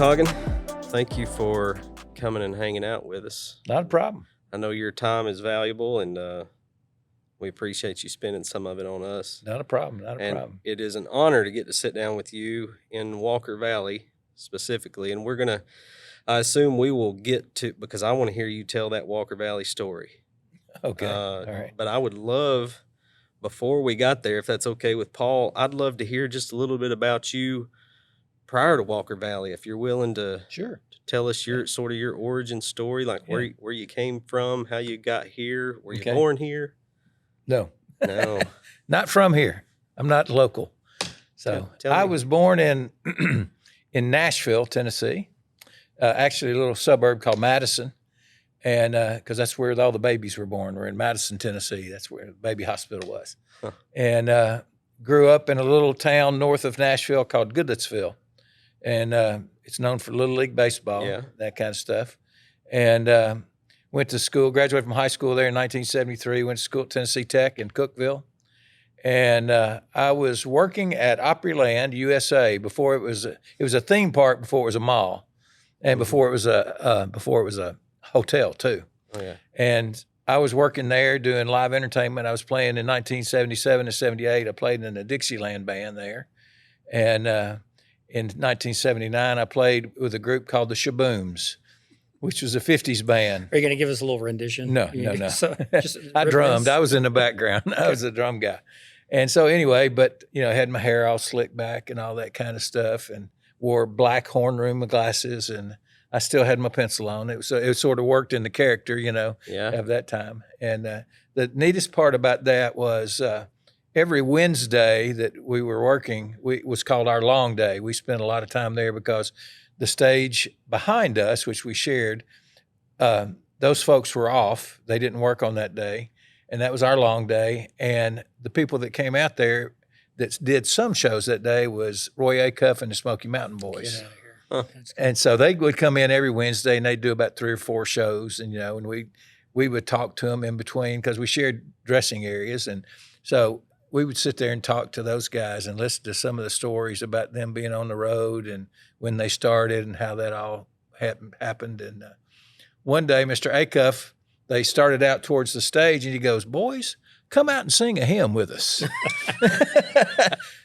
Coggin, thank you for coming and hanging out with us. Not a problem. I know your time is valuable, and we appreciate you spending some of it on us. Not a problem. Not a problem. It is an honor to get to sit down with you in Walker Valley specifically, and I assume we will get to, because I want to hear you tell that Walker Valley story. Okay. All right. But I would love, before we got there, if that's okay with Paul, I'd love to hear just a little bit about you prior to Walker Valley, if you're willing to Sure. tell us your origin story, like where you came from, how you got here. Were you born here? No. No. Not from here. I'm not local. So I was born in in Nashville, Tennessee, actually a little suburb called Madison, and because that's where all the babies were born. We're in Madison, Tennessee. That's where the baby hospital was. Huh. And grew up in a little town north of Nashville called Goodlettsville. And it's known for Little League baseball, that kind of stuff. And went to school, graduated from high school there in 1973, went to school at Tennessee Tech in Cookeville. And I was working at Opryland USA before it was a theme park before it was a mall, and before it was a hotel too. Oh, yeah. And I was working there doing live entertainment. I was playing in 1977 and 78. I played in the Dixieland band there. And in 1979, I played with a group called the Shabooms, which was a 50s band. Are you going to give us a little rendition? No. So, I drummed. I was in the background. I was a drum guy. And so anyway, but, I had my hair all slicked back and all that kind of stuff, and wore black horn rim glasses, and I still had my pencil on. It sort of worked in the character, of that time. And the neatest part about that was every Wednesday that we were working, was called our long day. We spent a lot of time there because the stage behind us, which we shared, those folks were off. They didn't work on that day, and that was our long day. And the people that came out there that did some shows that day was Roy Acuff and the Smoky Mountain Boys. Get out of here. Huh. And so they would come in every Wednesday, and they'd do about 3 or 4 shows, and and we would talk to them in between because we shared dressing areas, and so we would sit there and talk to those guys and listen to some of the stories about them being on the road and when they started and how that all happened. And one day, Mr. Acuff, they started out towards the stage, and he goes, "Boys, come out and sing a hymn with us."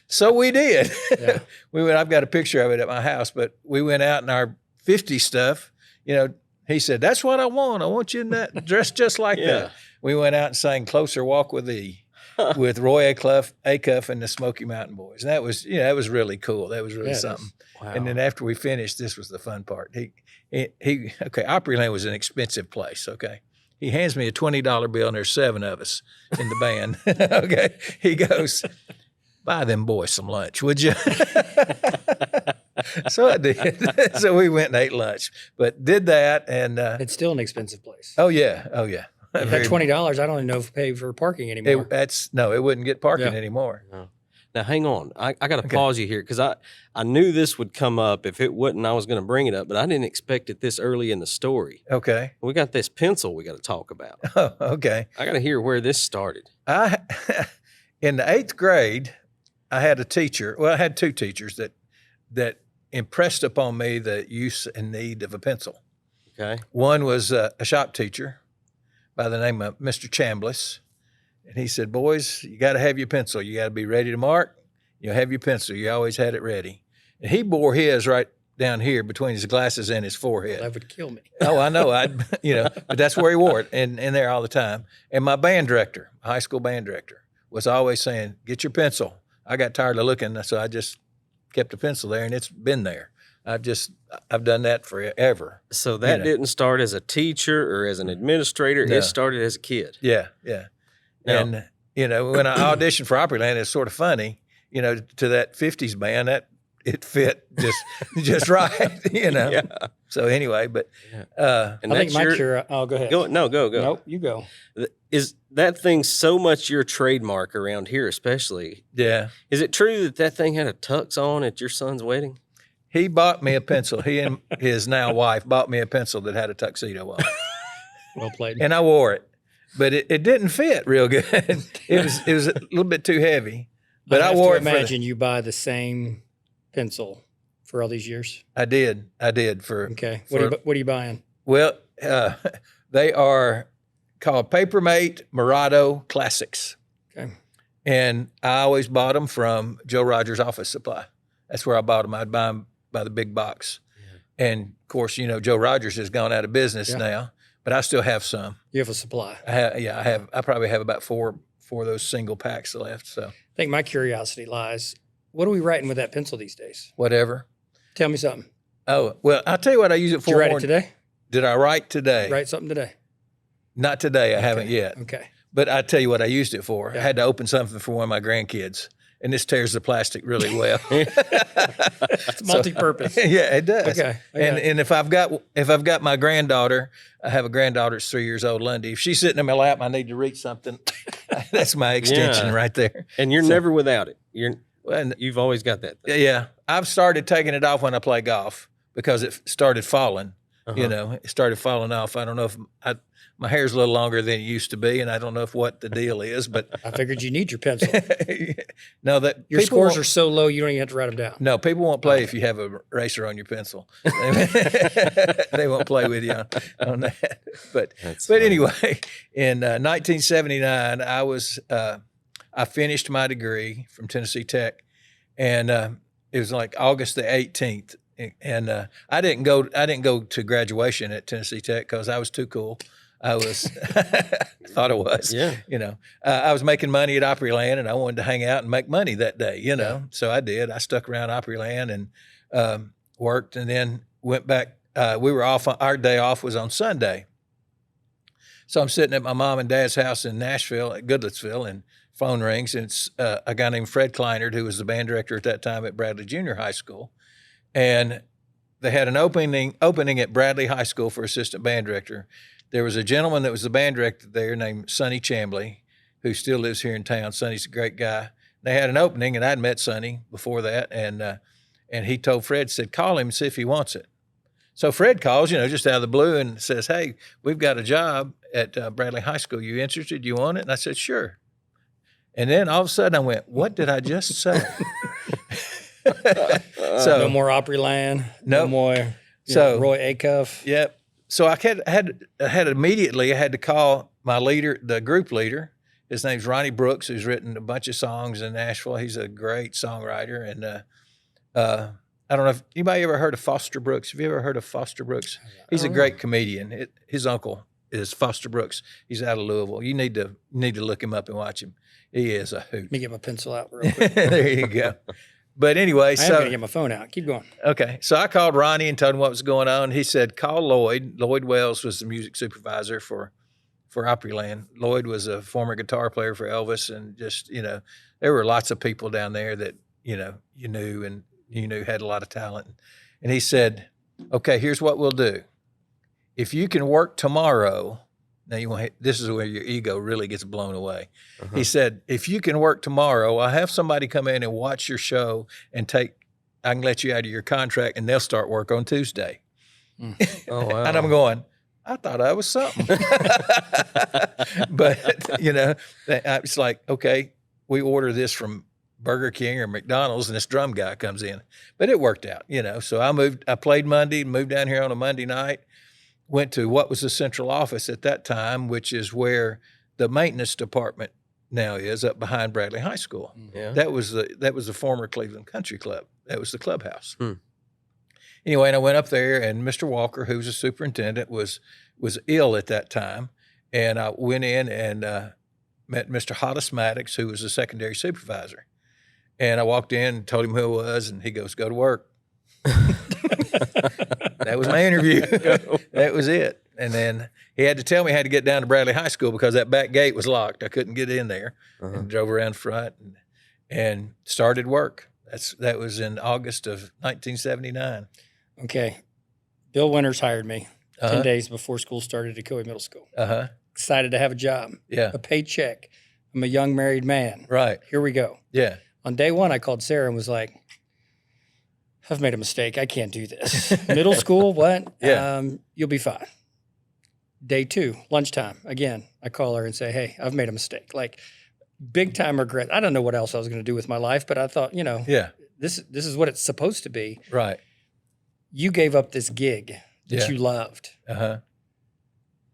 So we did. Yeah. I've got a picture of it at my house, but we went out in our 50 stuff. He said, "That's what I want. I want you in that, dressed just like that." We went out and sang "Closer Walk with Thee" with Roy Acuff and the Smoky Mountain Boys. And that was, that was really cool. That was really something. Wow. And then after we finished, this was the fun part. Opryland was an expensive place, okay? He hands me a $20 bill, and there's 7 of us in the band, okay? He goes, "Buy them boys some lunch, would you?" So I did. So we went and ate lunch, but did that. And it's still an expensive place. Oh, yeah. At $20, I don't even know if pay for parking anymore. It wouldn't get parking anymore. No. Now, hang on. I got to pause you here because I knew this would come up. If it wouldn't, I was going to bring it up, but I didn't expect it this early in the story. Okay. We got this pencil we got to talk about. Oh, okay. I got to hear where this started. In the 8th grade, I had a teacher. Well, I had 2 teachers that impressed upon me the use and need of a pencil. Okay. One was a shop teacher by the name of Mr. Chambliss. And he said, "Boys, you got to have your pencil. You got to be ready to mark. Have your pencil. You always had it ready." And he bore his right down here between his glasses and his forehead. That would kill me. Oh, I know. But that's where he wore it, and in there all the time. And my band director, high school band director, was always saying, "Get your pencil." I got tired of looking, so I just kept a pencil there, and it's been there. I've done that forever. So that didn't start as a teacher or as an administrator. No. It started as a kid. Yeah. Now, and, when I auditioned for Opryland, it's sort of funny, to that 50s band, that it fit just right, Yeah. So anyway, but and I think my cure. Oh, go ahead. Go. Nope, you go. Is that thing so much your trademark around here, especially? Yeah. Is it true that thing had a tux on at your son's wedding? He bought me a pencil. He and his now wife bought me a pencil that had a tuxedo on it. Well played. And I wore it, but it didn't fit real good. It was a little bit too heavy. But I wore it. Imagine you buy the same pencil for all these years? I did for. Okay. For, What are you buying? Well, they are called Papermate Murado Classics. Okay. And I always bought them from Joe Rogers' Office Supply. That's where I bought them. I'd buy them by the big box. Yeah. And of course, Joe Rogers has gone out of business now, but I still have some. You have a supply. I probably have about four of those single packs left. So I think my curiosity lies, what are we writing with that pencil these days? Whatever. Tell me something. Oh, well, I'll tell you what I use it for. Did you write it today? Did I write today? Write something today? Not today. I haven't yet. Okay. But I tell you what I used it for. Yeah. I had to open something for one of my grandkids, and this tears the plastic really well. It's multi-purpose. Yeah, it does. Okay. And if I've got my granddaughter, I have a granddaughter that's 3 years old, Lundy. If she's sitting in my lap, I need to reach something. That's my extension right there. And you're never without it. You've always got that thing. Yeah, I've started taking it off when I play golf because it started falling. It started falling off. I don't know if my hair's a little longer than it used to be, and I don't know what the deal is, but I figured you need your pencil. No, that Your scores are so low you don't even have to write them down. No, people won't play if you have a eraser on your pencil. They won't play with you on that. But anyway, in 1979, I finished my degree from Tennessee Tech, and it was like August the 18th. And I didn't go to graduation at Tennessee Tech because I was too cool. I was thought it was. Yeah. I was making money at Opryland, and I wanted to hang out and make money that day. So I did. I stuck around Opryland and worked, and then went back. We were off. Our day off was on Sunday. So I'm sitting at my mom and dad's house in Nashville at Goodlettsville, and phone rings, and it's a guy named Fred Kleinert, who was the band director at that time at Bradley Junior High School. And they had an opening at Bradley High School for assistant band director. There was a gentleman that was the band director there named Sonny Chambly, who still lives here in town. Sonny's a great guy. They had an opening, and I'd met Sonny before that, and he told Fred, said, call him and see if he wants it. So Fred calls, just out of the blue, and says, hey, we've got a job at Bradley High School. You interested? You want it? And I said, sure. And then all of a sudden I went, what did I just say? So no more Opryland. No more Roy Acuff. Yep. So I had immediately, I had to call my leader, the group leader. His name's Ronnie Brooks, who's written a bunch of songs in Nashville. He's a great songwriter. And I don't know if anybody ever heard of Foster Brooks. Have you ever heard of Foster Brooks? He's a great comedian. His uncle is Foster Brooks. He's out of Louisville. You need to look him up and watch him. He is a hoot. Let me get my pencil out real quick. There you go. But anyway, I'm going to get my phone out. Keep going. Okay. So I called Ronnie and told him what was going on. He said, call Lloyd. Lloyd Wells was the music supervisor for Opryland. Lloyd was a former guitar player for Elvis, and just, there were lots of people down there that, you knew and had a lot of talent. And he said, okay, here's what we'll do. If you can work tomorrow, now this is where your ego really gets blown away. He said, if you can work tomorrow, I'll have somebody come in and watch your show and I can let you out of your contract, and they'll start work on Tuesday. Oh, wow. And I'm going, I thought I was something. But, it's like, okay, we order this from Burger King or McDonald's, and this drum guy comes in. But it worked out, So I played Monday, moved down here on a Monday night, went to what was the central office at that time, which is where the maintenance department now is, up behind Bradley High School. Yeah. That was the former Cleveland Country Club. That was the clubhouse. Anyway, and I went up there, and Mr. Walker, who was a superintendent, was ill at that time. And I went in and met Mr. Hollis Maddox, who was the secondary supervisor. And I walked in and told him who I was, and he goes, go to work. That was my interview. That was it. And then he had to tell me I had to get down to Bradley High School because that back gate was locked. I couldn't get in there. And drove around front and started work. That was in August of 1979. Okay. Bill Winters hired me 10 days before school started at Coe Middle School. Excited to have a job. Yeah. A paycheck. I'm a young married man. Right. Here we go. Yeah. On day one, I called Sarah and was like, I've made a mistake. I can't do this. Middle school, what? Yeah. You'll be fine. Day two, lunchtime. Again, I call her and say, hey, I've made a mistake. Like, big time regret. I don't know what else I was going to do with my life, but I thought, Yeah. this is what it's supposed to be. Right. you gave up this gig that Yeah. you loved. Uh-huh.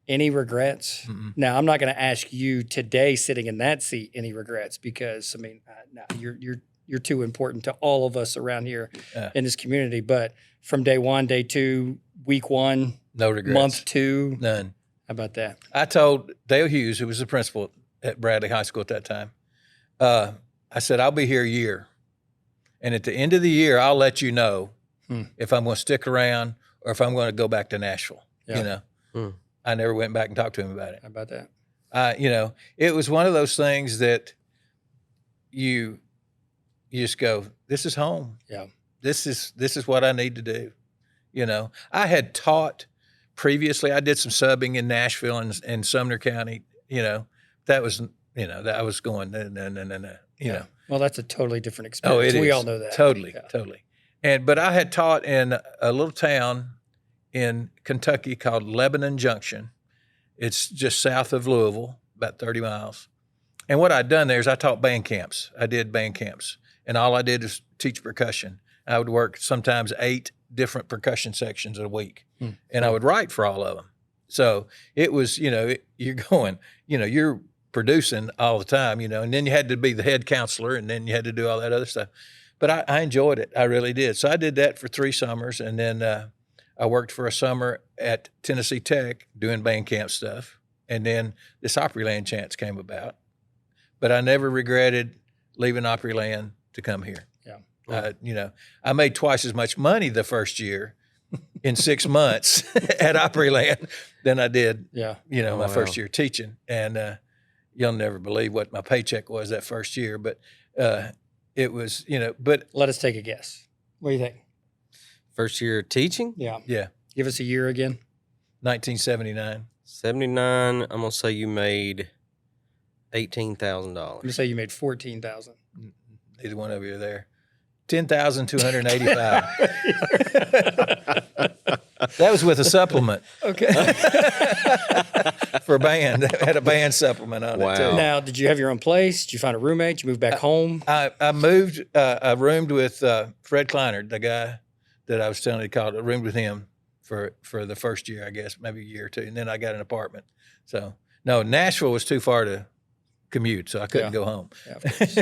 Any regrets? Mm-mm. Now, I'm not going to ask you today, sitting in that seat, any regrets, because I mean, no, you're too important to all of us around here in this community. But from day one, day two, week one, No regrets. month two, None. how about that? I told Dale Hughes, who was the principal at Bradley High School at that time, I said, I'll be here a year. And at the end of the year, I'll let you know if I'm going to stick around or if I'm going to go back to Nashville. Yeah. You know, I never went back and talked to him about it. How about that? You know, it was one of those things that you just go, this is home. Yeah. This is what I need to do. You know, I had taught previously. I did some subbing in Nashville and Sumner County. You know, that was, you know, that I was going, no. You know. Well, that's a totally different Oh, experience. it We is. all know that. Totally, Yeah. totally. But I had taught in a little town in Kentucky called Lebanon Junction. It's just south of Louisville, about 30 miles. And what I'd done there is I taught band camps. I did band camps. And all I did is teach percussion. I would work sometimes 8 different percussion sections a week. And I would write for all of them. So it was, you know, you're going, you know, you're producing all the time, you know, and then you had to be the head counselor and then you had to do all that other stuff. But I enjoyed it. I really did. So I did that for 3 summers. And then I worked for a summer at Tennessee Tech doing band camp stuff. And then this Opryland chance came about. But I never regretted leaving Opryland to come here. Yeah. You know, I made twice as much money the first year in 6 months at Opryland than I did, Yeah. you know, Oh, my wow. first year teaching. And you'll never believe what my paycheck was that first year. But it was, you know, but Let us take a guess. What do you think? First year teaching, Yeah. yeah, Give us a year again. 1979. 79. I'm gonna say you made $18,000. I'm gonna say you made 14,000. Neither one of you are there. 10,285. That was with a supplement Okay. for a band. It had a band supplement on it Wow. too. Now, did you have your own place? Did you find a roommate? Did you move back home? I moved. I roomed with Fred Kleiner, the guy that I was telling you called. I roomed with him for the first year, I guess, maybe a year or two, and then I got an apartment. So no, Nashville was too far to commute, so I couldn't Yeah. go home. Yeah, of course.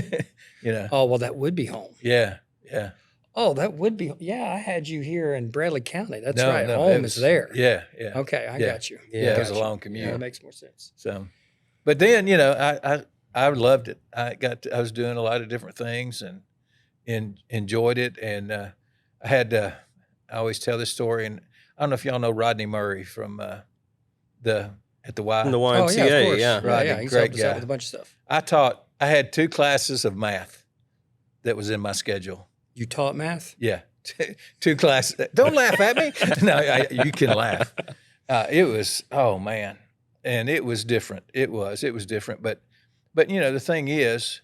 You know. Oh, well, that would be home. Yeah. Oh, that would be. Yeah, I had you here in Bradley County. That's No, right. no, Home it is was- there. Yeah. Okay, I Yeah. got you. Yeah, it was a Got you. long commute. Yeah, that makes more sense. So, but then you know, I loved it. I was doing a lot of different things and enjoyed it. And I had I always tell this story, and I don't know if y'all know Rodney Murray from at the Y. In the Oh, yeah, of YMCA, course. yeah. Rodney, Yeah, he's great helped us out guy. with a bunch of stuff. I had 2 classes of math that was in my schedule. You taught math? Yeah, 2 classes. Don't laugh at me. No, you can laugh. It was, oh man, and it was different. It was different. But you know, the thing is,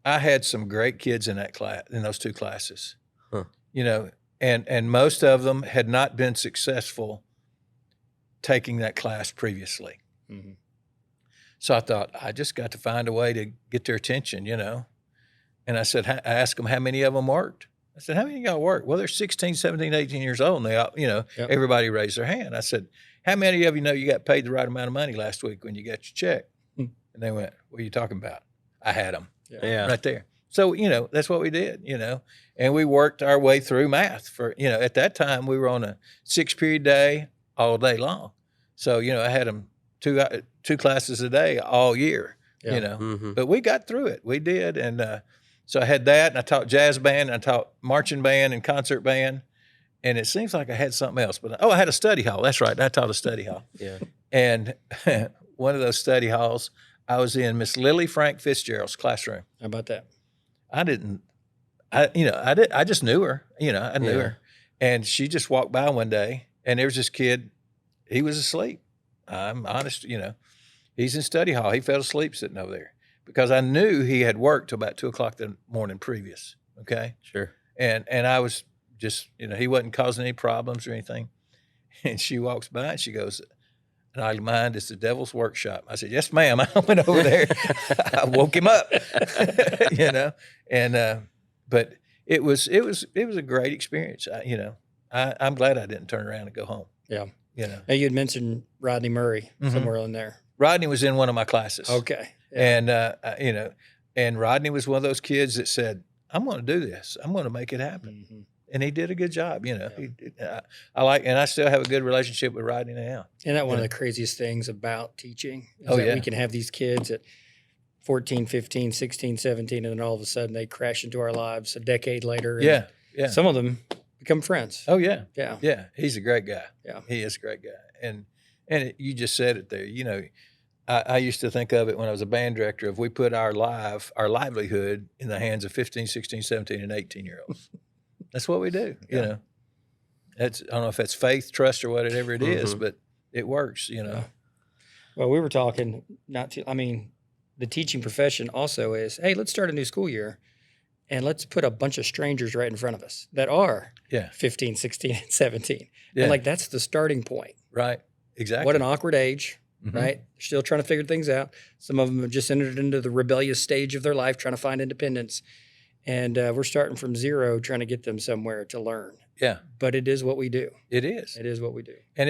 I had some great kids in that class, in those 2 classes. Huh. You know, and most of them had not been successful taking that class previously. Mm-hmm. So I thought, I just got to find a way to get their attention, you know. And I said, I asked them how many of them worked. I said, how many of y'all work? Well, they're 16, 17, 18 years old. And they all, you know, Yep. everybody raised their hand. I said, how many of you know you got paid the right amount of money last week when you got your check? Hmm. And they went, what are you talking about? I had them Yeah. right there. So, you know, that's what we did, you know. And we worked our way through math for, you know, at that time we were on a 6-period day all day long. So, you know, I had them 2 classes a day all year, Yeah. you know. Mhm. But we got through it. We did. And so I had that, and I taught jazz band, and I taught marching band and concert band. And it seems like I had something else. But, I had a study hall. That's right. I taught a study hall. Yeah. And one of those study halls, I was in Miss Lily Frank Fitzgerald's classroom. How about that? I just knew her, you know, I knew Yeah. her. And she just walked by one day, and there was this kid, he was asleep. I'm honest, you know, he's in study hall. He fell asleep sitting over there because I knew he had worked till about 2:00 the morning previous. Okay. Sure. And I was just, you know, he wasn't causing any problems or anything. And she walks by and she goes, and I mind, it's the devil's workshop. I said, yes, ma'am. I went over there. I woke him up, you know, and, but it was a great experience. I'm glad I didn't turn around and go home. Yeah. You know, Now, you had mentioned Rodney Murray somewhere in there. Rodney was in one of my classes. Okay. Yeah. And, and Rodney was one of those kids that said, I'm going to do this. I'm going to make it happen. Mm-hmm. And he did a good job, Yeah. And I still have a good relationship with Rodney now. And that's one of the craziest things about teaching is Oh, that yeah. we can have these kids at 14, 15, 16, 17, and then all of a sudden they crash into our lives a decade later. And Yeah. some of them become friends. Oh, yeah. Yeah. Yeah. He's a great guy. Yeah. He is a great guy. And you just said it there. You know, I used to think of it when I was a band director, if we put our livelihood in the hands of 15, 16, 17, and 18-year-olds. That's what we do, you know. I don't know if that's faith, trust, or whatever it is, but it works, you know. Well, we were talking the teaching profession also is, hey, let's start a new school year and let's put a bunch of strangers right in front of us that are 15, 16, and 17. Yeah. And like, that's the starting point. Right. Exactly. What an awkward age, right? They're still trying to figure things out. Some of them have just entered into the rebellious stage of their life, trying to find independence. And we're starting from zero, trying to get them somewhere to learn. Yeah. But it is what we do. It is. It is what we do. And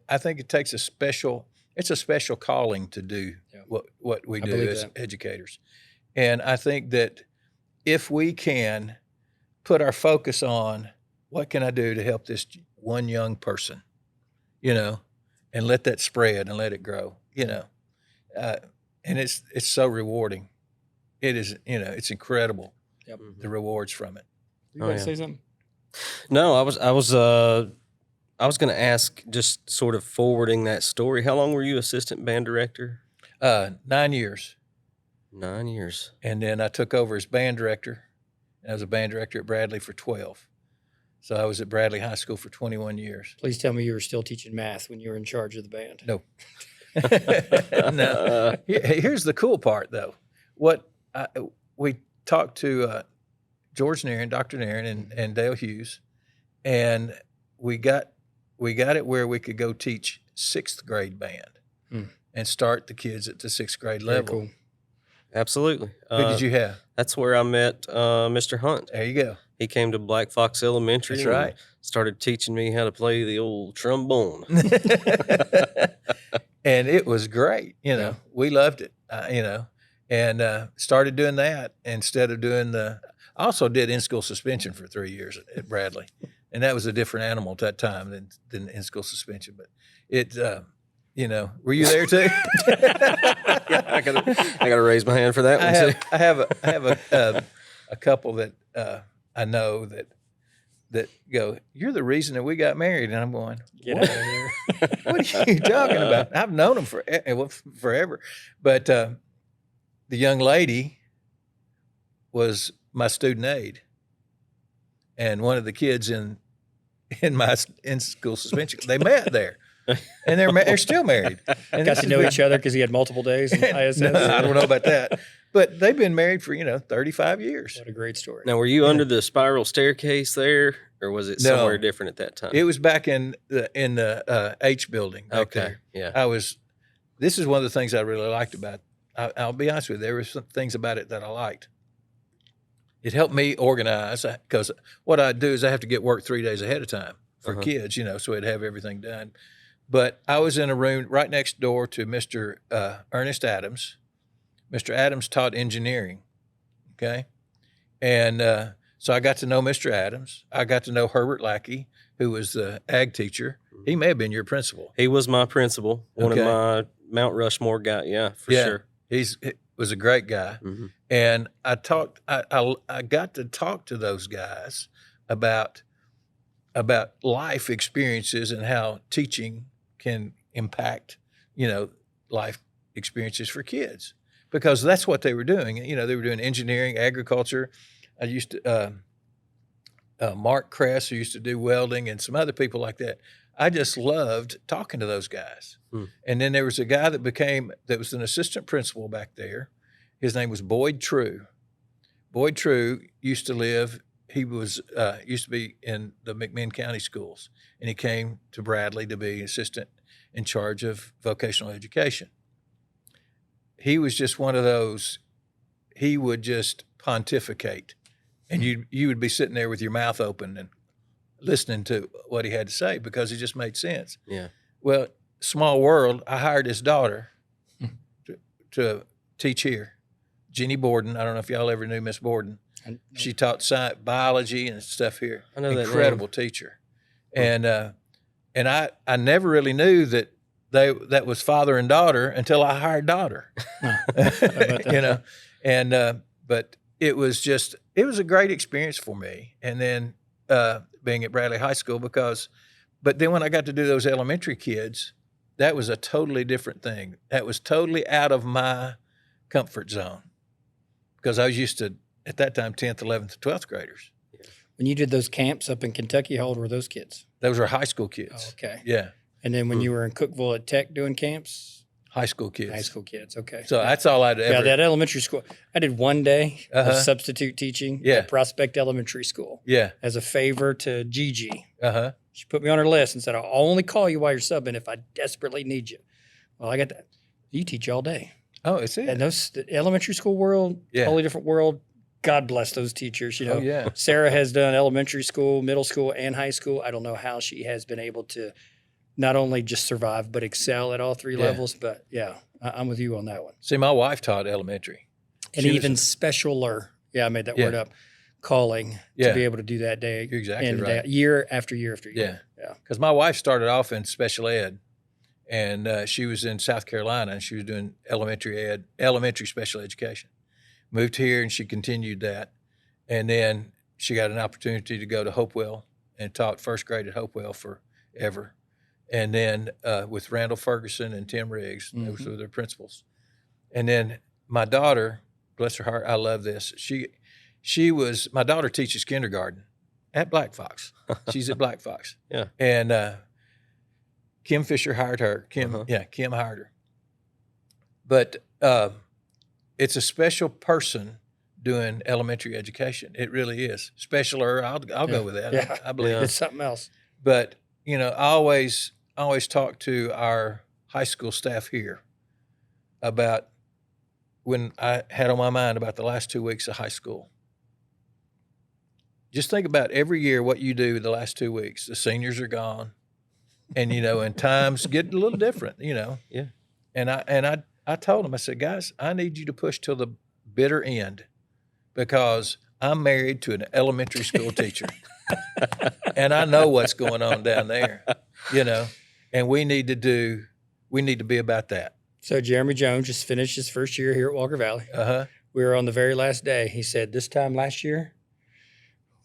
I think it takes it's a special calling to do what we do as educators. And I think that if we can put our focus on what can I do to help this one young person, you know, and let that spread and let it grow, you know, and it's so rewarding. It is, it's incredible. Yep. The rewards from it. You want to say something? No, I was going to ask, just sort of forwarding that story. How long were you assistant band director? 9 years. 9 years. And then I took over as band director. I was a band director at Bradley for 12. So I was at Bradley High School for 21 years. Please tell me you were still teaching math when you were in charge of the band. No. No. Here's the cool part, though. We talked to George Nairn, Dr. Nairn, and Dale Hughes, and we got it where we could go teach 6th grade band and start the kids at the 6th grade level. Very cool. Absolutely. Who did you have? That's where I met Mr. Hunt. There you go. He came to Black Fox Elementary. That's right. Started teaching me how to play the old trombone. And it was great. Yeah. We loved it, and started doing that instead of doing I also did in-school suspension for 3 years at Bradley. And that was a different animal at that time than in-school suspension. But it, were you there too? I gotta raise my hand for that one too. I have a couple that I know that go, you're the reason that we got married. And I'm going, Get out of here. what are you talking about? I've known them forever. But the young lady was my student aide. And one of the kids in my in-school suspension, they met there. And they're still married. And Got to know each other because he had multiple days in ISS. No, I don't know about that. But they've been married for, 35 years. What a great story. Now, were you under the spiral staircase there, or was it somewhere different at that time? It was back in the H building back there. Yeah. This is one of the things I really liked about it. I'll be honest with you, there were some things about it that I liked. It helped me organize, because what I do is I have to get work 3 days ahead of time for kids, so I'd have everything done. But I was in a room right next door to Mr. Ernest Adams. Mr. Adams taught engineering, okay? And so I got to know Mr. Adams. I got to know Herbert Lackey, who was the ag teacher. He may have been your principal. He was my principal, one of my Mount Rushmore guys, for sure. He was a great guy. Mm-hmm. And I got to talk to those guys about life experiences and how teaching can impact, life experiences for kids, because that's what they were doing. They were doing engineering, agriculture. I used to, Mark Kress, who used to do welding, and some other people like that. I just loved talking to those guys. And then there was a guy that was an assistant principal back there. His name was Boyd True. Boyd True used to be in the McMinn County schools, and he came to Bradley to be assistant in charge of vocational education. He was just one of those, he would just pontificate, and you would be sitting there with your mouth open and listening to what he had to say because it just made sense. Yeah. Well, small world, I hired his daughter to teach here. Jenny Borden. I don't know if y'all ever knew Miss Borden. She taught science, biology and stuff here. I know that Incredible teacher. And I never really knew that was father and daughter until I hired daughter. You know, and but it was a great experience for me. And then being at Bradley High School but then when I got to do those elementary kids, that was a totally different thing. That was totally out of my comfort zone because I was used to, at that time, 10th, 11th, 12th graders. When you did those camps up in Kentucky, how old were those kids? Those were high school kids. Oh, okay. Yeah. And then when you were in Cookeville at Tech doing camps? High school kids. High school kids, okay. So that's all I'd ever. Yeah, that elementary school. I did one day of substitute teaching Yeah. at Prospect Elementary School. Yeah. As a favor to Gigi. Uh-huh. She put me on her list and said, I'll only call you while you're subbing if I desperately need you. Well, I got that. You teach all day. Oh, it's it. And the elementary school world, Yeah. totally different world. God bless those teachers. You know, Oh, yeah. Sarah has done elementary school, middle school, and high school. I don't know how she has been able to not only just survive, but excel at all three Yeah. levels. But yeah, I'm with you on that one. See, my wife taught elementary. And She was even a- specialer. Yeah, I made that Yeah. word up. Calling Yeah. to be able to do that day. You're exactly and right. year after year after Yeah. year. Yeah. Because my wife started off in special ed, and she was in South Carolina, and she was doing elementary special education. Moved here, and she continued that. And then she got an opportunity to go to Hopewell and taught first grade at Hopewell forever. And then with Randall Ferguson and Tim Riggs, those were their principals. And then my daughter, bless her heart, I love this. My daughter teaches kindergarten at Black Fox. She's at Black Fox. Yeah. And Kim Fisher hired her. Kim hired her. But it's a special person doing elementary education. It really is. Specialer, I'll go with that. Yeah. I believe It's something else. But, you know, I always talk to our high school staff here about when I had on my mind about the last 2 weeks of high school. Just think about every year what you do the last 2 weeks. The seniors are gone, and you know, and times get a little different. You know. Yeah. And I told them, I said, guys, I need you to push till the bitter end, because I'm married to an elementary school teacher, and I know what's going on down there. You know, and we need to be about that. So Jeremy Jones just finished his first year here at Walker Valley. We were on the very last day. He said this time last year,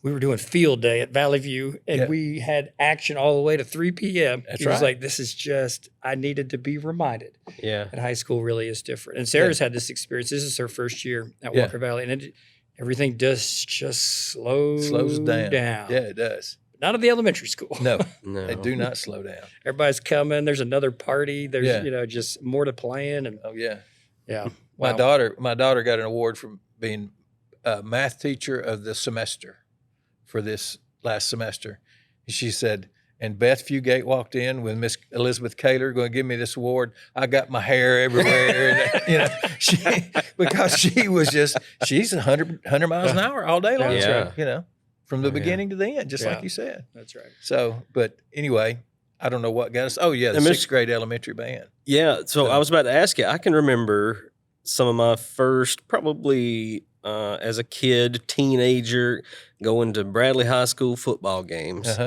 we were doing field day at Valley View, and we had action all the way to 3 p.m. That's he was right. like, this is just, I needed to be reminded Yeah. that high school really is different. And Sarah's had this experience. This is her first year at Walker Valley, and everything does just slows down. down. Yeah, it does. Not at the elementary school. No, No. they do not slow down. Everybody's coming. There's another party. There's, Yeah. you know, just more to plan. And Oh yeah. yeah. My Wow. daughter got an award from being math teacher of the semester for this last semester. She said, and Beth Fugate walked in with Miss Elizabeth Kaler going to give me this award. I got my hair everywhere. And, you know, because she's 100 miles an hour all day long. That's right. You know, from the beginning to the end, just like you said. That's right. So, but anyway, I don't know what got us. Oh yeah, the And Miss- 6th grade elementary band. Yeah. So I was about to ask you, I can remember some of my first, probably as a kid, teenager, going to Bradley High School football games.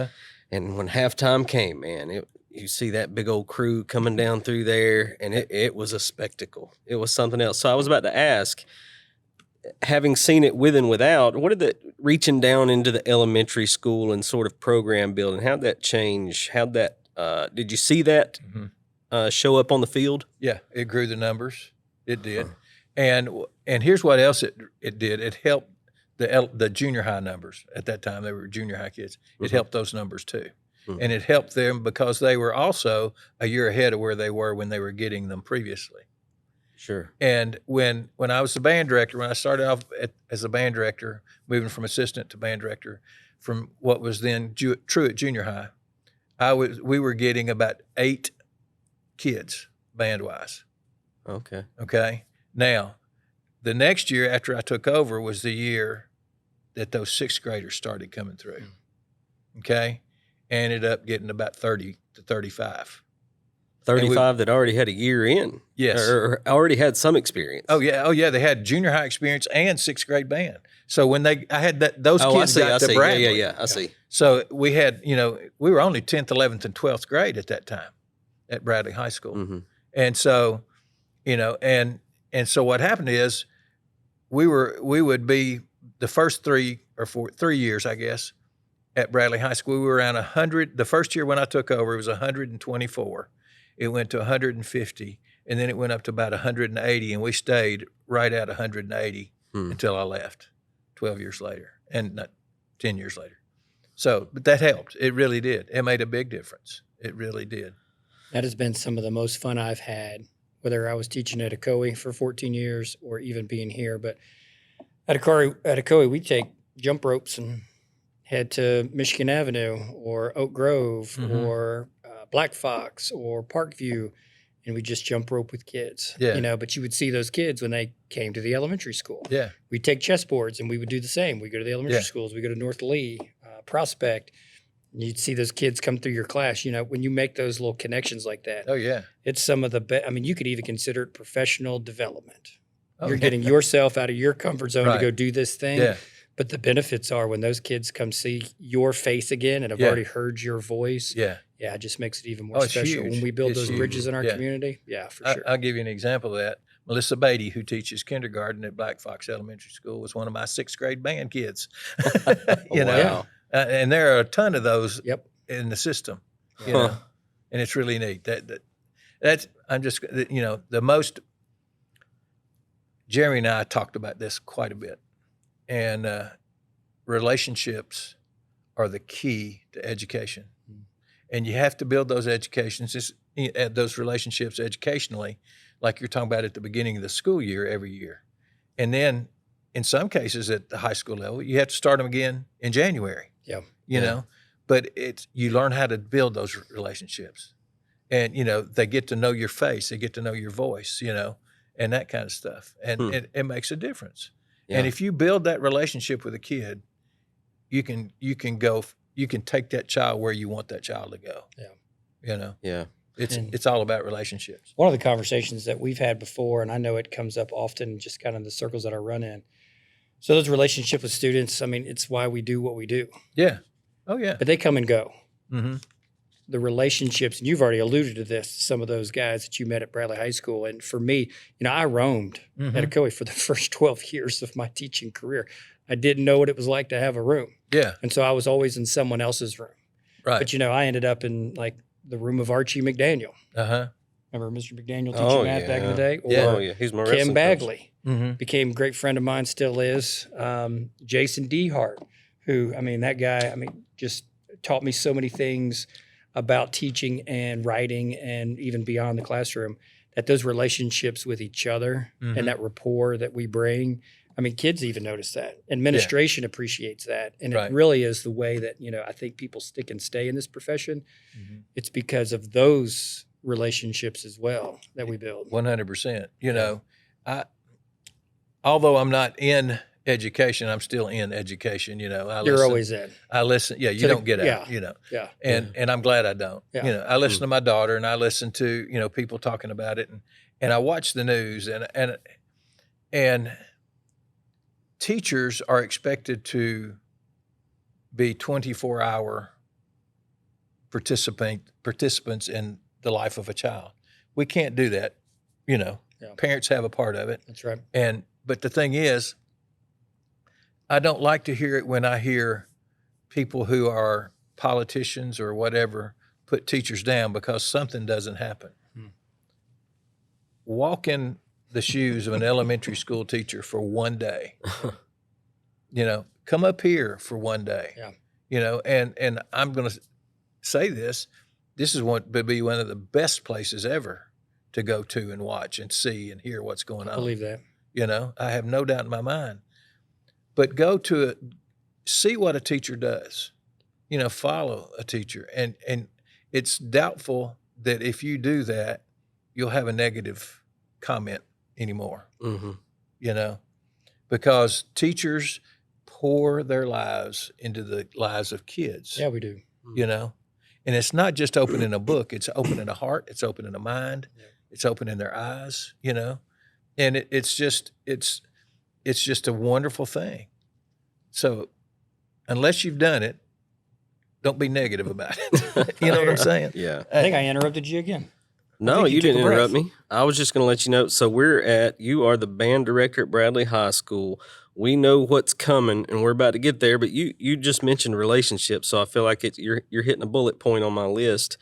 And when halftime came, man, you see that big old crew coming down through there, and it was a spectacle. It was something else. So I was about to ask, having seen it with and without, what did that reaching down into the elementary school and sort of program building, how'd that change? How'd that, did you see that show up on the field? Yeah, it grew the numbers. It did. And here's what else it did. It helped the junior high numbers. At that time, they were junior high kids. It helped those numbers too. And it helped them because they were also a year ahead of where they were when they were getting them previously. Sure. And when I was the band director, when I started off as a band director, moving from assistant to band director, from what was then true at junior high, we were getting about 8 kids band-wise. Okay. Okay. Now, the next year after I took over was the year that those 6th graders started coming through. okay, and ended up getting about 30 to 35. 35 that already had a year in. Yes. Or already had some experience. Oh yeah. They had junior high experience and sixth grade band. So when I had those kids got to Bradley. Yeah, I see. So we had, we were only 10th, 11th, and 12th grade at that time at Bradley High School. Mm-hmm. And so, and so what happened is we would be the first 3 years, I guess, at Bradley High School. We were around 100. The first year when I took over, it was 124. It went to 150, and then it went up to about 180, and we stayed right at 180 until I left 12 years later, and not 10 years later. So, but that helped. It really did. It made a big difference. It really did. That has been some of the most fun I've had, whether I was teaching at Ocoee for 14 years or even being here. But at Ocoee, we take jump ropes and head to Michigan Avenue or Oak Grove or Black Fox or Parkview, and we just jump rope with kids. Yeah. But you would see those kids when they came to the elementary school. Yeah. We'd take chessboards and we would do the same. We go to the elementary schools. We go to North Lee, Prospect. And you'd see those kids come through your class. When you make those little connections like that. Oh, yeah. It's some of the best. I mean, you could even consider it professional development. Oh, You're getting yourself out of your comfort zone to go do this thing. Yeah. But the benefits are when those kids come see your face again and have already heard your voice. Yeah. Yeah, it just makes it even more special. Huge. When we build those huge. bridges in our community. Yeah, for sure. I'll give you an example of that. Melissa Beatty, who teaches kindergarten at Black Fox Elementary School, was one of my sixth grade band kids. Wow. And there are a ton of those in the system, and it's really neat. That's I'm just the most. Jerry and I talked about this quite a bit, and relationships are the key to education, and you have to build those those relationships educationally, like you're talking about at the beginning of the school year every year, and then in some cases at the high school level, you have to start them again in January. Yeah. But you learn how to build those relationships, and they get to know your face, they get to know your voice, and that kind of stuff, and it makes a difference. Yeah. And if you build that relationship with a kid, you can take that child where you want that child to go. Yeah. Yeah. It's all about relationships. One of the conversations that we've had before, and I know it comes up often, just kind of the circles that I run in. So those relationships with students, I mean, it's why we do what we do. Yeah. Oh, yeah. But they come and go. Mm-hmm. The relationships, and you've already alluded to this, some of those guys that you met at Bradley High School. And for me, I roamed at Ocoee for the first 12 years of my teaching career. I didn't know what it was like to have a room. Yeah. And so I was always in someone else's room. Right. But, I ended up in like the room of Archie McDaniel. Uh-huh. Remember Mr. McDaniel teaching math back in the day? Or he's my Kim Bagley. Mm-hmm. Became a great friend of mine, still is. Jason Dehart, who, that guy, just taught me so many things about teaching and writing and even beyond the classroom, that those relationships with each other and that rapport that we bring, kids even notice that. Administration appreciates that. And it really is the way that, I think people stick and stay in this profession. Mm-hmm. It's because of those relationships as well that we build. 100%. Although I'm not in education, I'm still in education. You're always in. I listen. Yeah, you don't get out. Yeah. And I'm glad I don't. Yeah. I listen to my daughter, and I listen to people talking about it, and I watch the news, and teachers are expected to be 24-hour participants in the life of a child. We can't do that. Parents have a part of it. That's right. But the thing is, I don't like to hear it when I hear people who are politicians or whatever put teachers down because something doesn't happen. Walk in the shoes of an elementary school teacher for one day. Come up here for one day. Yeah. And I'm going to say this would be one of the best places ever to go to and watch and see and hear what's going on. I believe that. I have no doubt in my mind. But go to it, see what a teacher does. Follow a teacher. And it's doubtful that if you do that, you'll have a negative comment anymore. Mm-hmm. Because teachers pour their lives into the lives of kids. Yeah, we do. You know, and it's not just opening a book; it's opening a heart, it's opening a mind, it's opening their eyes. You know, and it's just a wonderful thing. So, unless you've done it, don't be negative about it. You know what I'm saying? Yeah. I think I interrupted you again. No, you took didn't a breath. interrupt me. I was just going to let you know. So you are the band director at Bradley High School. We know what's coming, and we're about to get there. But you just mentioned relationships, so I feel like you're hitting a bullet point on my list.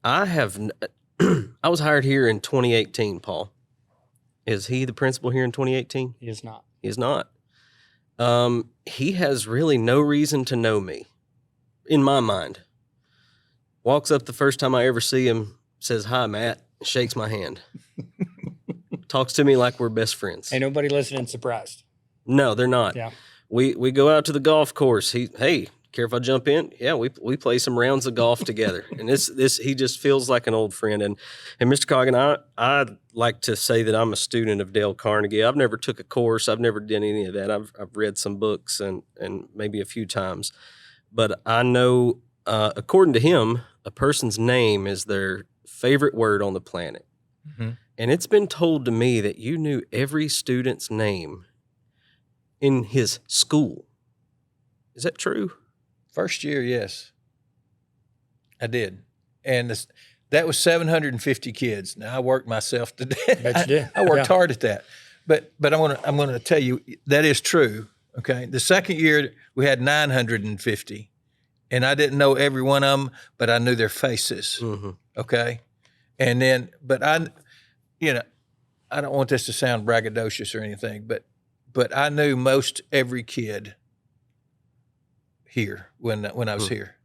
I was hired here in 2018. Paul, is he the principal here in 2018? He is not. He is not. He has really no reason to know me, in my mind. Walks up the first time I ever see him, says, "Hi, Matt," shakes my hand. Talks to me like we're best friends. Ain't nobody listening surprised. No, they're not. Yeah. We go out to the golf course. Hey, care if I jump in? Yeah, we play some rounds of golf together. And this he just feels like an old friend. And Mr. Coggin, I like to say that I'm a student of Dale Carnegie. I've never took a course. I've never done any of that. I've read some books and maybe a few times. But I know, according to him, a person's name is their favorite word on the planet. Mm-hmm. And it's been told to me that you knew every student's name in his school. Is that true? First year, yes, I did. And that was 750 kids. Now, I worked myself to death. Bet you did. I worked hard at that. But I'm going to tell you, that is true, okay? The second year, we had 950. And I didn't know every one of them, but I knew their faces, okay? And then, but I don't want this to sound braggadocious or anything, but I knew most every kid here when I was here.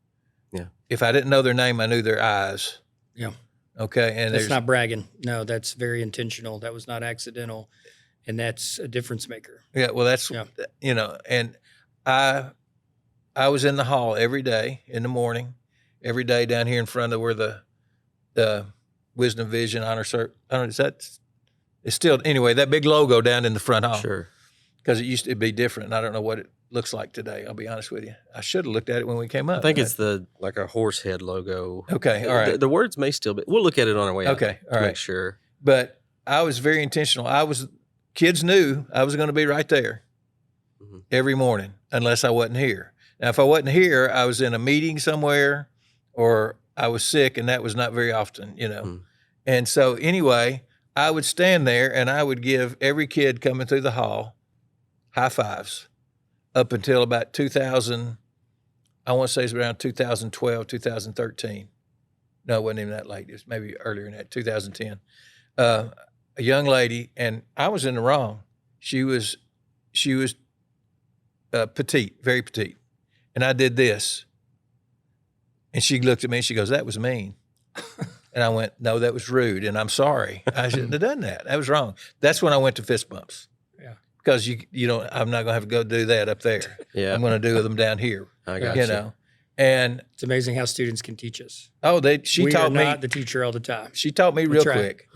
Yeah. If I didn't know their name, I knew their eyes. Yeah. Okay. And That's not bragging. No, that's very intentional. That was not accidental. And that's a difference maker. Yeah. Well, that's, and I was in the hall every day in the morning, every day down here in front of where the Wisdom Vision Honor Cert. I don't know, it's still, anyway, that big logo down in the front hall. Sure. Because it used to be different. And I don't know what it looks like today. I'll be honest with you. I should have looked at it when we came up. I think it's like a horse head logo. Okay. All right. The words may still be. We'll look at it on our way out. Okay. All right. Make sure. But I was very intentional. Kids knew I was going to be right there every morning unless I wasn't here. Now, if I wasn't here, I was in a meeting somewhere or I was sick, and that was not very often, And so anyway, I would stand there and I would give every kid coming through the hall high fives up until about 2000. I want to say it's around 2012, 2013. No, it wasn't even that late. It was maybe earlier than that, 2010. A young lady, and I was in the wrong. She was petite, very petite. And I did this. And she looked at me and she goes, "That was mean." And I went, "No, that was rude. And I'm sorry. I shouldn't have done that. That was wrong." That's when I went to fist bumps. Yeah. Because you don't, I'm not going to have to go do that up there. Yeah. I'm going to do them down here. I got you. And it's amazing how students can teach us. Oh, she taught me. We are not the teacher all the time. She taught me real quick.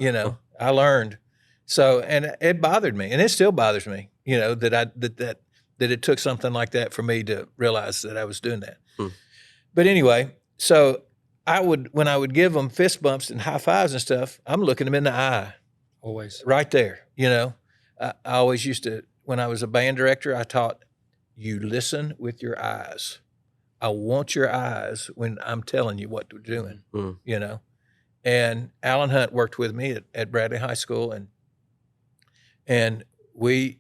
I learned. So, and it bothered me, and it still bothers me. That it took something like that for me to realize that I was doing that. But anyway, so when I would give them fist bumps and high fives and stuff, I'm looking them in the eye. Always. Right there. I always used to, when I was a band director, I taught you listen with your eyes. I want your eyes when I'm telling you what we're doing, And Alan Hunt worked with me at Bradley High School, and we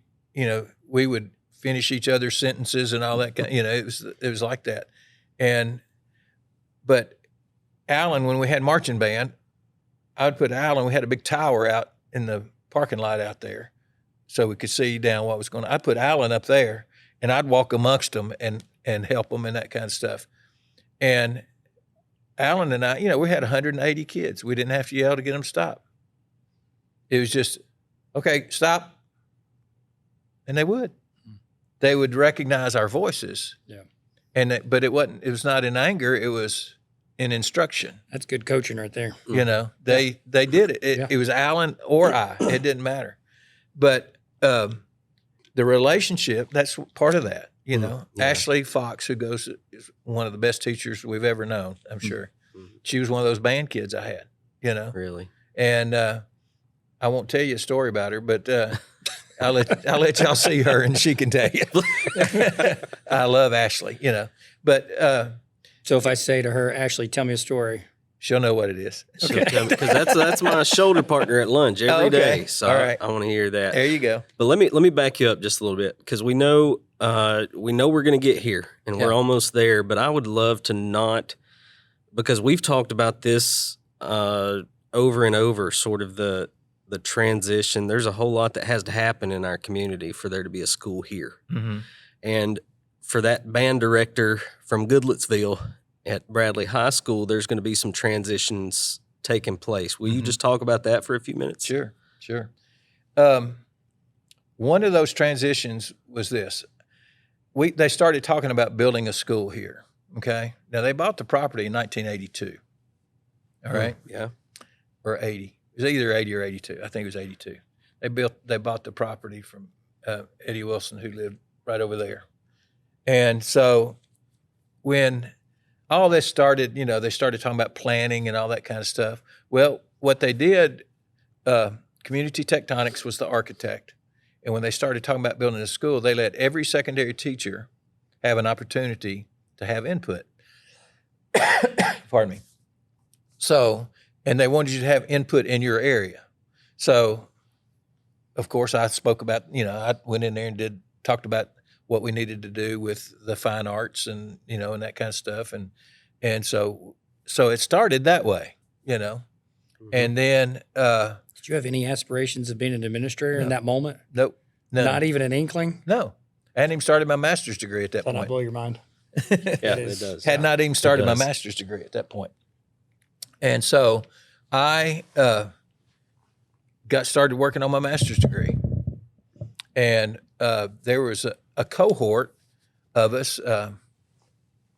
would finish each other's sentences and all that kind. It was like that. But Alan, when we had marching band, I would put Alan. We had a big tower out in the parking lot out there, so we could see down what was going on. I'd put Alan up there, and I'd walk amongst them and help them and that kind of stuff. And Alan and I, we had 180 kids. We didn't have to yell to get them to stop. It was just, okay, stop. And they would. They would recognize our voices. Yeah. But it was not in anger, it was in instruction. That's good coaching right there. They did it. It was Alan or I. It didn't matter. But the relationship, that's part of that. You know, Ashley Fox, who is one of the best teachers we've ever known, I'm sure. She was one of those band kids I had, you know. Really? And I won't tell you a story about her, but I'll let y'all see her and she can tell you. I love Ashley, you know. But so if I say to her, Ashley, tell me a story, she'll know what it is. Because that's my shoulder partner at lunch every day. So all right. I want to hear that. There you go. But let me back you up just a little bit, because we know we're going to get here and we're almost there. But I would love to not, because we've talked about this over and over, sort of the transition. There's a whole lot that has to happen in our community for there to be a school here. Mm-hmm. And for that band director from Goodlettsville at Bradley High School, there's going to be some transitions taking place. Will you just talk about that for a few minutes? Sure. One of those transitions was this. They started talking about building a school here, okay? Now, they bought the property in 1982, all right? Yeah. Or 80. It was either 80 or 82. I think it was 82. They bought the property from Eddie Wilson, who lived right over there. And so when all this started, you know, they started talking about planning and all that kind of stuff. Well, what they did, Community Tectonics was the architect. And when they started talking about building a school, they let every secondary teacher have an opportunity to have input. Pardon me. So, and they wanted you to have input in your area. So, of course, I spoke about, you know, I went in there and talked about what we needed to do with the fine arts and, you know, and that kind of stuff. And so it started that way, you know. Mm-hmm. And then did you have any aspirations of being an administrator in that moment? Nope. No. Not even an inkling? No. I hadn't even started my master's degree at that point. That'll blow your mind. Yeah, it does. Had not even started my master's degree at that point. And so I got started working on my master's degree. And there was a cohort of us,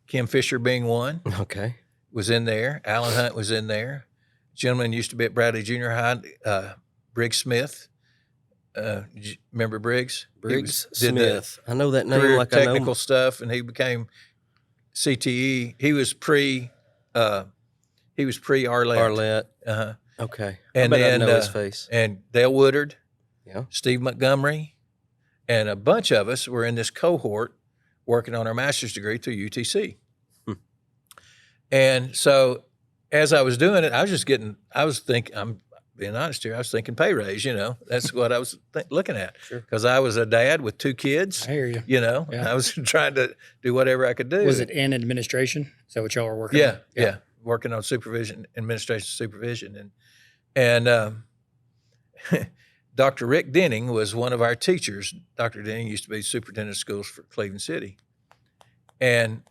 Kim Fisher being one. Okay. Was in there. Alan Hunt was in there. Gentleman used to be at Bradley Junior High, Briggs Smith. Remember Briggs? Briggs Smith. I know that name like technical I know. stuff, and he became CTE. He was pre Arlette. Arlette. Uh-huh. Okay. And then I know his face. And Dale Woodard. Yeah. Steve Montgomery, and a bunch of us were in this cohort working on our master's degree through UTC. And so as I was doing it, I'm being honest here, I was thinking pay raise, you know. That's what I was looking at. Because I was a dad with 2 kids. I hear you. You know, Yeah. I was trying to do whatever I could do. Was it in administration? Is that what y'all were working on? Yeah. Working on administration supervision. And Dr. Rick Denning was one of our teachers. Dr. Denning used to be superintendent of schools for Cleveland City. And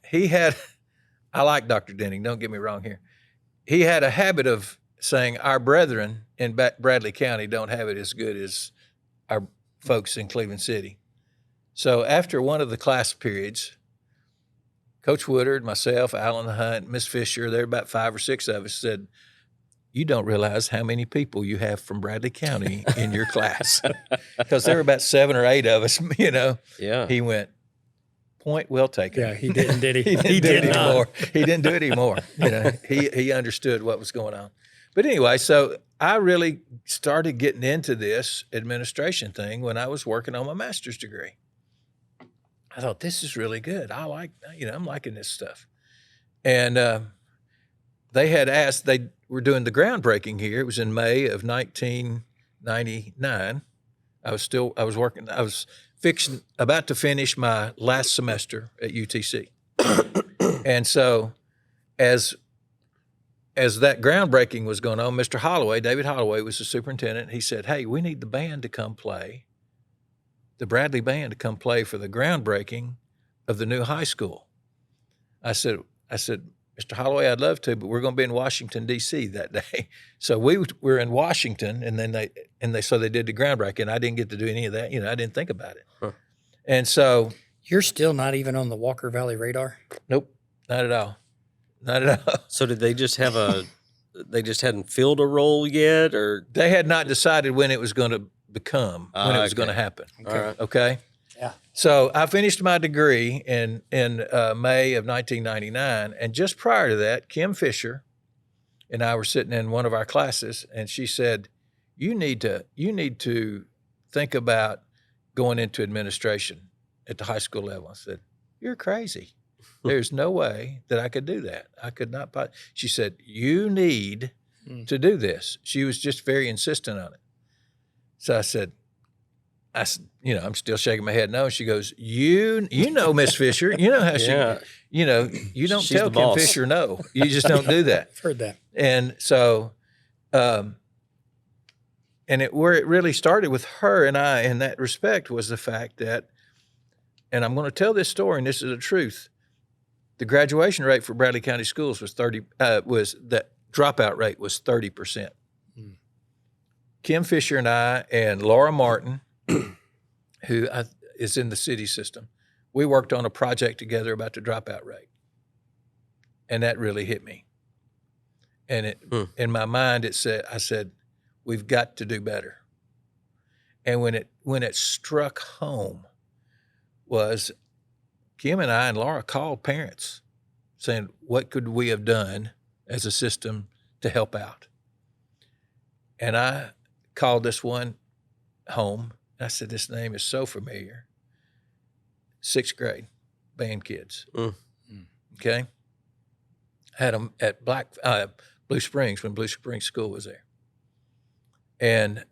I like Dr. Denning, don't get me wrong here. He had a habit of saying, our brethren in Bradley County don't have it as good as our folks in Cleveland City. So after one of the class periods, Coach Woodard, myself, Alan Hunt, Miss Fisher, there were about 5 or 6 of us, said, you don't realize how many people you have from Bradley County in your class. Because there were about 7 or 8 of us, you know. Yeah. He went, point well taken. Yeah, he didn't, did he? He didn't anymore. He didn't do it anymore. You know, he understood what was going on. But anyway, so I really started getting into this administration thing when I was working on my master's degree. I thought, this is really good. I'm liking this stuff. And they were doing the groundbreaking here. It was in May of 1999. I was about to finish my last semester at UTC. And so as that groundbreaking was going on, Mr. Holloway, David Holloway was the superintendent. He said, hey, we need the band to come play, the Bradley band to come play for the groundbreaking of the new high school. I said, Mr. Holloway, I'd love to, but we're going to be in Washington, D.C. that day. So we were in Washington, and then they did the groundbreaking. I didn't get to do any of that. You know, I didn't think about it. Huh. And so. You're still not even on the Walker Valley radar? Nope, not at all. Not at all. So did they just they just hadn't filled a role yet, or? They had not decided when it was going to become, when it was going to happen. Okay. Okay? Yeah. So I finished my degree in May of 1999, and just prior to that, Kim Fisher and I were sitting in one of our classes, and she said, "You need to think about going into administration at the high school level." I said, "You're crazy. There's no way that I could do that. I could not." She said, "You need to do this." She was just very insistent on it. So I said, I'm still shaking my head no. She goes, you know, Miss Fisher, you know how she, you don't She's tell Kim Fisher no. You just don't do that. I've heard that. And so, where it really started with her and I in that respect was the fact that, and I'm going to tell this story, and this is the truth. The graduation rate for Bradley County Schools was the dropout rate was 30%. Kim Fisher and I and Laura Martin, who is in the city system, we worked on a project together about the dropout rate. And that really hit me. And in my mind, I said, we've got to do better. And when it struck home was Kim and I and Laura called parents saying, what could we have done as a system to help out? And I called this one home. I said, this name is so familiar. 6th grade, band kids. Okay? Had them at Blue Springs when Blue Springs School was there. And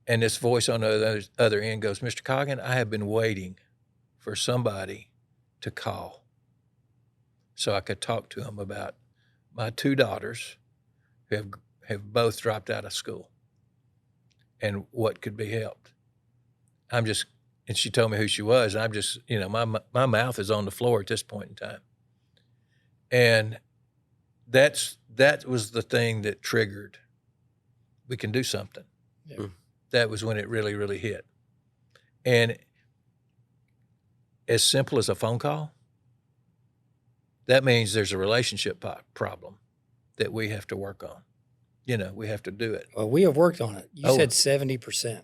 this voice on the other end goes, Mr. Coggin, I have been waiting for somebody to call so I could talk to them about my 2 daughters who have both dropped out of school and what could be helped. And she told me who she was, and I'm just, my mouth is on the floor at this point in time. And that was the thing that triggered, we can do something. Yeah. That was when it really, really hit. And as simple as a phone call, that means there's a relationship problem that we have to work on. We have to do it. Well, we have worked on it. You said 70%.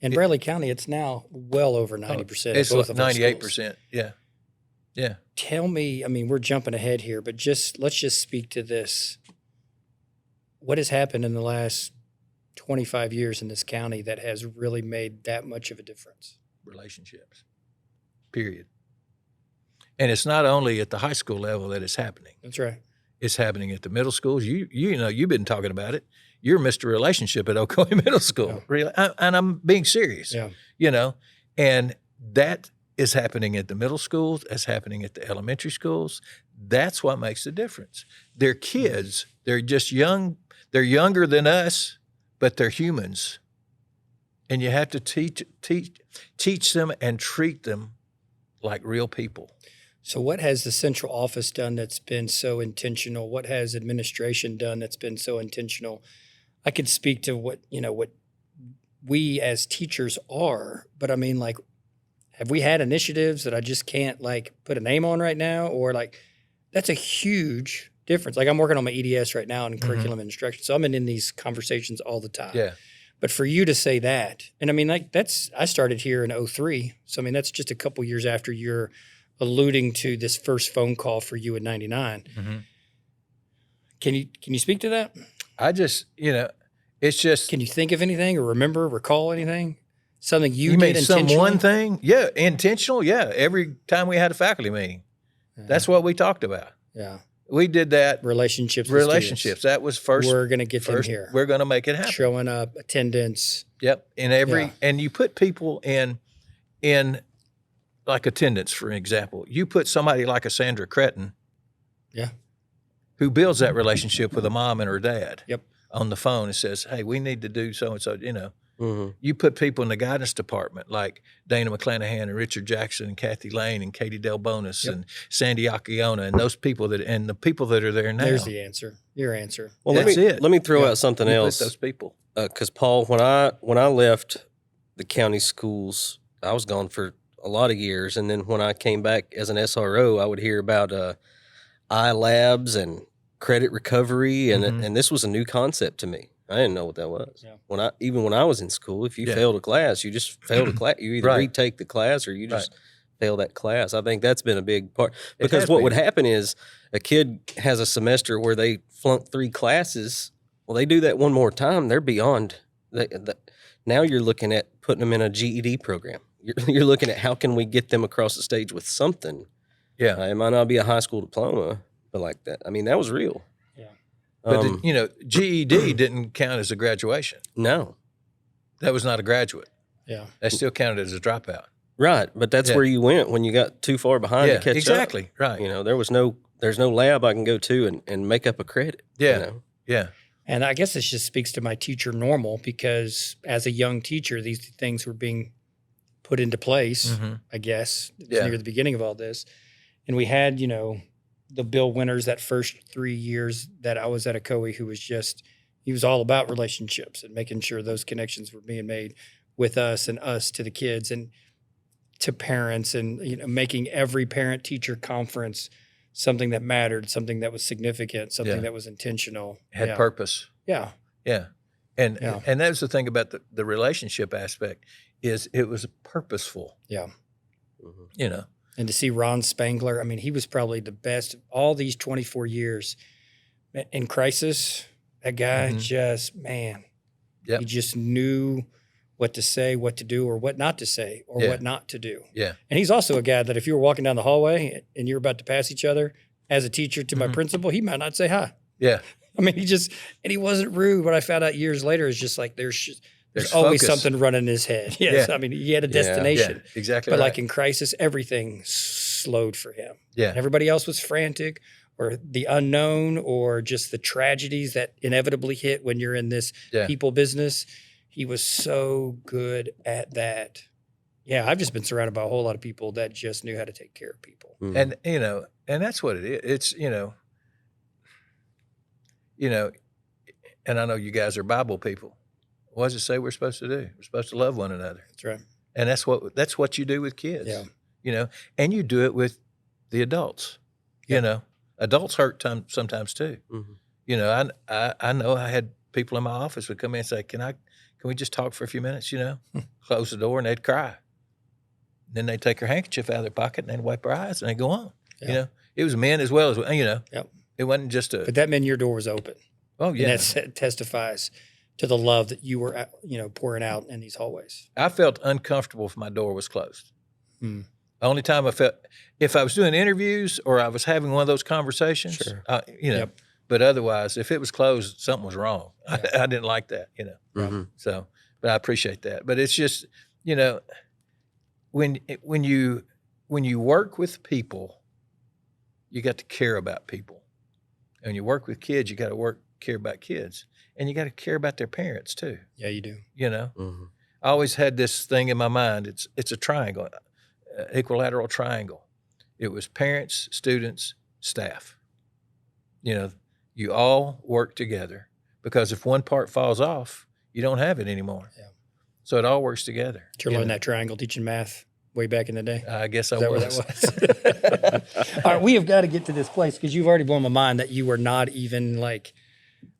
In Bradley County, it's now well over 90%. It's 98%. Yeah. Yeah. Tell me, we're jumping ahead here, but let's just speak to this. What has happened in the last 25 years in this county that has really made that much of a difference? Relationships, period. And it's not only at the high school level that it's happening. That's right. It's happening at the middle schools. You've been talking about it. You're Mr. Relationship at Ocoee Middle School. Yeah. Really, and I'm being serious. Yeah. And that is happening at the middle schools. That's happening at the elementary schools. That's what makes the difference. They're kids. They're just young. They're younger than us, but they're humans. And you have to teach them and treat them like real people. So what has the central office done that's been so intentional? What has administration done that's been so intentional? I could speak to what we as teachers are, but have we had initiatives that I just can't put a name on right now? Or that's a huge difference. I'm working on my EDS right now in curriculum and instruction. So I'm in these conversations all the time. Yeah. But for you to say that, and I started here in 2003. So that's just a couple years after you're alluding to this first phone call for you in 99. Mm-hmm. Can you speak to that? I just, it's just. Can you think of anything or recall anything? Something you did mean intentionally? Some one thing? Yeah, intentional. Yeah, every time we had a faculty meeting, that's what we talked about. Yeah, we did that. Relationships. That was first. We're going to get them here. We're going to make it happen. Showing up, attendance. Yep, and you put people in like attendance, for example. You put somebody like a Sandra Cretton. Yeah. Who builds that relationship with a mom and her dad. Yep. On the phone and says, hey, we need to do so-and-so, Mm-hmm. You put people in the guidance department like Dana McClanahan and Richard Jackson and Kathy Lane and Katie Del Bonis and Sandy Akiona and those people and the people that are there now. There's the answer. Your answer. Well, let me throw out something else. Those people. Because Paul, when I left the county schools, I was gone for a lot of years, and then when I came back as an SRO, I would hear about iLabs and credit recovery, and this was a new concept to me. I didn't know what that was. Yeah. Even when I was in school, if you failed a class, you just failed a class. You either retake the class or you just fail that class. I think that's been a big part, because what would happen is a kid has a semester where they flunk 3 classes. Well, they do that one more time, they're beyond. Now you're looking at putting them in a GED program. You're looking at how can we get them across the stage with something. Yeah, it might not be a high school diploma, but like that. I mean, that was real. But GED didn't count as a graduation. No. That was not a graduate. Yeah. That still counted as a dropout. Right, but that's where you went when you got too far behind to catch exactly. up. Right. There's no lab I can go to and make up a credit. Yeah. Yeah. And I guess this just speaks to my teacher normal, because as a young teacher, these things were being put into place, I guess, near the beginning of all this. And we had, the Bill Winters that first 3 years that I was at Ocoee, who was he was all about relationships and making sure those connections were being made with us and us to the kids and to parents, and making every parent-teacher conference something that mattered, something that was significant, something that was intentional. Had purpose. Yeah. Yeah. And that was the thing about the relationship aspect, is it was purposeful. Yeah. Mm-hmm. And to see Ron Spangler, I mean, he was probably the best of all these 24 years. In crisis, that guy he just knew what to say, what to do, or what not to say, or what not to do. Yeah. And he's also a guy that if you were walking down the hallway and you're about to pass each other as a teacher to my principal, he might not say hi. Yeah. I mean, he wasn't rude. What I found out years later is just like there's always something running in his head. Yes. Yeah. I mean, he had a destination. Yeah, exactly. But like in crisis, everything slowed for him. Yeah. And everybody else was frantic, or the unknown, or just the tragedies that inevitably hit when you're in this people business. He was so good at that. Yeah, I've just been surrounded by a whole lot of people that just knew how to take care of people. And and that's what it is. It's and I know you guys are Bible people. What does it say we're supposed to do? We're supposed to love one another. That's right. And that's what you do with kids. Yeah. And you do it with the adults. Adults hurt sometimes too. Mm-hmm. I know I had people in my office would come in and say, Can we just talk for a few minutes, Close the door, and they'd cry. Then they'd take their handkerchief out of their pocket and they'd wipe their eyes and they'd go on. Yeah. It was men as well as, Yep. It wasn't just But that meant your door was open. Oh, yeah. And that testifies to the love that you were, pouring out in these hallways. I felt uncomfortable if my door was closed. The only time I felt, if I was doing interviews or I was having one of those conversations, but otherwise, if it was closed, something was wrong. Yeah. I didn't like that, Mm-hmm. So, but I appreciate that. But it's just, when you work with people, you got to care about people. And when you work with kids, you got to care about kids. And you got to care about their parents too. Yeah, you do. Mm-hmm. I always had this thing in my mind. It's a triangle, equilateral triangle. It was parents, students, staff. You all work together, because if one part falls off, you don't have it anymore. Yeah. So it all works together. Did you learn that triangle teaching math way back in the day? I guess I was. Where that was? All right, we have got to get to this place, because you've already blown my mind that you were not even like,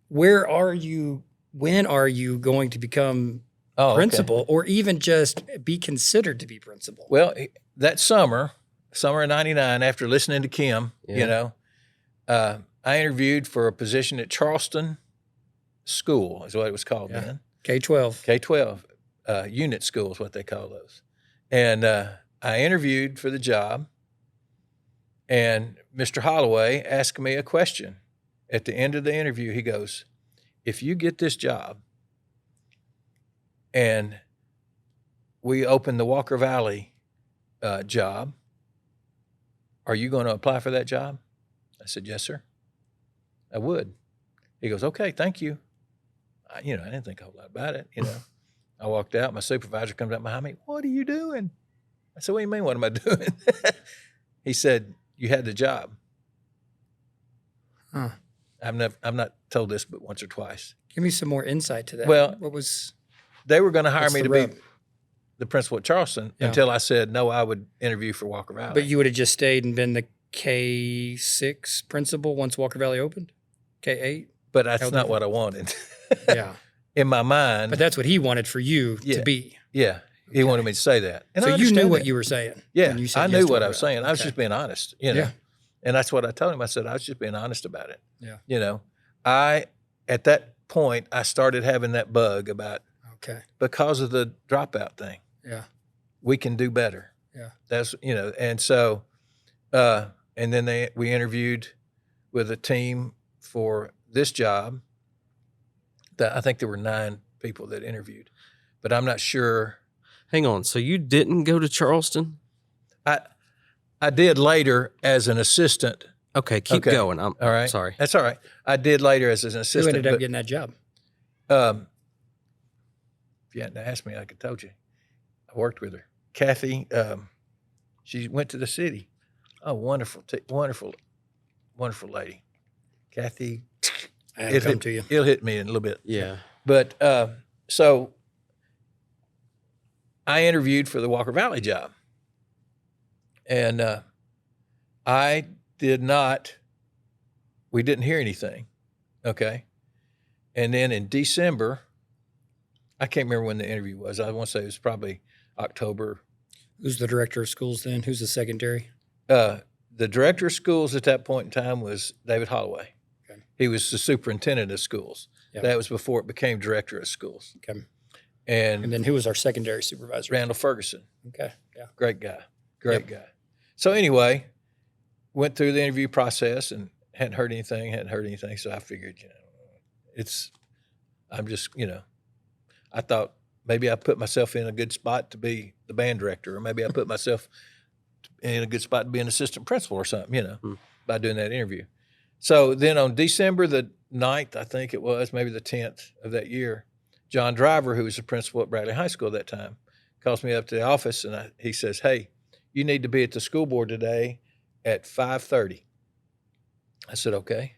where are you? When are you going to become principal, or even just be considered to be principal? Well, that summer of '99, after listening to Kim, I interviewed for a position at Charleston School, is what it was called then. K-12. K-12, unit school is what they call those. And I interviewed for the job, and Mr. Holloway asked me a question. At the end of the interview, he goes, if you get this job and we open the Walker Valley job, are you going to apply for that job? I said, yes, sir, I would. He goes, okay, thank you. I didn't think a whole lot about it, I walked out. My supervisor comes up behind me. What are you doing? I said, what do you mean, what am I doing? He said, you had the job. Huh. I've not told this but once or twice. Give me some more insight to that. Well, they were going to hire me to be the principal at Charleston until I said, no, I would interview for Walker Valley. But you would have just stayed and been the K6 principal once Walker Valley opened? K8? But that's not what I wanted. Yeah. In my mind. But that's what he wanted for you to be. Yeah. He wanted me to say that. And so I you knew what that. you were saying. Yeah. When you said I yes knew to what I Walker was Valley. saying. I was just being honest, you know. Yeah. And that's what I told him. I said, I was just being honest about it. Yeah. You know, at that point, I started having that bug about, because of the dropout thing. Yeah. We can do better. Yeah. That's, you know, and so, and then we interviewed with a team for this job. I think there were 9 people that interviewed, but I'm not sure. Hang on. So you didn't go to Charleston? I did later as an assistant. Okay, keep going. I'm all right. Sorry. That's all right. I did later as an assistant. Who ended up getting that job? If you hadn't asked me, I could have told you. I worked with her. Kathy, she went to the city. Oh, wonderful, wonderful, wonderful lady. Kathy. It'll come to you. It'll hit me in a little bit. Yeah. But so I interviewed for the Walker Valley job. And we didn't hear anything. Okay. And then in December, I can't remember when the interview was. I want to say it was probably October. Who's the director of schools then? Who's the secondary? The director of schools at that point in time was David Holloway. Okay. He was the superintendent of schools. Yep. That was before it became director of schools. Okay. And then who was our secondary supervisor? Randall Ferguson. Okay. Yeah. Great guy. Great guy. So anyway, went through the interview process and hadn't heard anything. So I figured, you know, I'm just, you know, I thought maybe I put myself in a good spot to be the band director, or maybe I put myself in a good spot to be an assistant principal or something, you know, by doing that interview. So then on December the 9th, I think it was, maybe the 10th of that year, John Driver, who was the principal at Bradley High School at that time, calls me up to the office and he says, "Hey, you need to be at the school board today at 5:30. I said, "Okay,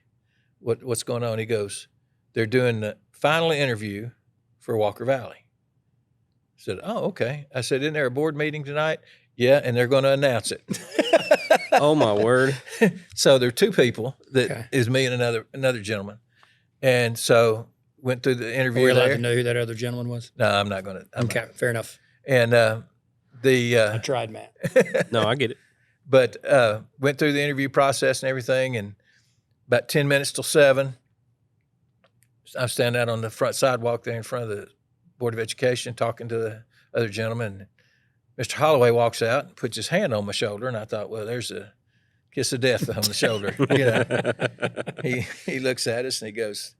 what's going on?" He goes, "They're doing the final interview for Walker Valley." I said, "Oh, okay." I said, "Isn't there a board meeting tonight?" "Yeah, and they're going to announce it." Oh my word! So there are 2 people. That is me and another gentleman, and so went through the interview. Are we allowed to know who that other gentleman was? No, I'm not going to. Okay, fair enough. And I tried, Matt. No, I get it. But went through the interview process and everything, and about 10 minutes till 7, I'm standing out on the front sidewalk there in front of the Board of Education talking to the other gentleman. Mr. Holloway walks out and puts his hand on my shoulder, and I thought, well, there's a kiss of death on the shoulder. You know, he looks at us and he goes,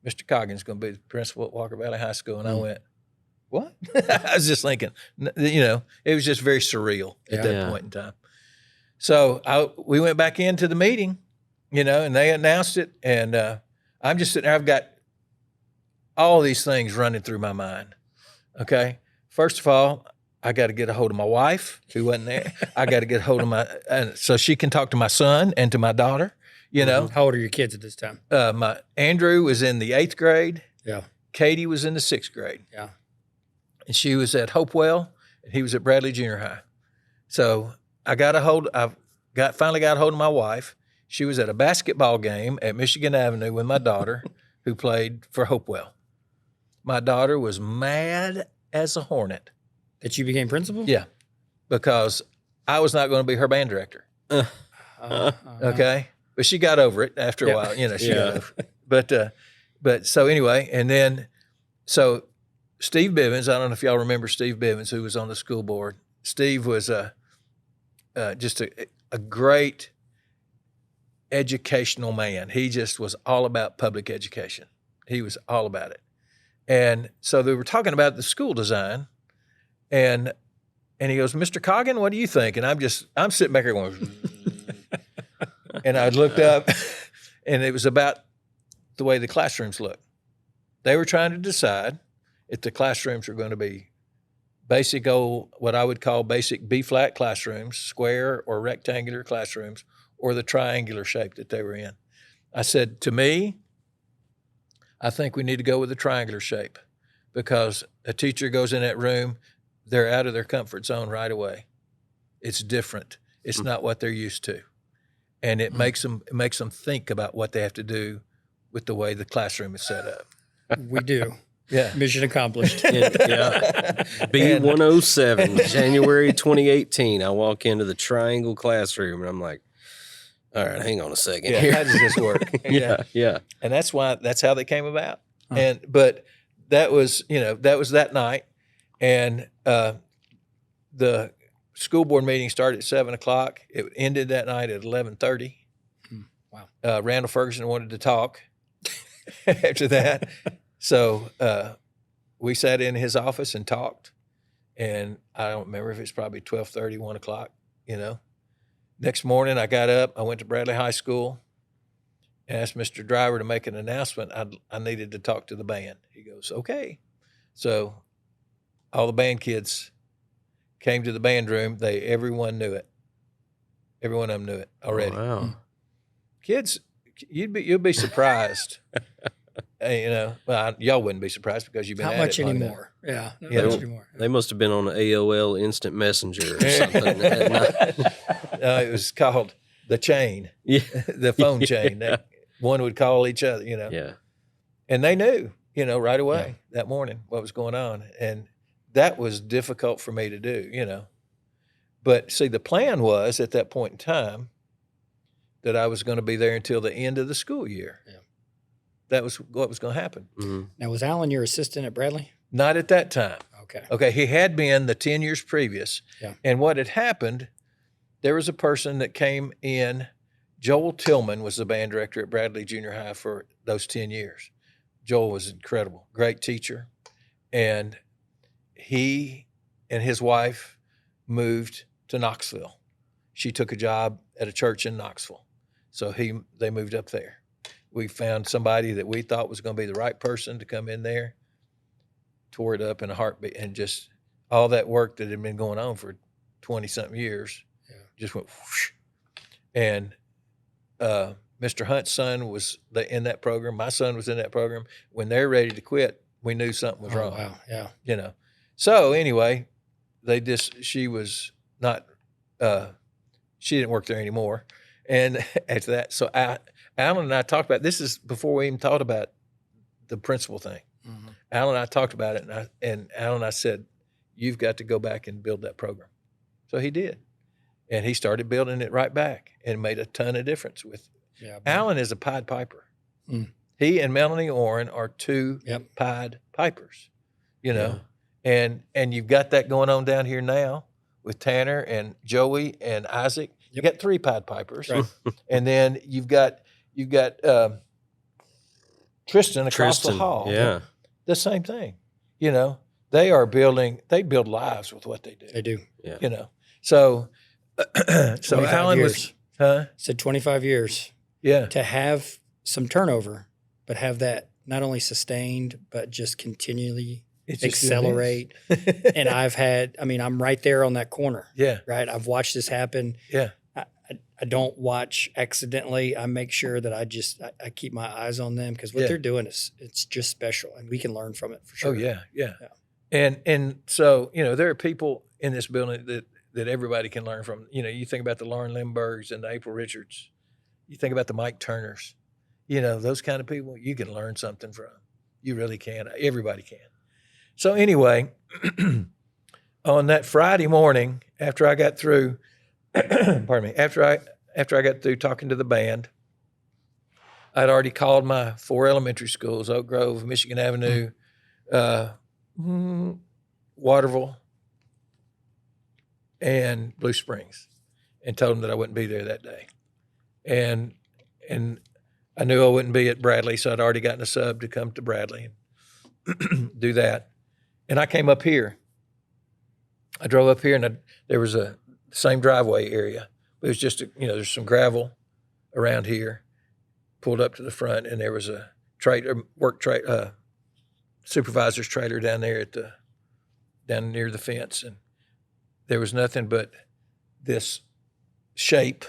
"Mr. Coggin's going to be the principal at Walker Valley High School." And I went, "What?" I was just thinking, you know, it was just very surreal at that point in time. So we went back into the meeting, you know, and they announced it. And I'm just sitting there. I've got all these things running through my mind. Okay. First of all, I got to get a hold of my wife who wasn't there. I got to get a hold of so she can talk to my son and to my daughter, you know. How old are your kids at this time? My Andrew was in the 8th grade. Yeah. Katie was in the 6th grade. Yeah. And she was at Hopewell, and he was at Bradley Junior High. So finally got a hold of my wife. She was at a basketball game at Michigan Avenue with my daughter, who played for Hopewell. My daughter was mad as a hornet. That you became principal? Yeah, because I was not going to be her band director. Okay, but she got over it after a while. You know, she got over it. But so anyway, and then so Steve Bivens. I don't know if y'all remember Steve Bivens, who was on the school board. Steve was just a great educational man. He just was all about public education. He was all about it. And so they were talking about the school design. And he goes, "Mr. Coggin, what do you think?" And I'm sitting back here going, and I looked up, and it was about the way the classrooms look. They were trying to decide if the classrooms were going to be what I would call basic B-flat classrooms, square or rectangular classrooms, or the triangular shape that they were in. I said, to me, I think we need to go with the triangular shape, because a teacher goes in that room, they're out of their comfort zone right away. It's different. It's not what they're used to. And it makes them think about what they have to do with the way the classroom is set up. We do. Yeah. Mission accomplished. Yeah. B107, January 2018. I walk into the triangle classroom and I'm like, all right, hang on a second. Yeah. Here. How does this work? Yeah. And that's how they came about. Huh. But that was that night. And the school board meeting started at 7:00. It ended that night at 11:30. Wow. Randall Ferguson wanted to talk after that. So we sat in his office and talked. And I don't remember if it's probably 12:30, 1:00, Next morning I got up, I went to Bradley High School, asked Mr. Driver to make an announcement. I needed to talk to the band. He goes, okay. So all the band kids came to the band room. Everyone knew it. Every one of them knew it already. Oh, wow. Kids, you'll be surprised. Well, y'all wouldn't be surprised because you've been Not at much it long anymore. Yeah. Not Yeah. much anymore. They must have been on the AOL Instant Messenger or something. That night. It was called the chain, Yeah. the phone chain. That one would call each other, Yeah. and they knew, right away that morning what was going on. And that was difficult for me to do, But see, the plan was at that point in time that I was going to be there until the end of the school year. Yeah. That was what was going to happen. Mm-hmm. Now, was Alan your assistant at Bradley? Not at that time. Okay. Okay, he had been the 10 years previous. Yeah. And what had happened, there was a person that came in. Joel Tillman was the band director at Bradley Junior High for those 10 years. Joel was incredible, great teacher. And he and his wife moved to Knoxville. She took a job at a church in Knoxville. So they moved up there. We found somebody that we thought was going to be the right person to come in there, tore it up in a heartbeat, and just all that work that had been going on for 20-something years just went whoosh. And Mr. Hunt's son was in that program. My son was in that program. When they're ready to quit, we knew something was wrong. Wow. Yeah. So anyway, she was not, she didn't work there anymore. And after that, so Alan and I talked about, this is before we even thought about the principal thing. Mm-hmm. Alan and I talked about it, and Alan and I said, you've got to go back and build that program. So he did. And he started building it right back and made a ton of difference with it. Yeah. Alan is a Pied Piper. Mm. He and Melanie Orrin are two Yep. Pied Pipers, and you've got that going on down here now with Tanner and Joey and Isaac. You got three Pied Pipers, Right. and then you've got Tristan across the hall. Yeah. The same thing. They build lives with what they do. They do. Yeah. So 25 Alan years. was, Said 25 years yeah. to have some turnover, but have that not only sustained, but just continually It's just accelerate. And I'm right there on that corner. Yeah. Right. I've watched this happen. Yeah. I don't watch accidentally. I make sure that I keep my eyes on them because what they're doing it's just special, and we can learn from it for sure. Oh yeah. And so there are people in this building that everybody can learn from. You think about the Lauren Lindberghs and the April Richards. You think about the Mike Turners. Those kind of people you can learn something from. You really can. Everybody can. So anyway, on that Friday morning after I got through. Pardon me. After I got through talking to the band, I'd already called my 4 elementary schools: Oak Grove, Michigan Avenue, Waterville, and Blue Springs, and told them that I wouldn't be there that day. And I knew I wouldn't be at Bradley, so I'd already gotten a sub to come to Bradley and do that. And I came up here. I drove up here, and there was a same driveway area. It was just, there's some gravel around here. Pulled up to the front, and there was a supervisor's trailer down there down near the fence, and there was nothing but this shape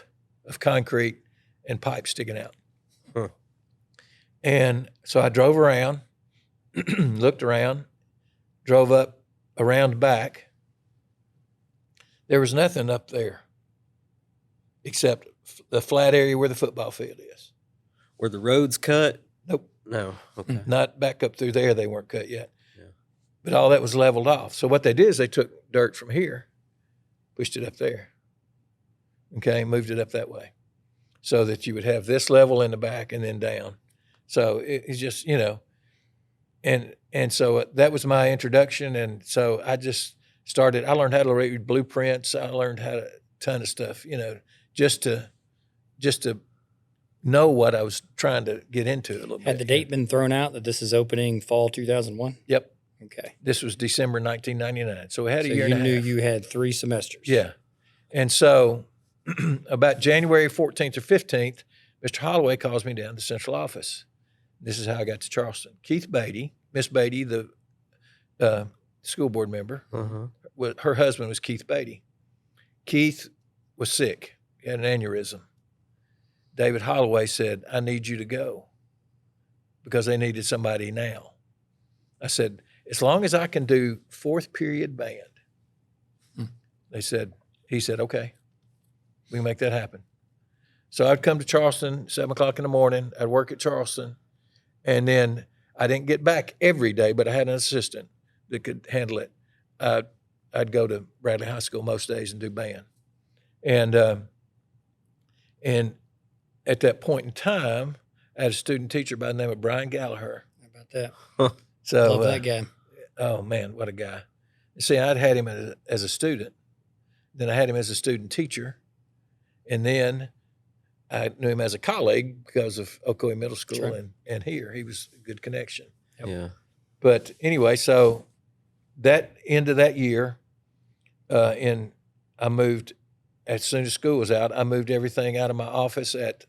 of concrete and pipe sticking out. Huh. And so I drove around, looked around, drove up around back. There was nothing up there except the flat area where the football field is. Where the roads cut? Nope. No. Okay. Not back up through there. They weren't cut yet. Yeah. But all that was leveled off. So what they did is they took dirt from here, pushed it up there. Okay, moved it up that way, so that you would have this level in the back and then down. So it's just, you know, and so that was my introduction. And so I just started. I learned how to read blueprints. I learned how to ton of stuff, you know, just to know what I was trying to get into a little bit. Had the date been thrown out that this is opening fall 2001? Yep. Okay. This was December 1999. So we had a year and a half. You knew you had 3 semesters. Yeah. And so about January 14th or 15th, Mr. Holloway calls me down to the central office. This is how I got to Charleston. Keith Beatty, Miss Beatty, the school board member, her husband was Keith Beatty. Keith was sick. He had an aneurysm. David Holloway said, I need you to go, because they needed somebody now. I said, as long as I can do 4th period band. He said, okay, we can make that happen. So I'd come to Charleston, 7 o'clock in the morning. I'd work at Charleston. And then I didn't get back every day, but I had an assistant that could handle it. I'd go to Bradley High School most days and do band. And at that point in time, I had a student teacher by the name of Brian Gallagher. How about that? So Love that guy. Oh man, what a guy! See, I'd had him as a student, then I had him as a student teacher, and then I knew him as a colleague because of Ocoee Middle School, Sure. and here he was a good connection. Yeah. But anyway, so that end of that year, I moved as soon as school was out. I moved everything out of my office at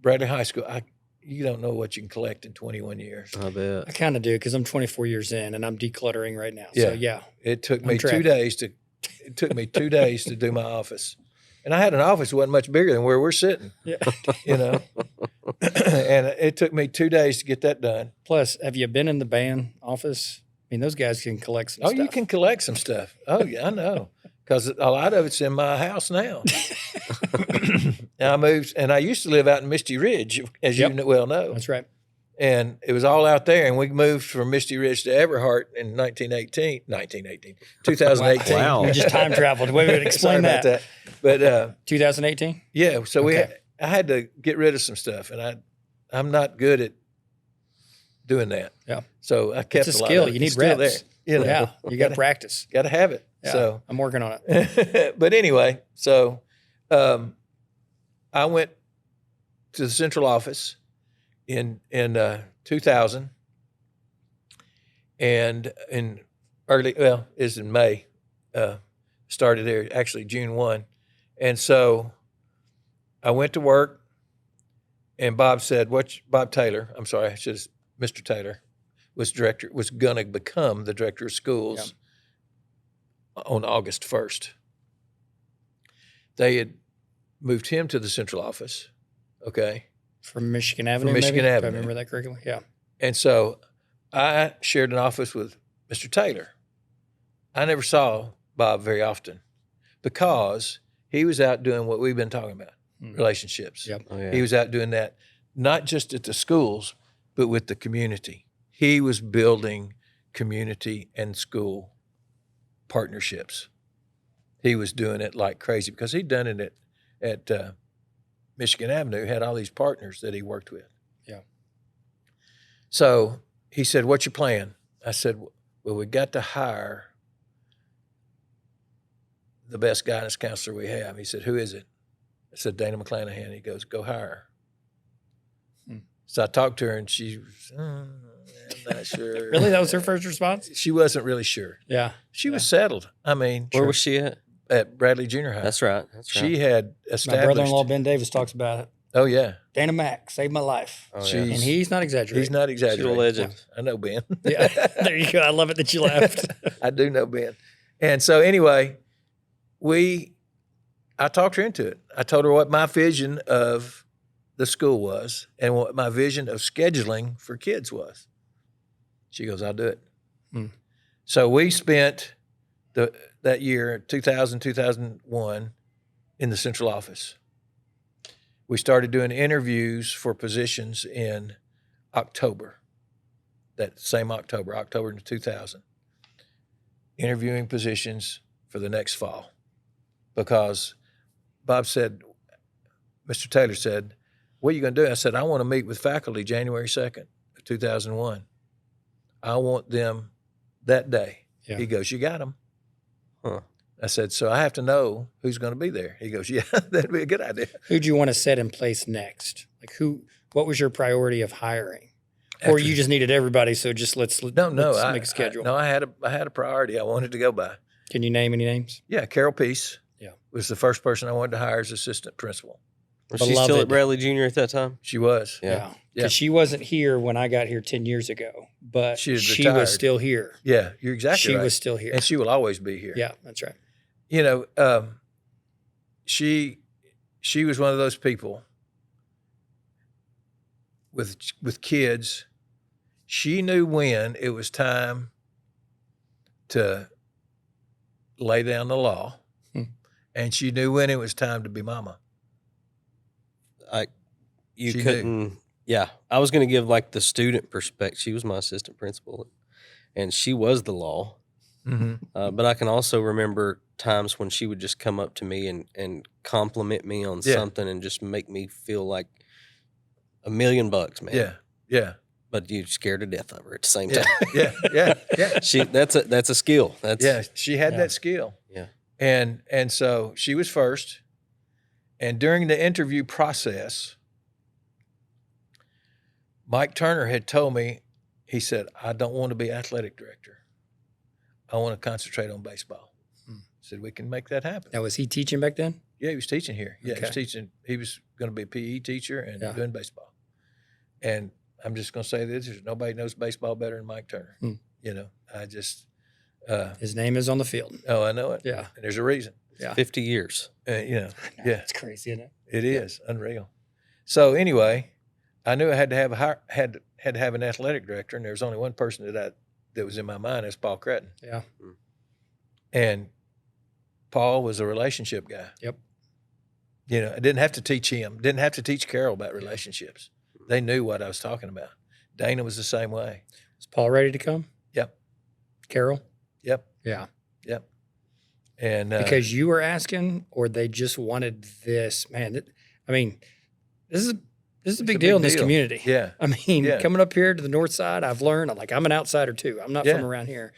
Bradley High School. You don't know what you can collect in 21 years. I bet. I kind of do, because I'm 24 years in and I'm decluttering right now. Yeah. So yeah, It took me I'm 2 tracking. days to. It took me 2 days to do my office, and I had an office that wasn't much bigger than where we're sitting. yeah. You know, and it took me 2 days to get that done. Plus, have you been in the band office? I mean, those guys can collect some stuff. You can collect some stuff. Oh yeah, I know, because a lot of it's in my house now. And I moved, and I used to live out in Misty Ridge, as you well know. That's right. And it was all out there, and we moved from Misty Ridge to Everhart in 2018. Wow. You just time traveled. Wait a minute, explain Sorry about that. But 2018? yeah, so Okay. I had to get rid of some stuff, and I'm not good at doing that. Yeah. So I kept It's a lot skill. of it. You need It's still reps. there. You know, Yeah, you got to practice. got to have it. Yeah, So, I'm working on it. but anyway, so I went to the central office in 2000, and in it's in May. Started there actually June 1, and so I went to work. And Bob said, Bob Taylor, I'm sorry, Mr. Taylor, was going to become the director of schools on August 1st. They had moved him to the central office, okay? From Michigan Avenue, Michigan maybe? If Avenue. I remember that correctly. Yeah. And so I shared an office with Mr. Taylor. I never saw Bob very often because he was out doing what we've been talking about, relationships. Yep. Oh, yeah. He was out doing that, not just at the schools, but with the community. He was building community and school partnerships. He was doing it like crazy because he'd done it at Michigan Avenue, had all these partners that he worked with. Yeah. So he said, what's your plan? I said, well, we got to hire the best guidance counselor we have. He said, who is it? I said, Dana McClanahan. He goes, go hire her. So I talked to her, and she was, I'm not sure. Really? That was her first response? She wasn't really sure. Yeah. She was settled. I mean, Where was she at? at Bradley Junior High. That's right. That's right. She had My established. brother-in-law, Ben Davis, talks about it. Oh yeah, Dana Mack saved my life. Oh, She- yeah. And he's not exaggerating. he's not She's a exaggerating. legend. I know Ben. Yeah. There you go. I love it that you laughed. I do know Ben. And so anyway, I talked her into it. I told her what my vision of the school was and what my vision of scheduling for kids was. She goes, I'll do it. Hmm. So we spent that year, 2000, 2001, in the central office. We started doing interviews for positions in October, that same October 2000, interviewing positions for the next fall, because Bob said, Mr. Taylor said, what are you going to do? I said, I want to meet with faculty January 2nd, 2001. I want them that day. Yeah. He goes, you got them. Huh. I said, so I have to know who's going to be there. He goes, yeah, that'd be a good idea. Who'd you want to set in place next? Like what was your priority of hiring? Or you just needed everybody, so just let's make a schedule. I had a priority I wanted to go by. Can you name any names? Yeah, Carol Peace was the first person I wanted to hire as assistant principal. Was she still at Bradley Jr. at that time? She was. Yeah. Because she wasn't here when I got here 10 years ago, but she was still here. Yeah, you're exactly right. She was still here. And she will always be here. Yeah, that's right. You know, she was one of those people with kids. She knew when it was time to lay down the law, and she knew when it was time to be mama. Yeah, I was going to give like the student perspective. She was my assistant principal, and she was the law. Mm-hmm. But I can also remember times when she would just come up to me and compliment me on something and just make me feel like $1 million, man. Yeah, yeah. But you scared to death of her at the same time. Yeah. That's a skill. She had that skill. Yeah. And so she was first. And during the interview process, Mike Turner had told me, he said, I don't want to be athletic director. I want to concentrate on baseball. I said, we can make that happen. Now, was he teaching back then? Yeah, he was teaching here. Yeah, he was teaching. He was going to be a PE teacher and doing baseball. And I'm just going to say this, nobody knows baseball better than Mike Turner. You know, I just... his name is on the field. Oh, I know it. Yeah. And there's a reason. Yeah. 50 years. You know, yeah. It's crazy, isn't it? It is unreal. So anyway, I knew I had to have an athletic director, and there was only one person that was in my mind. That's Paul Cretton. Yeah. And Paul was a relationship guy. Yep. You know, I didn't have to teach him. Didn't have to teach Carol about relationships. They knew what I was talking about. Dana was the same way. Was Paul ready to come? Yep. Carol? Yep. Yeah. Yep. And because you were asking, or they just wanted this, man. This is a big deal in this community. Yeah. I mean, coming up here to the north side, I've learned, I'm an outsider too. I'm not from around here.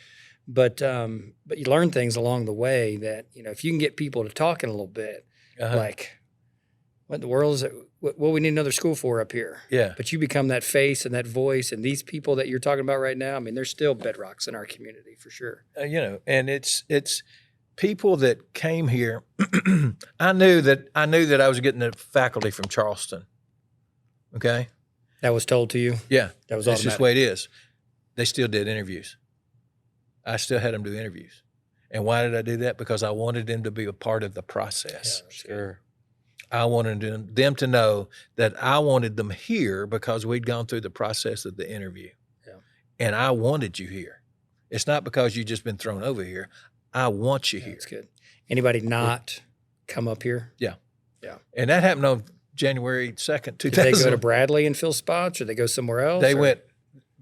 But you learn things along the way that, you know, if you can get people to talking a little bit, like, what in the world is it? What we need another school for up here? Yeah. But you become that face and that voice, and these people that you're talking about right now, I mean, they're still bedrocks in our community for sure. You know, and it's people that came here. I knew that I was getting the faculty from Charleston. Okay. That was told to you? Yeah. That was That's just the way it is. They still did interviews. I still had them do interviews. And why did I do that? Because I wanted them to be a part of the process. Yeah, sure. I wanted them to know that I wanted them here because we'd gone through the process of the interview. Yeah. And I wanted you here. It's not because you've just been thrown over here. I want you here. That's good. Anybody not come up here? Yeah. Yeah. And that happened on January 2nd, 2000. Did they go to Bradley and fill spots, or they go somewhere else? They went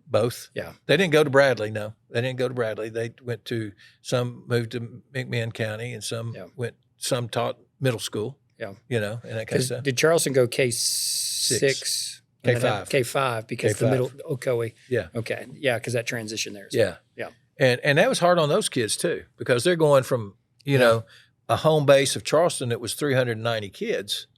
both. Yeah. They didn't go to Bradley, no. They didn't go to Bradley. They went to, some moved to McMinn County, and some taught middle school. Yeah. You know, and that kind of stuff. Did Charleston go K6? K5. K5 because the middle, Ocoee. Yeah. Okay. Yeah, because that transition there. Yeah. Yeah. And that was hard on those kids too, because they're going from, you know, a home base of Charleston that was 390 kids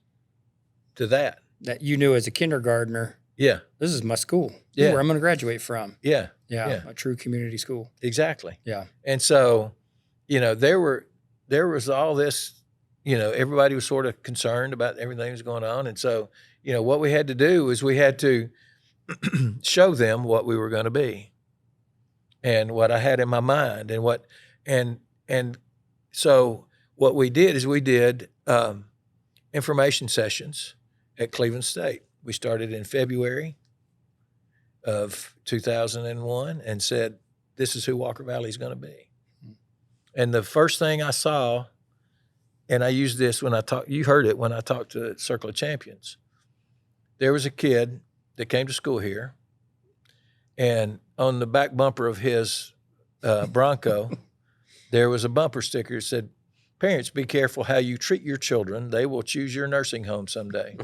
to that. That you knew as a kindergartner. Yeah. This is my school. Yeah. Where I'm going to graduate from. Yeah. Yeah. A true community school. Exactly. Yeah. And so, you know, there was all this, you know, everybody was sort of concerned about everything that was going on. And so, you know, what we had to do is we had to show them what we were going to be and what I had in my mind and so what we did is we did information sessions at Cleveland State. We started in February of 2001 and said, this is who Walker Valley is going to be. And the first thing I saw, and I used this when I talked, you heard it when I talked to Circle of Champions. There was a kid that came to school here And on the back bumper of his Bronco, there was a bumper sticker that said, "Parents, be careful how you treat your children. They will choose your nursing home someday."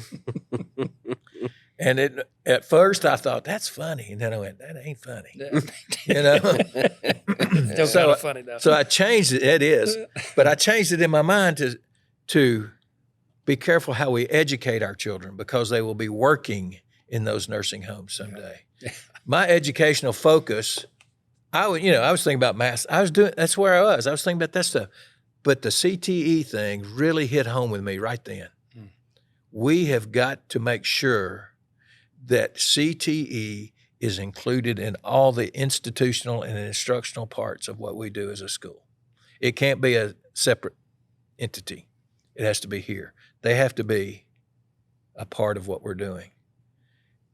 And at first I thought, that's funny. And then I went, that ain't funny. Still kind of funny though. So I changed it. It is. But I changed it in my mind to be careful how we educate our children, because they will be working in those nursing homes someday. Yeah. My educational focus, I was thinking about math. That's where I was. I was thinking about that stuff. But the CTE thing really hit home with me right then. We have got to make sure that CTE is included in all the institutional and instructional parts of what we do as a school. It can't be a separate entity. It has to be here. They have to be a part of what we're doing.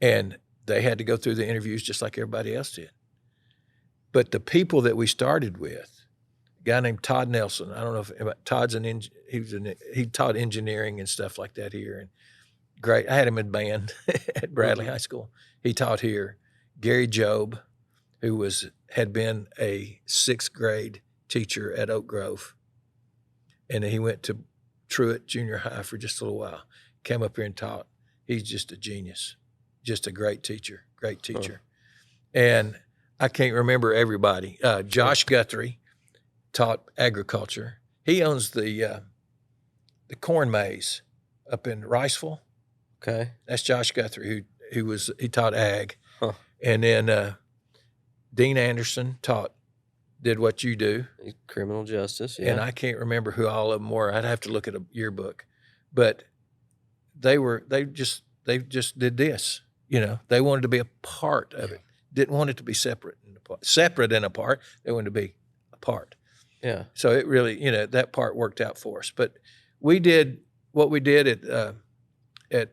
And they had to go through the interviews just like everybody else did. But the people that we started with, a guy named Todd Nelson, I don't know if Todd's he taught engineering and stuff like that here. And great. I had him in band at Bradley High School. He taught here. Gary Job, who had been a 6th grade teacher at Oak Grove. And then he went to Truett Junior High for just a little while. Came up here and taught. He's just a genius. Just a great teacher. And I can't remember everybody. Josh Guthrie taught agriculture. He owns the corn maze up in Riceville. Okay. That's Josh Guthrie, he taught ag. Huh. And then Dean Anderson did what you do. Criminal justice, yeah. And I can't remember who all of them were. I'd have to look at a yearbook. But they just did this. They wanted to be a part of it. Didn't want it to be separate and apart. They wanted to be a part. Yeah. So it really, that part worked out for us. But we did what we did at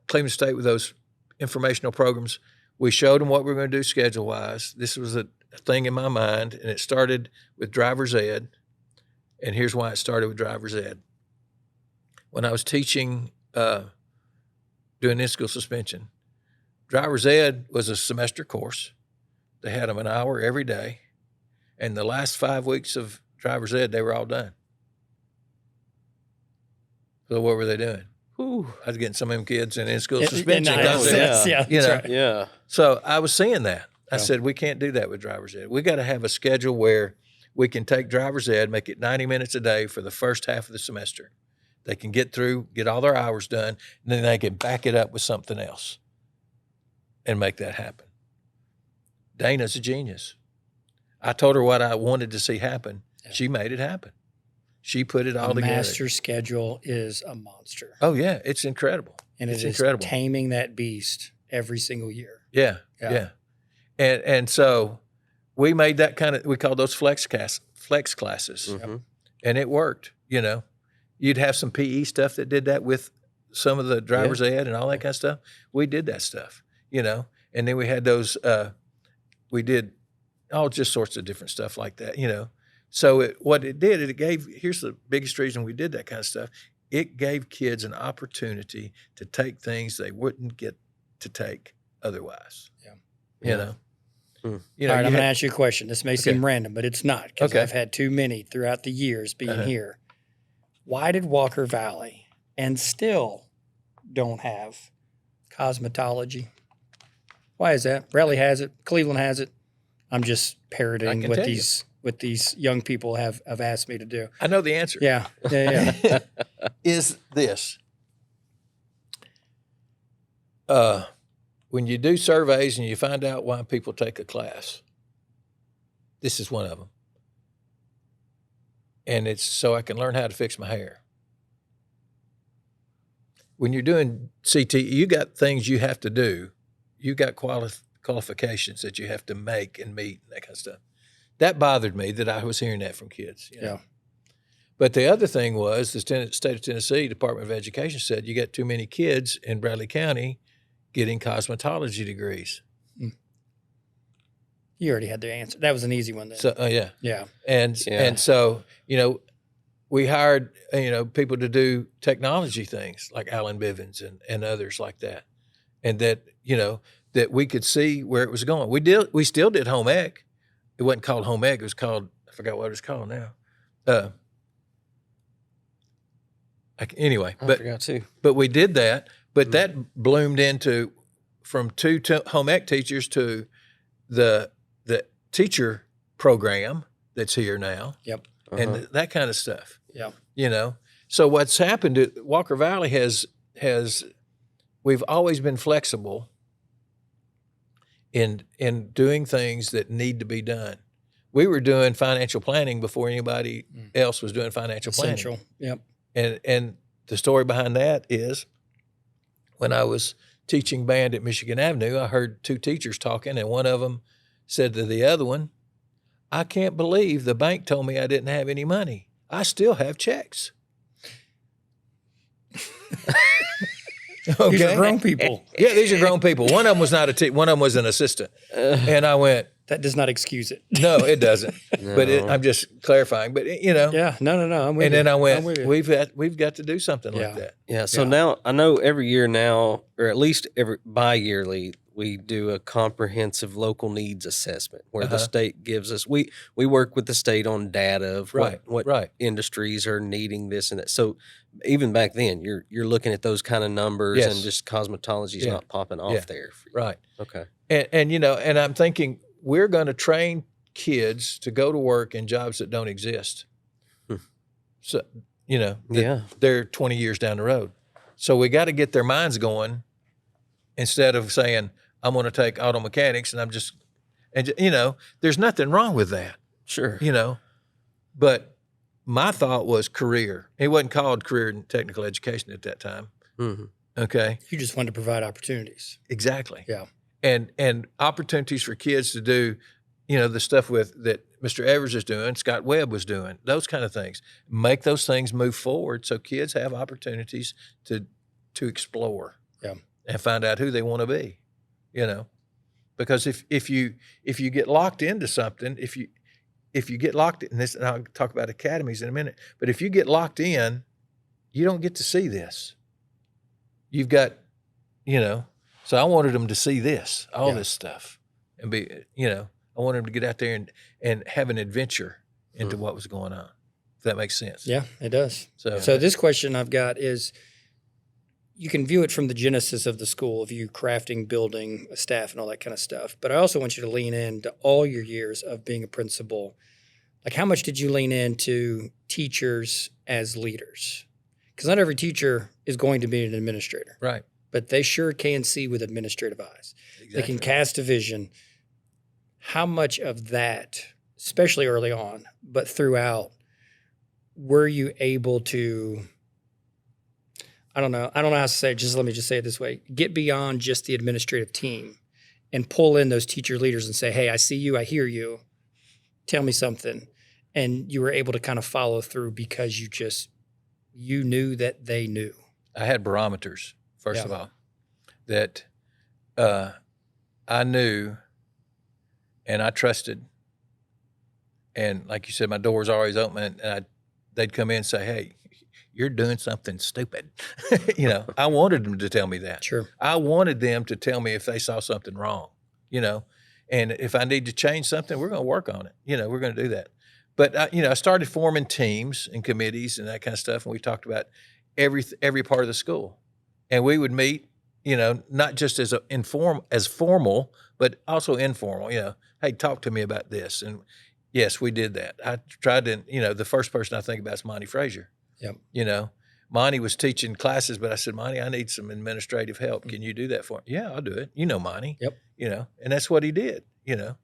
Cleveland State with those informational programs. We showed them what we were going to do schedule-wise. This was a thing in my mind, and it started with driver's ed. And here's why it started with driver's ed. When I was teaching, doing in-school suspension, driver's ed was a semester course. They had them an hour every day. And the last 5 weeks of driver's ed, they were all done. So what were they doing? Ooh, I was getting some of them kids in school suspension. Yeah. So I was seeing that. I said, we can't do that with driver's ed. We got to have a schedule where we can take driver's ed, make it 90 minutes a day for the first half of the semester. They can get through, get all their hours done, and then they can back it up with something else and make that happen. Dana's a genius. I told her what I wanted to see happen. Yeah. She made it happen. She put it all together. The master schedule is a monster. Oh, yeah. It's incredible. And it's incredible. Taming that beast every single year. Yeah. And so we made that we called those flex classes. Mm-hmm. And it worked, You'd have some PE stuff that did that with some of the driver's ed and all that kind of stuff. We did that stuff, And then we had those, we did all just sorts of different stuff like that, So what it did, here's the biggest reason we did that kind of stuff. It gave kids an opportunity to take things they wouldn't get to take otherwise. Yeah. All right, I'm going to ask you a question. This may seem random, but it's not, because I've had too many throughout the years being here. Why did Walker Valley and still don't have cosmetology? Why is that? Bradley has it. Cleveland has it. I'm just parroting what these young people have asked me to do. I know the answer. Yeah. Is this. When you do surveys and you find out why people take a class, this is one of them. And it's so I can learn how to fix my hair. When you're doing CT, you got things you have to do. You got qualifications that you have to make and meet and that kind of stuff. That bothered me that I was hearing that from kids. Yeah. But the other thing was the state of Tennessee Department of Education said you got too many kids in Bradley County getting cosmetology degrees. You already had the answer. That was an easy one then. So, yeah. Yeah. And so, we hired, people to do technology things like Alan Bivens and others like that. And that, that we could see where it was going. We still did home ec. It wasn't called home ec. It was called, I forgot what it's called now. Anyway, I forgot too. But we did that. But that bloomed into from two home ec teachers to the teacher program that's here now. Yep. And that kind of stuff. Yeah. You know. So what's happened at Walker Valley has we've always been flexible in doing things that need to be done. We were doing financial planning before anybody else was doing financial planning. Essential. Yep. And the story behind that is when I was teaching band at Michigan Avenue, I heard two teachers talking, and one of them said to the other one, "I can't believe the bank told me I didn't have any money. I still have checks." Okay. These are grown people. Yeah, these are grown people. One of them was not one of them was an assistant. And I went, that does not excuse it. no, it doesn't. No. But I'm just clarifying. But you know. Yeah, no. I'm with And you. then I went, I'm with you. we've got to do something Yeah. like that. Yeah. So now I know every year now, or at least bi-yearly, we do a comprehensive local needs assessment where the state gives us, we work with the state on data of what industries are needing this and that. So even back then, you're looking at those kind of numbers and just cosmetology is not popping off there. For you. Right. Okay. And you know, and I'm thinking we're going to train kids to go to work in jobs that don't exist. So, you know, they're 20 years down the road. So we got to get their minds going instead of saying, I'm going to take auto mechanics and you know, there's nothing wrong with that. Sure. You know, but my thought was career. It wasn't called career and technical education at that time. Mm-hmm. Okay. You just wanted to provide opportunities. Exactly. Yeah. And opportunities for kids to do, you know, the stuff that Mr. Evers is doing, Scott Webb was doing, those kind of things. Make those things move forward so kids have opportunities to explore and find out who they want to be, you know. Because if you get locked into something, if you get locked in this, and I'll talk about academies in a minute, but if you get locked in, you don't get to see this. You've got, you know, so I wanted them to see this, all this stuff, and be, you know, I wanted them to get out there and have an adventure into what was going on. If that makes sense. Yeah, it does. So this question I've got is, you can view it from the genesis of the school, of you crafting, building a staff and all that kind of stuff. But I also want you to lean into all your years of being a principal. Like, how much did you lean into teachers as leaders? Because not every teacher is going to be an administrator. Right. But they sure can see with administrative eyes. Exactly. They can cast a vision. How much of that, especially early on, but throughout, were you able to, I don't know how to say it, just let me just say it this way, get beyond just the administrative team and pull in those teacher leaders and say, hey, I see you, I hear you, tell me something. And you were able to kind of follow through because you knew that they knew. I had barometers, first of all, that I knew and I trusted. And like you said, my door was always open, and they'd come in and say, hey, you're doing something stupid. You know, I wanted them to tell me that. Sure. I wanted them to tell me if they saw something wrong, you know, and if I need to change something, we're going to work on it. You know, we're going to do that. But, you know, I started forming teams and committees and that kind of stuff. And we talked about every part of the school. And we would meet, you know, not just as formal, but also informal, you know, hey, talk to me about this. And yes, we did that. I tried to, you know, the first person I think about is Monty Frazier. Yep. You know, Monty was teaching classes, but I said, Monty, I need some administrative help. Can you do that for me? Yeah, I'll do it. You know, Monty. Yep. You know, and that's what he did, you know,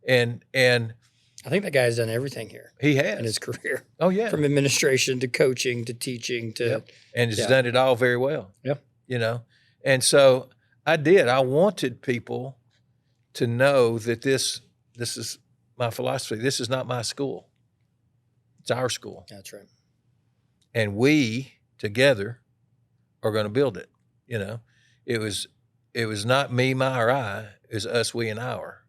and I think that guy's done everything here. he has in his career. Oh yeah. From administration to coaching to teaching to And has done it all very well. Yep. You know, and so I wanted people to know that this is my philosophy. This is not my school. It's our school. That's right. And we together are going to build it. You know, it was not me, my, or I. It was us, we, and our.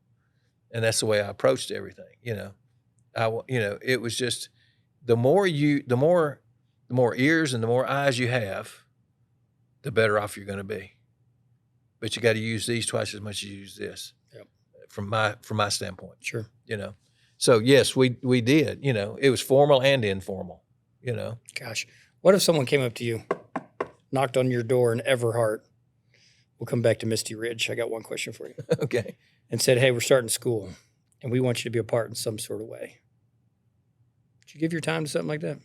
And that's the way I approached everything. You know, it was just the more ears and the more eyes you have, the better off you're going to be. but you got to use these twice as much as you use this. Yep. From my standpoint. Sure. You know. So yes, we did. You know, it was formal and informal. You know. Gosh, what if someone came up to you, knocked on your door in Everhart? We'll come back to Misty Ridge. I got one question for you. Okay. And said, hey, we're starting school, and we want you to be a part in some sort of way. Would you give your time to something like that?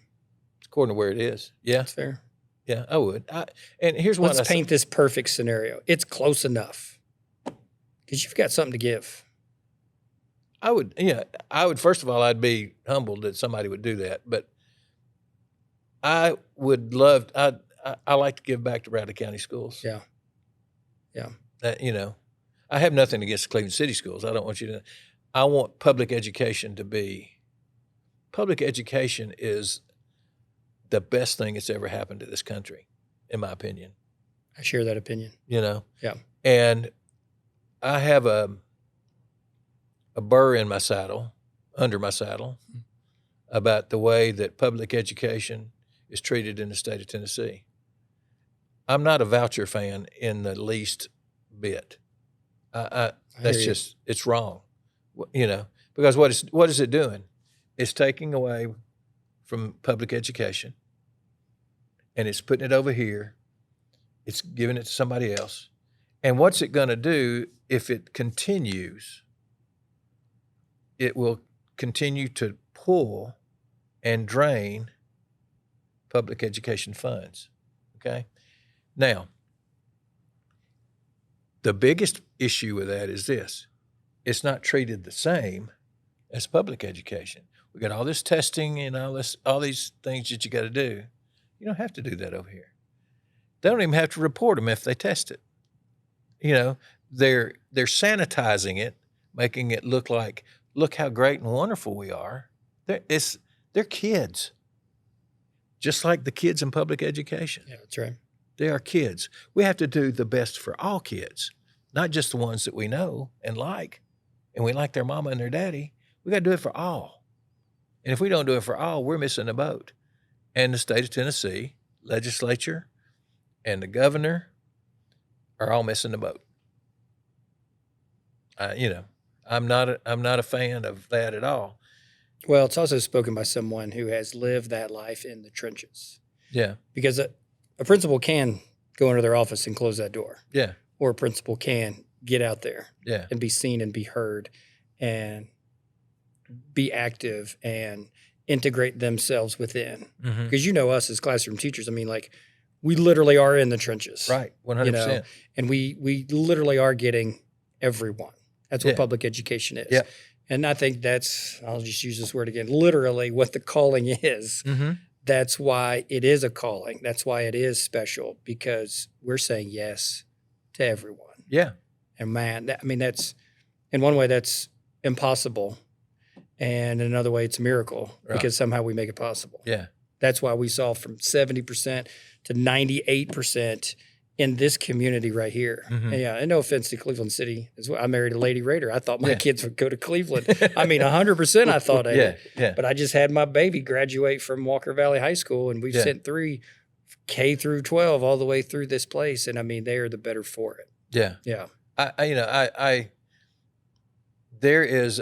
According to where it is. Yeah. That's fair. Yeah, I would. And here's what Let's paint this perfect scenario. It's close enough because you've got something to give. I would, first of all, I'd be humbled that somebody would do that. But I would love, I like to give back to Bradley County schools. Yeah. Yeah. I have nothing against Cleveland City schools. I don't want you to, I want public education is the best thing that's ever happened to this country, in my opinion. I share that opinion. Yeah. And I have a burr in my saddle, under my saddle, about the way that public education is treated in the state of Tennessee. I'm not a voucher fan in the least bit. It's wrong, because what is it doing? It's taking away from public education, and it's putting it over here. It's giving it to somebody else. And what's it going to do if it continues? It will continue to pull and drain public education funds, okay? Now, the biggest issue with that is this. It's not treated the same as public education. We got all this testing and all these things that you got to do. You don't have to do that over here. They don't even have to report them if they test it. They're sanitizing it, making it look how great and wonderful we are. They're kids, just like the kids in public education. Yeah, that's right. They are kids. We have to do the best for all kids, not just the ones that we know and like, and we like their mama and their daddy. We got to do it for all. And if we don't do it for all, we're missing the boat. And the state of Tennessee legislature and the governor are all missing the boat. I'm not a fan of that at all. Well, it's also spoken by someone who has lived that life in the trenches. Yeah. Because a principal can go into their office and close that door. Yeah. Or a principal can get out there and be seen and be heard and be active and integrate themselves within. Mm-hmm. Because us as classroom teachers, we literally are in the trenches. Right, 100%. And we literally are getting everyone. That's what public education is. Yeah. And I think I'll just use this word again, literally what the calling is. Mm-hmm. That's why it is a calling. That's why it is special, because we're saying yes to everyone. Yeah. And man, that's, in one way, that's impossible. And in another way, it's a miracle because somehow we make it possible. Yeah. That's why we saw from 70% to 98% in this community right here. Mm-hmm. And no offense to Cleveland City. I married a Lady Raider. I thought my kids would go to Cleveland. 100% I thought yeah. But I just had my baby graduate from Walker Valley High School, and we've sent 3 K through 12 all the way through this place. And they are the better for it. Yeah. Yeah. There is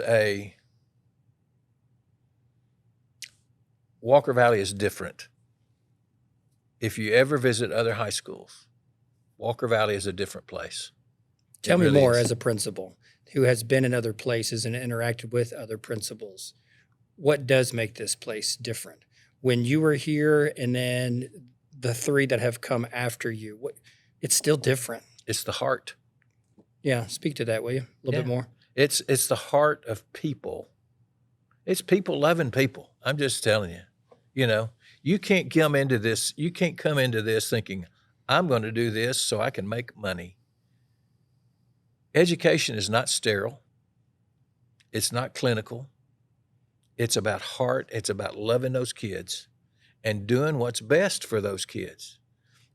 Walker Valley is different. If you ever visit other high schools, Walker Valley is a different place. Tell me more as a principal who has been in other places and interacted with other principals. What does make this place different? When you were here and then the 3 that have come after you, it's still different. It's the heart. Yeah, speak to that, will you? A little bit more. It's the heart of people. It's people loving people. I'm just telling you. You can't come into this. You can't come into this thinking, I'm going to do this so I can make money. Education is not sterile. It's not clinical. It's about heart. It's about loving those kids and doing what's best for those kids.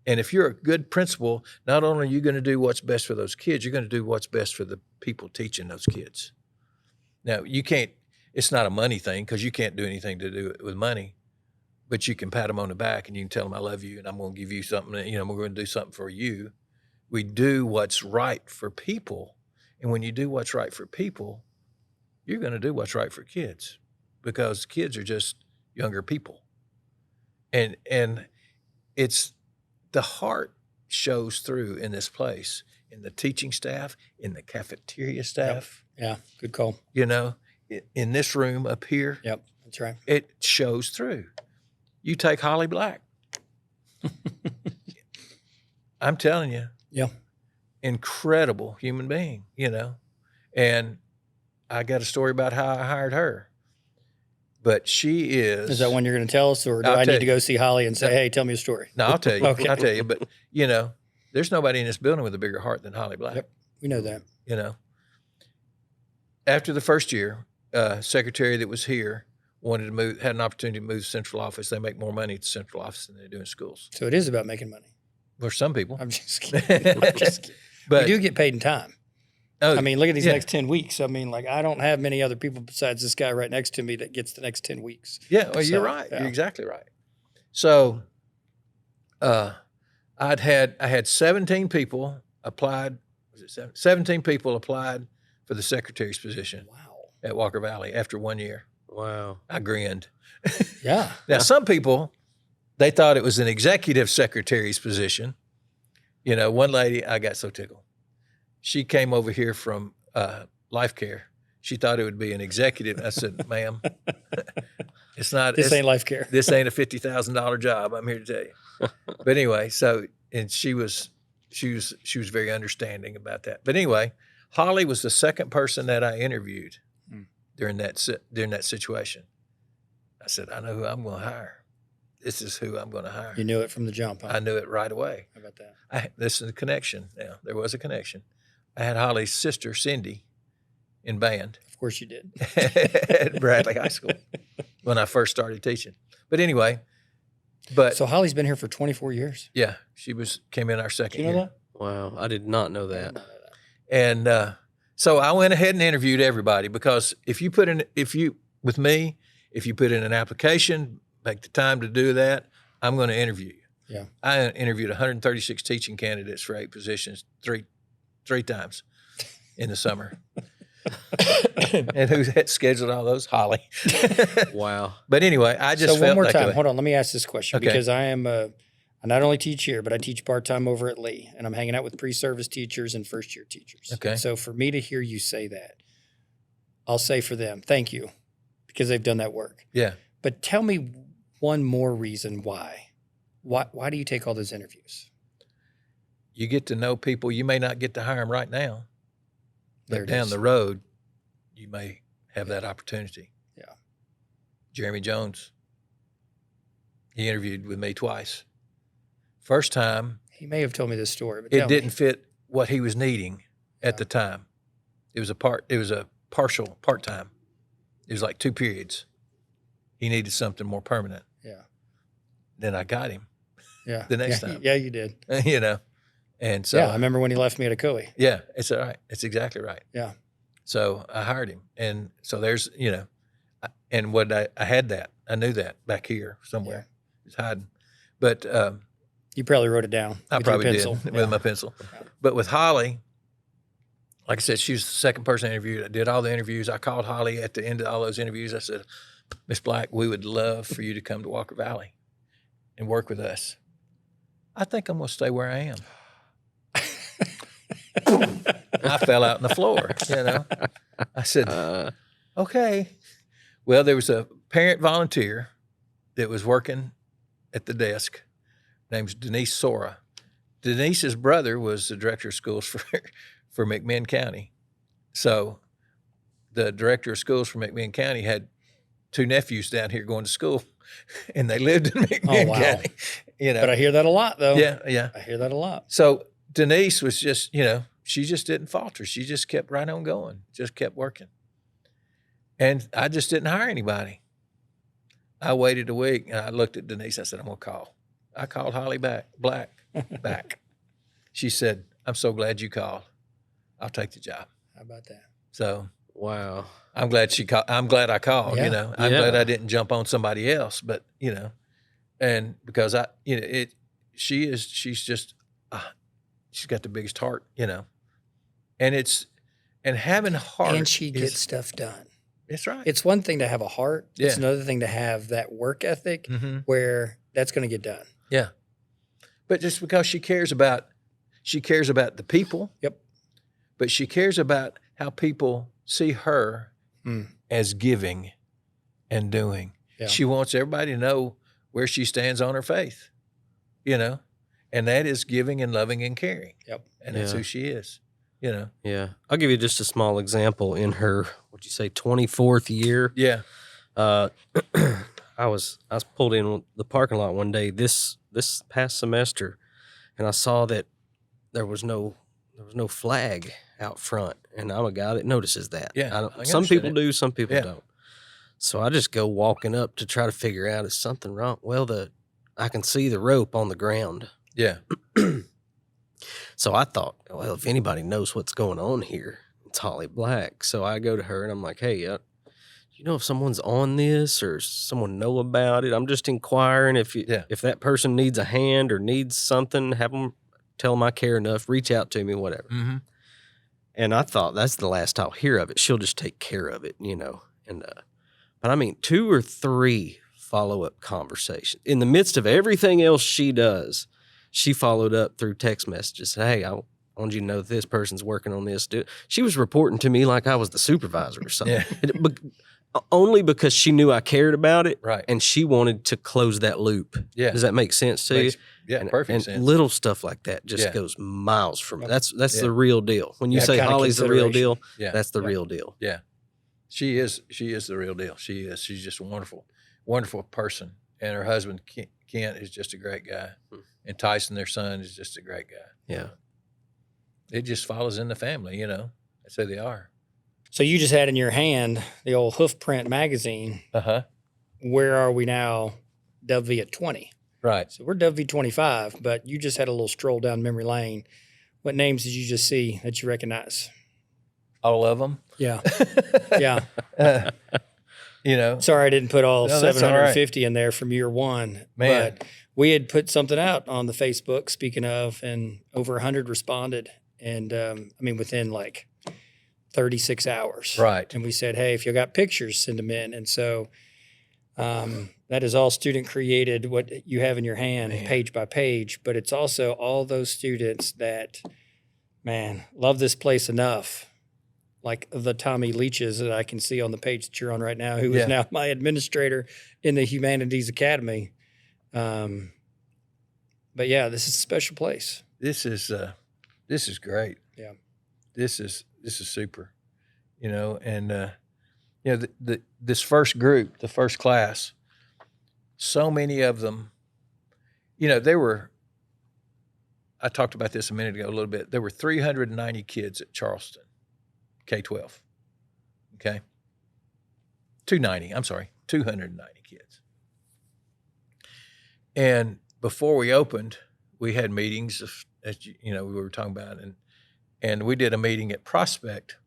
And if you're a good principal, not only are you going to do what's best for those kids, you're going to do what's best for the people teaching those kids. Now, it's not a money thing because you can't do anything to do it with money. But you can pat them on the back and you can tell them I love you and I'm going to give you something. I'm going to do something for you we do what's right for people. And when you do what's right for people, you're going to do what's right for kids, because kids are just younger people. And it's the heart shows through in this place, in the teaching staff, in the cafeteria staff. Yep. Yeah, good call. You know, in this room up here. Yep, that's right. It shows through. You take Holly Black. I'm telling you. Yeah. Incredible human being, you know. And I got a story about how I hired her. But she is. Is that one you're going to tell us, or do I need to go see Holly and say, hey, tell me a story? No, I'll tell you. Okay. I'll tell you. But, you know, there's nobody in this building with a bigger heart than Holly Black. Yep, we know that. You know. After the first year, secretary that was here wanted to move, had an opportunity to move to central office. They make more money at the central office than they do in schools. So it is about making money. For some people. I'm just kidding. I'm just kidding. But we do get paid in time. Oh, I mean, look at these next 10 weeks. I mean, like, I don't have many other people besides this guy right next to me that gets the next 10 weeks. Yeah, well, you're right. Yeah. You're exactly right. So I had 17 people applied. Was it 17 people applied for the secretary's position. Wow. At Walker Valley after 1 year. Wow. I grinned. Yeah. Now, some people, they thought it was an executive secretary's position. You know, one lady, I got so tickled. She came over here from Life Care. She thought it would be an executive. I said, ma'am, it's not. This ain't Life Care. This ain't a $50,000 job. I'm here to tell you. But anyway, so, and she was very understanding about that. But anyway, Holly was the second person that I interviewed during that situation. I said, I know who I'm going to hire. This is who I'm going to hire. You knew it from the jump, huh? I knew it right away. How about that? This is a connection now. There was a connection. I had Holly's sister, Cindy, in band. Of course you did. At Bradley High School when I first started teaching. But anyway, so Holly's been here for 24 years. Yeah, came in our second year. You know that? Wow, I did not know that. And so I went ahead and interviewed everybody, because if you put in an application, make the time to do that, I'm going to interview you. Yeah. I interviewed 136 teaching candidates for 8 positions three times in the summer. And who had scheduled all those? Holly. Wow. But anyway, I just felt one more time. Hold on, let me ask this question, because I not only teach here, but I teach part-time over at Lee, and I'm hanging out with pre-service teachers and first-year teachers. Okay. So for me to hear you say that, I'll say for them, thank you, because they've done that work. Yeah. But tell me one more reason why. Why do you take all those interviews? You get to know people. You may not get to hire them right now, but down the road, you may have that opportunity. Yeah. Jeremy Jones, he interviewed with me twice. First time, he may have told me this story, but it didn't fit what he was needing at the time. It was a partial part-time. It was like 2 periods. He needed something more permanent. Yeah. Then I got him. Yeah. The next time. Yeah, you did. You know. And so I remember when he left me at Akoi. Yeah, it's all right. It's exactly right. Yeah. So I hired him. And so there's, you know, and what I had that. I knew that back here somewhere. It's hiding. But you probably wrote it down. I probably did with my pencil. Yeah. But with Holly, like I said, she was the second person I interviewed. I did all the interviews. I called Holly at the end of all those interviews. I said, Miss Black, we would love for you to come to Walker Valley and work with us. I think I'm going to stay where I am. I fell out on the floor, you know. I said, okay. Well, there was a parent volunteer that was working at the desk. Name's Denise Sora. Denise's brother was the director of schools for McMinn County. So the director of schools for McMinn County had 2 nephews down here going to school, and they lived in McMinn County. You know, but I hear that a lot, though. Yeah. I hear that a lot. So Denise was just, you know, she just didn't falter. She just kept right on going, just kept working. And I just didn't hire anybody. I waited a week, and I looked at Denise. I said, I'm going to call. I called Holly Black. She said, I'm so glad you called. I'll take the job. How about that? So, wow. I'm glad I'm glad I called, you know. I'm glad I didn't jump on somebody else, but, you know, and because she's just she's got the biggest heart, you know. And having heart. And she gets stuff done. That's right. It's one thing to have a heart. Yeah. It's another thing to have that work ethic where that's going to get done. Yeah. But just because she cares about the people. Yep. But she cares about how people see her as giving and doing. Yeah. She wants everybody to know where she stands on her faith, you know, and that is giving and loving and caring. Yep. And that's who she is, you know. Yeah. I'll give you just a small example. In her, 24th year? Yeah. I was pulled in the parking lot one day this past semester, and I saw that there was no flag out front, and I'm a guy that notices that. Yeah. Some people do, some people don't. So I just go walking up to try to figure out, is something wrong? Well, I can see the rope on the ground. Yeah. So I thought, well, if anybody knows what's going on here, it's Holly Black. So I go to her and I'm like, hey, you know if someone's on this or someone know about it? I'm just inquiring if that person needs a hand or needs something, have them tell them I care enough, reach out to me, whatever. Mm-hmm. And I thought, that's the last I'll hear of it. She'll just take care of it, you know. And but I mean, 2 or 3 follow-up conversations. In the midst of everything else she does, she followed up through text messages. Hey, I want you to know that this person's working on this. She was reporting to me like I was the supervisor or something. Only because she knew I cared about it, right? And she wanted to close that loop. Yeah. Does that make sense to you? Yeah, perfect sense. And little stuff like that just goes miles from it. That's the real deal. When you say Holly's the real deal, that's the real deal. Yeah. She is the real deal. She is. She's just a wonderful, wonderful person. And her husband, Kent, is just a great guy. And Tyson, their son, is just a great guy. Yeah. It just follows in the family, you know. That's who they are. So you just had in your hand the old Hoof Print magazine. Uh-huh. Where are we now? WV at 20. Right. So we're WV 25, but you just had a little stroll down memory lane. What names did you just see that you recognize? All of them? Yeah. Yeah. You know. Sorry I didn't put all 750 in there from year one. Man. But we had put something out on the Facebook, speaking of, and over 100 responded. And, within like 36 hours. Right. And we said, hey, if you got pictures, send them in. And so that is all student created, what you have in your hand, page by page. But it's also all those students that, love this place enough. Like the Tommy Leaches that I can see on the page that you're on right now, who is now my administrator in the Humanities Academy. But yeah, this is a special place. This is great. Yeah. This is super, you know, and this first group, the first class, so many of them, you know, I talked about this a minute ago a little bit. There were 390 kids at Charleston, K-12. Okay. 290 kids. And before we opened, we had meetings as we were talking about, and we did a meeting at Prospect,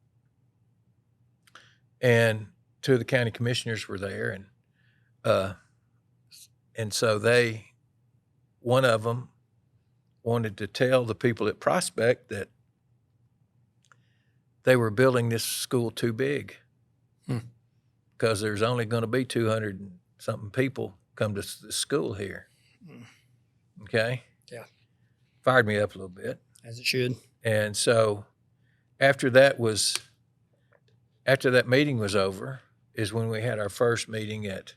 and 2 of the county commissioners were there, and so one of them wanted to tell the people at Prospect that they were building this school too big because there's only going to be 200 and something people come to the school here. Okay? Yeah. Fired me up a little bit. As it should. And so after that meeting was over is when we had our first meeting at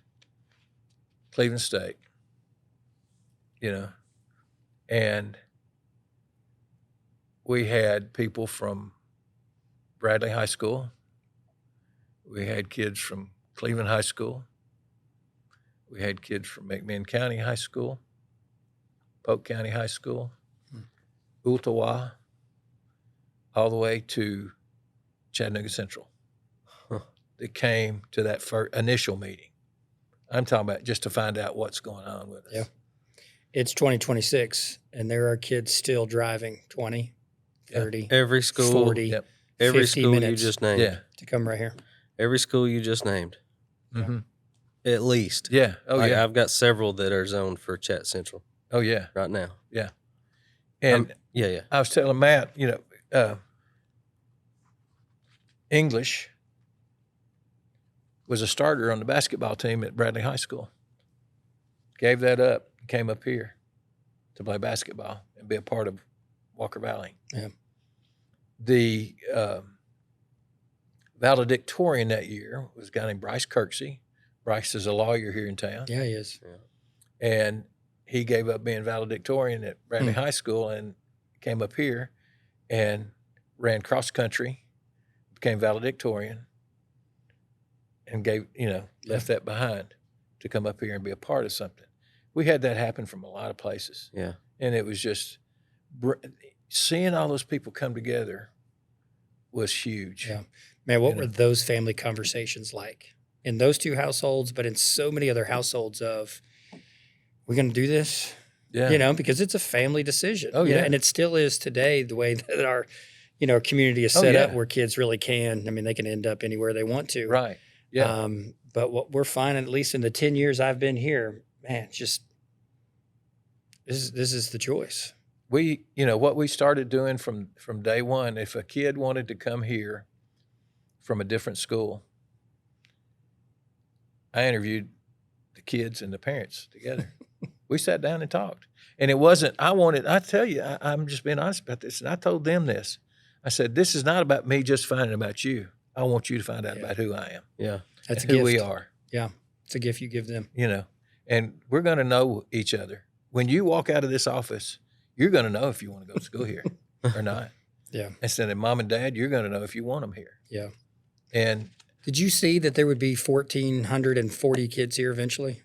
Cleveland State, you know, and we had people from Bradley High School. We had kids from Cleveland High School. We had kids from McMinn County High School, Polk County High School, Ooltewah, all the way to Chattanooga Central. That came to that initial meeting. I'm talking about just to find out what's going on with us. Yeah. It's 2026, and there are kids still driving 20, 30, every school, 40, every 50 school minutes you just named. to come right here. Every school you just named. Mm-hmm. At least. Yeah. Oh, yeah. I've got several that are zoned for Chat Central. Oh, yeah. Right now. Yeah. And yeah. I was telling Matt, English was a starter on the basketball team at Bradley High School. Gave that up, came up here to play basketball and be a part of Walker Valley. Yeah. The valedictorian that year was a guy named Bryce Kirksey. Bryce is a lawyer here in town. Yeah, he is. Yeah. And he gave up being valedictorian at Bradley High School and came up here and ran cross country, became valedictorian, and left that behind to come up here and be a part of something. We had that happen from a lot of places. Yeah. And it was just seeing all those people come together was huge. Yeah. Man, what were those family conversations like in those two households, but in so many other households of, we're going to do this? Yeah. Because it's a family decision. Oh, yeah. And it still is today, the way that our community is set up, where kids really can. They can end up anywhere they want to. Right. Yeah. But what we're finding, at least in the 10 years I've been here, man, just this is the choice. We, what we started doing from day one, if a kid wanted to come here from a different school, I interviewed the kids and the parents together. We sat down and talked. And it wasn't, I tell you, I'm just being honest about this. And I told them this. I said, this is not about me just finding about you. I want you to find out about who I am. Yeah. That's a who gift. we are. Yeah. It's a gift you give them. And we're going to know each other. When you walk out of this office, you're going to know if you want to go to school here or not. Yeah. Instead of mom and dad, you're going to know if you want them here. Yeah. And did you see that there would be 1,440 kids here eventually?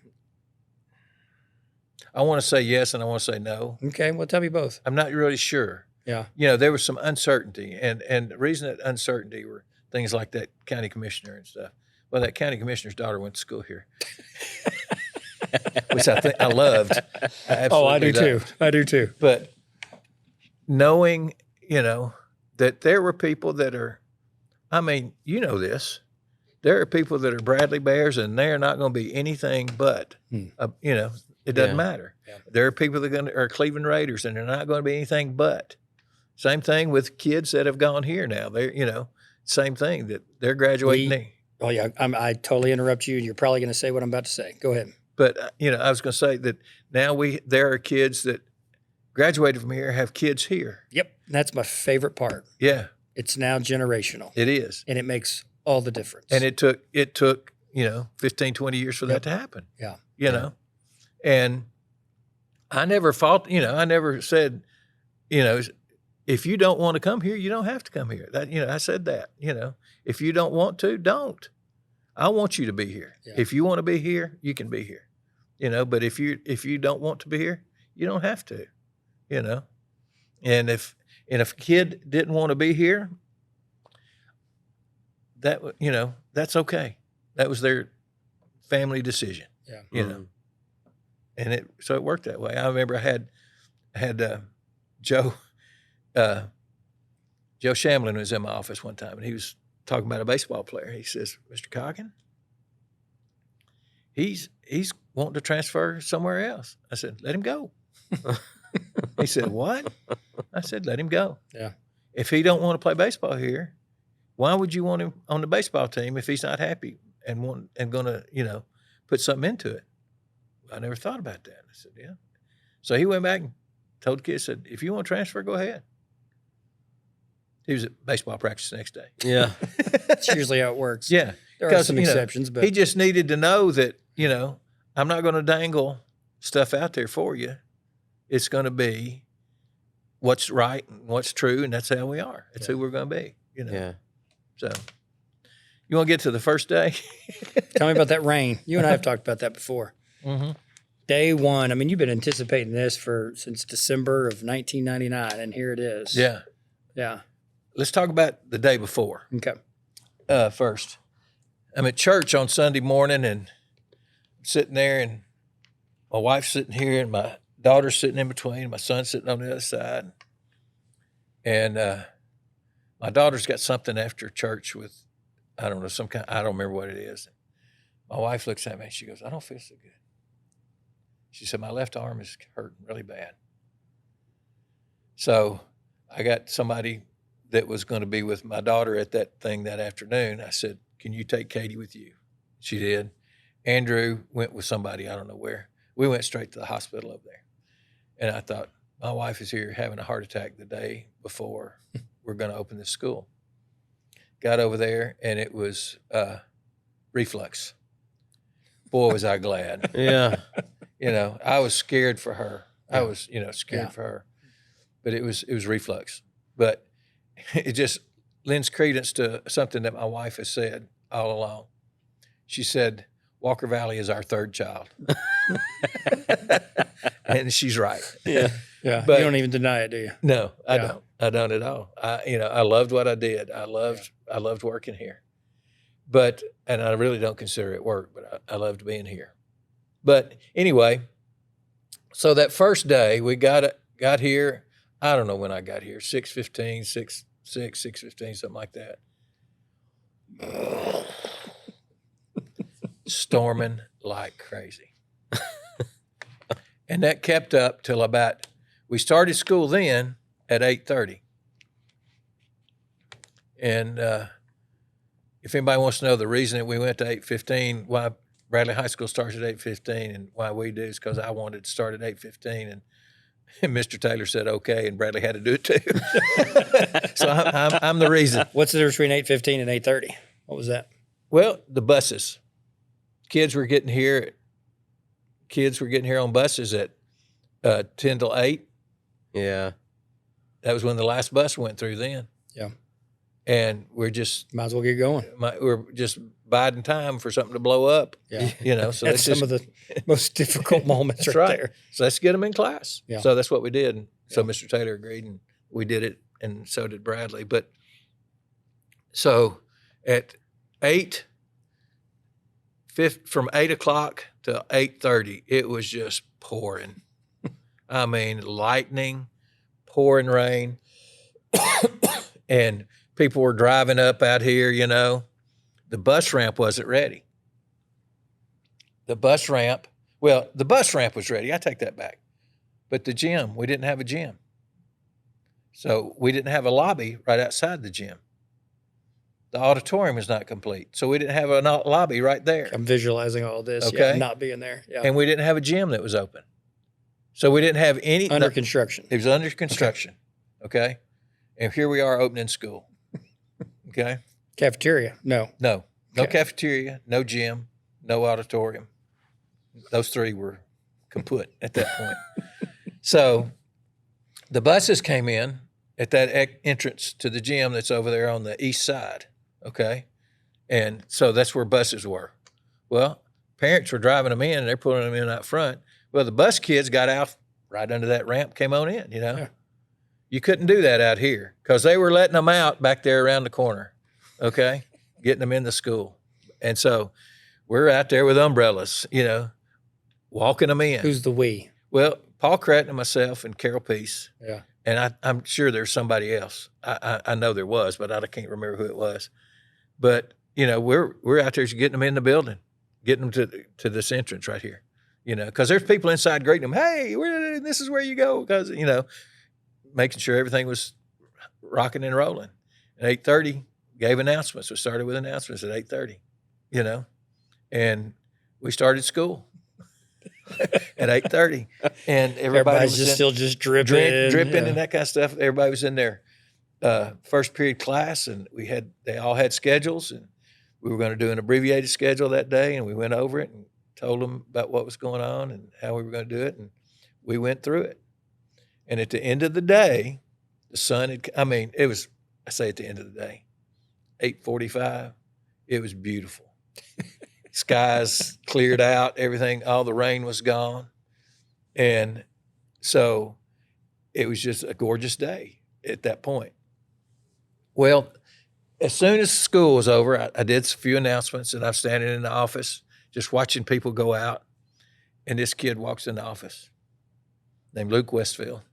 I want to say yes and I want to say no. Okay. Well, tell me both. I'm not really sure. Yeah. There was some uncertainty. And the reason that uncertainty were things like that county commissioner and stuff. Well, that county commissioner's daughter went to school here, which I loved. I do too. I do too. But knowing, that there were people that are, this, there are people that are Bradley Bears and they're not going to be anything but, it doesn't matter. Yeah. There are people that are Cleveland Raiders and they're not going to be anything but. Same thing with kids that have gone here now. They're, same thing, that they're graduating. I totally interrupt you. You're probably going to say what I'm about to say. Go ahead. But, I was going to say that now there are kids that graduated from here, have kids here. Yep. That's my favorite part. Yeah. It's now generational. It is. And it makes all the difference. And it took 15, 20 years for that to happen. Yeah. And I never I never said, if you don't want to come here, you don't have to come here. That, I said that, if you don't want to, don't. I want you to be here. Yeah. If you want to be here, you can be here, but if you don't want to be here, you don't have to, and if a kid didn't want to be here, that, that's okay. That was their family decision. Yeah. And it worked that way. I remember I had Joe Shamlin was in my office one time, and he was talking about a baseball player. He says, Mr. Coggin, he's wanting to transfer somewhere else. I said, let him go. He said, what? I said, let him go. Yeah. If he don't want to play baseball here, why would you want him on the baseball team if he's not happy and going to, put something into it? I never thought about that. I said, yeah. So he went back and told the kid, said, if you want to transfer, go ahead. He was at baseball practice the next day. Yeah. That's usually how it works. Yeah. There are some exceptions, but he just needed to know that, I'm not going to dangle stuff out there for you. It's going to be what's right and what's true, and that's how we are. That's who we're going to be, Yeah. So you want to get to the first day? Tell me about that rain. You and I have talked about that before. Mm-hmm. Day one, you've been anticipating this since December of 1999, and here it is. Yeah. Yeah. Let's talk about the day before. Okay. First, I'm at church on Sunday morning, and I'm sitting there, and my wife's sitting here, and my daughter's sitting in between, my son's sitting on the other side. And my daughter's got something after church with, I don't know, I don't remember what it is. My wife looks at me and she goes, I don't feel so good. She said, my left arm is hurting really bad. So I got somebody that was going to be with my daughter at that thing that afternoon. I said, can you take Katie with you? She did. Andrew went with somebody, I don't know where. We went straight to the hospital over there. And I thought, my wife is here having a heart attack the day before we're going to open this school. Got over there, and it was reflux. Boy, was I glad. Yeah. I was scared for her. I was, scared for her. But it was reflux. But it just lends credence to something that my wife has said all along. She said, Walker Valley is our third child. And she's right. Yeah. Yeah. But you don't even deny it, do you? No, I don't. I don't at all. I loved what I did. I loved working here. And I really don't consider it work, but I loved being here. But anyway, so that first day we got here, I don't know when I got here, 6:15, 6:15, something like that. Storming like crazy. And that kept up till we started school then at 8:30. And if anybody wants to know the reason that we went to 8:15, why Bradley High School starts at 8:15 and why we do is because I wanted to start at 8:15 and Mr. Taylor said okay, and Bradley had to do it too. So I'm the reason. What's the difference between 8:15 and 8:30? What was that? Well, the buses. Kids were getting here on buses at 10 till 8. Yeah. That was when the last bus went through then. Yeah. And we're just might as well get going. We're just biding time for something to blow up. Yeah. So that's some of the most difficult moments right there. So let's get them in class. Yeah. So that's what we did. And so Mr. Taylor agreed, and we did it, and so did Bradley. But so at from 8 o'clock to 8:30, it was just pouring. I mean, lightning, pouring rain, and people were driving up out here, The bus ramp wasn't ready. The bus ramp was ready. I take that back. But the gym, we didn't have a gym. So we didn't have a lobby right outside the gym. The auditorium was not complete. So we didn't have a lobby right there. I'm visualizing all this, okay? Not being there. Yeah. And we didn't have a gym that was open. So we didn't have any. Under construction. It was under construction, okay? And here we are opening school, okay? Cafeteria? No. No cafeteria, no gym, no auditorium. Those three were kaput at that point. So the buses came in at that entrance to the gym that's over there on the east side, okay? And so that's where buses were. Well, parents were driving them in, and they're pulling them in out front. Well, the bus kids got out right under that ramp, came on in, Yeah. You couldn't do that out here because they were letting them out back there around the corner, okay? Getting them in the school. And so we're out there with umbrellas, walking them in. Who's the we? Well, Paul Cretton and myself and Carol Peace. Yeah. And I'm sure there's somebody else. I know there was, but I can't remember who it was. But, we're out there getting them in the building, getting them to this entrance right here, because there's people inside greeting them. Hey, this is where you go. Because, making sure everything was rocking and rolling. At 8:30, gave announcements. We started with announcements at 8:30, and we started school at 8:30, and everybody's just still just dripping and that kind of stuff. Everybody was in their first period class, and they all had schedules, and we were going to do an abbreviated schedule that day, and we went over it and told them about what was going on and how we were going to do it, and we went through it. And at the end of the day, the sun at the end of the day, 8:45, it was beautiful. Skies cleared out, everything, all the rain was gone. And so it was just a gorgeous day at that point. Well, as soon as school was over, I did a few announcements, and I'm standing in the office just watching people go out. And this kid walks in the office named Luke Westfield.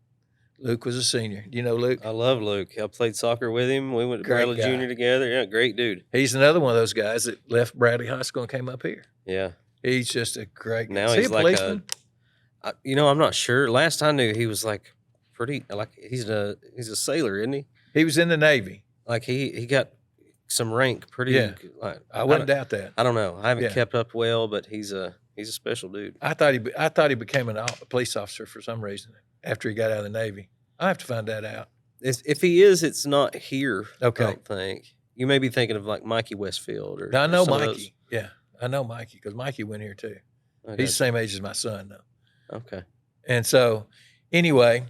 Luke was a senior. Do you know Luke? I love Luke. I played soccer with him. We went to Bradley Junior together. Yeah, great dude. He's another one of those guys that left Bradley High School and came up here. Yeah. He's just a great guy. Now he's like policeman? I'm not sure. Last I knew, he was like pretty like he's a sailor, isn't he? He was in the Navy. Like he got some rank pretty. Yeah. Like, I wouldn't doubt that. I don't know. I haven't Yeah. kept up well, but he's a special dude. I thought he became a police officer for some reason after he got out of the Navy. I have to find that out. If he is, it's not here. Okay. I don't think. You may be thinking of like Mikey Westfield or. Now, I know some of Mikey. those. Yeah, I know Mikey because Mikey went here too. Okay. He's the same age as my son, though. Okay. And so, anyway,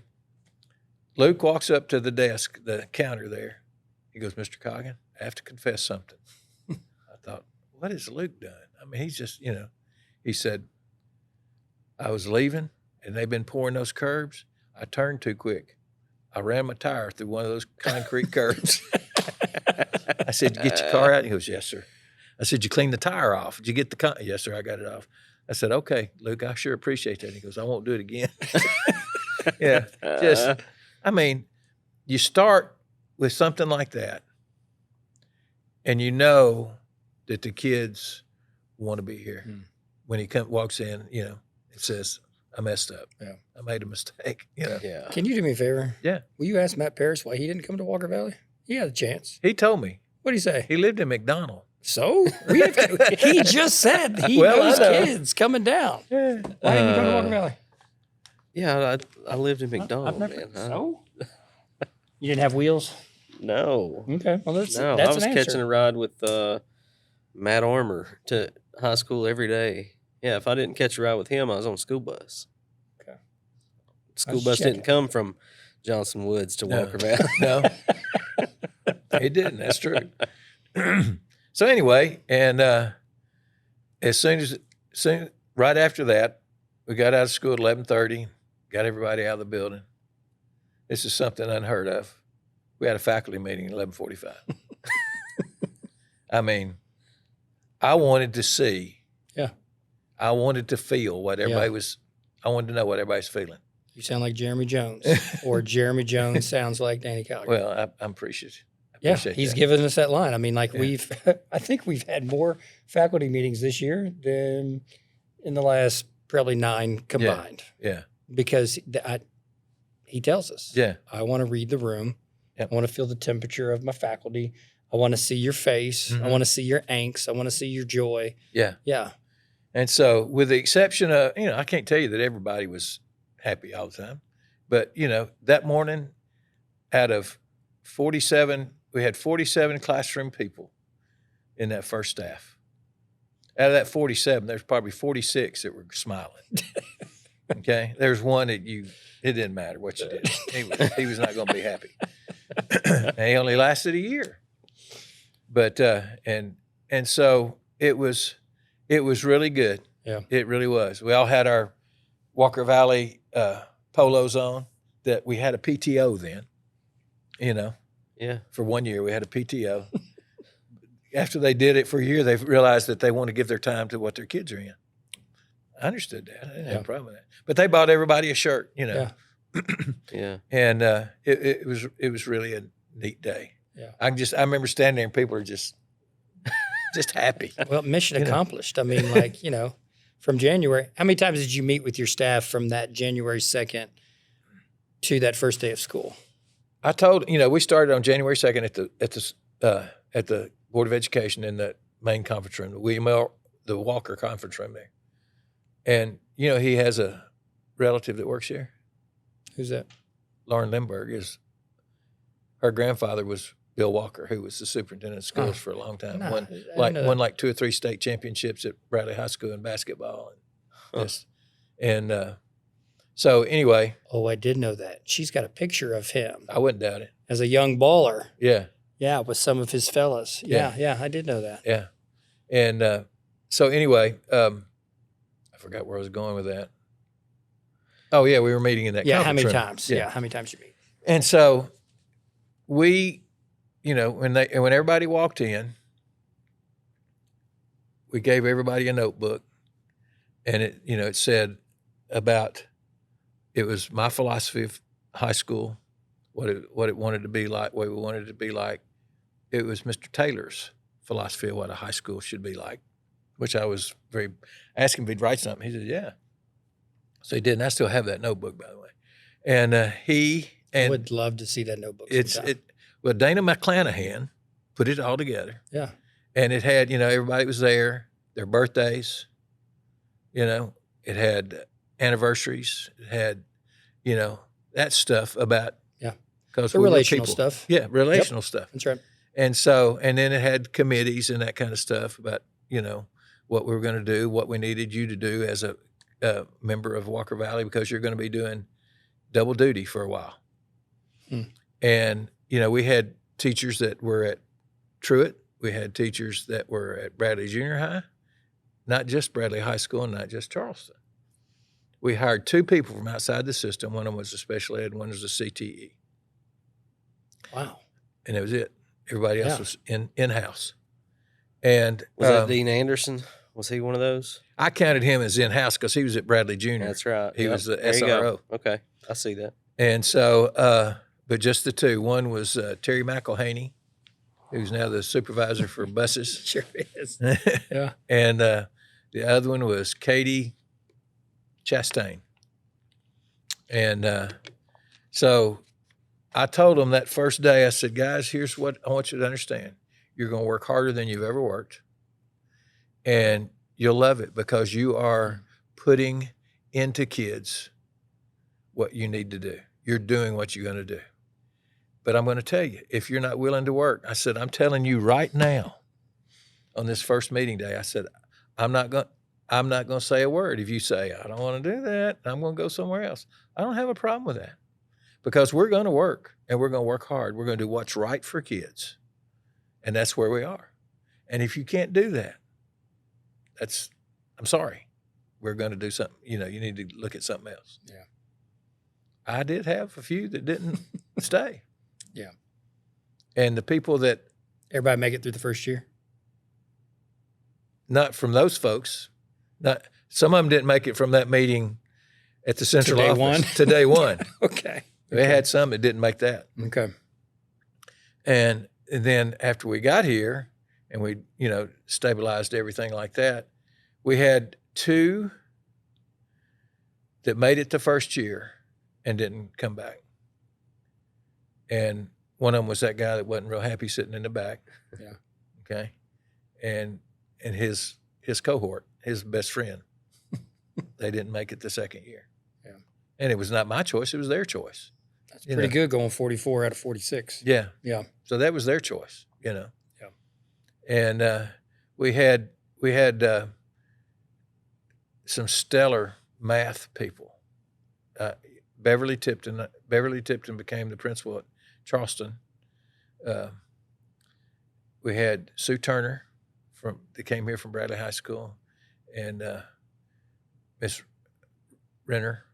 Luke walks up to the desk, the counter there. He goes, "Mr. Coggin, I have to confess something." I thought, what has Luke done? I mean, he's just, he said, "I was leaving, and they've been pouring those curbs. I turned too quick. I ran my tire through one of those concrete curbs." I said, "You get your car out?" He goes, "Yes, sir." I said, "You clean the tire off? Did you get the Yes, sir, I got it off." I said, "Okay, Luke, I sure appreciate that." He goes, "I won't do it again." Yeah, I mean, you start with something like that, and you know that the kids want to be here. When he walks in, it says, "I messed up. Yeah. I made a mistake." Yeah. Can you do me a favor? Yeah. Will you ask Matt Parris why he didn't come to Walker Valley? He had a chance. He told me What did he say? he lived in McDonald. So he just said he knows kids coming down. Why didn't you come to Walker Valley? Yeah, I lived in McDonald, man. So you didn't have wheels? No. Okay, well that's I that's was an answer. catching a ride with Matt Armour to high school every day. Yeah, if I didn't catch a ride with him, I was on school bus. Okay. School bus didn't come from Johnson Woods to Walker Valley. No, he didn't. That's true. So anyway, and right after that, we got out of school at 11:30. Got everybody out of the building. This is something unheard of. We had a faculty meeting at 11:45. I mean, I wanted to see. Yeah. I wanted to feel what everybody was. I wanted to know what everybody's feeling. You sound like Jeremy Jones, or Jeremy Jones sounds like Danny Coggin. Well, I'm appreciative. Yeah, he's given us that line. I mean, like I think we've had more faculty meetings this year than in the last probably 9 combined. Yeah. Because he tells us, I want to read the room. Yep. I want to feel the temperature of my faculty. I want to see your face. I want to see your angst. I want to see your joy. Yeah. Yeah. And so with the exception of, I can't tell you that everybody was happy all the time, but, that morning out of 47, we had 47 classroom people in that first staff. Out of that 47, there's probably 46 that were smiling. Okay? There's one that it didn't matter what you did. He was not going to be happy. And he only lasted a year. But, and so it was really good. Yeah. It really was. We all had our Walker Valley polos on. That we had a PTO then, Yeah. For 1 year, we had a PTO. After they did it for a year, they realized that they want to give their time to what their kids are in. I understood that. I didn't have a problem with that. But they bought everybody a shirt, Yeah. And it was really a neat day. Yeah. I remember standing there and people are just happy. Well, mission accomplished. I mean, from January, how many times did you meet with your staff from that January 2nd to that first day of school? I told we started on January 2nd at the Board of Education in the main conference room, the Walker conference room there, and he has a relative that works here. Who's that? Lauren Lindbergh her grandfather was Bill Walker, who was the superintendent of schools for a long time. Won like 2 or 3 state championships at Bradley High School in basketball, So anyway. Oh, I did know that. She's got a picture of him. I wouldn't doubt it. As a young baller. Yeah. Yeah, with some of his fellas. Yeah, I did know that. Yeah. And so anyway, I forgot where I was going with that. Oh, yeah, we were meeting in that conference how many room. times? Yeah, how many times you meet? And so we, when everybody walked in, we gave everybody a notebook, and it said about, it was my philosophy of high school, what it wanted to be like, what we wanted it to be like. It was Mr. Taylor's philosophy of what a high school should be like, which I was asked him if he'd write something. He said, yeah. So he did, and I still have that notebook, by the way. And I would love to see that notebook sometime. Well, Dana McClanahan put it all together. Yeah. And it had, everybody was there, their birthdays, it had anniversaries, it had, that stuff about, because the relational stuff. Yeah, relational stuff. That's right. And then it had committees and that kind of stuff about, what we were going to do, what we needed you to do as a member of Walker Valley, because you're going to be doing double duty for a while. And, we had teachers that were at Truett. We had teachers that were at Bradley Junior High, not just Bradley High School and not just Charleston. We hired 2 people from outside the system. One of them was a special ed, one was a CTE. Wow. And that was it. Everybody else was in-house. And was that Dean Anderson? Was he one of those? I counted him as in-house because he was at Bradley Junior. That's right. He was the SRO. Okay, I see that. And so, but just the 2. One was Terry McElhaney, who's now the supervisor for buses. Sure is. Yeah. And the other one was Katie Chastain. And so I told them that first day, I said, guys, here's what I want you to understand. You're going to work harder than you've ever worked. And you'll love it because you are putting into kids what you need to do. You're doing what you're going to do. But I'm going to tell you, if you're not willing to work, I said, I'm telling you right now on this first meeting day, I said, I'm not going to say a word. If you say, I don't want to do that, I'm going to go somewhere else. I don't have a problem with that because we're going to work and we're going to work hard. We're going to do what's right for kids. And that's where we are. And if you can't do that, I'm sorry. We're going to do something. You need to look at something else. Yeah. I did have a few that didn't stay. Yeah. And the people that. Everybody make it through the first year? Not from those folks. Some of them didn't make it from that meeting at the central office. To day one. Okay. They had some that didn't make that. Okay. And then after we got here and we, stabilized everything like that, we had 2 that made it the first year and didn't come back. And one of them was that guy that wasn't real happy sitting in the back. Yeah. Okay. And his cohort, his best friend, they didn't make it the second year. Yeah. And it was not my choice. It was their choice. That's pretty good going 44 out of 46. Yeah. Yeah. So that was their choice, Yeah. And we had some stellar math people. Beverly Tipton became the principal at Charleston. We had Sue Turner that came here from Bradley High School, and Miss Renner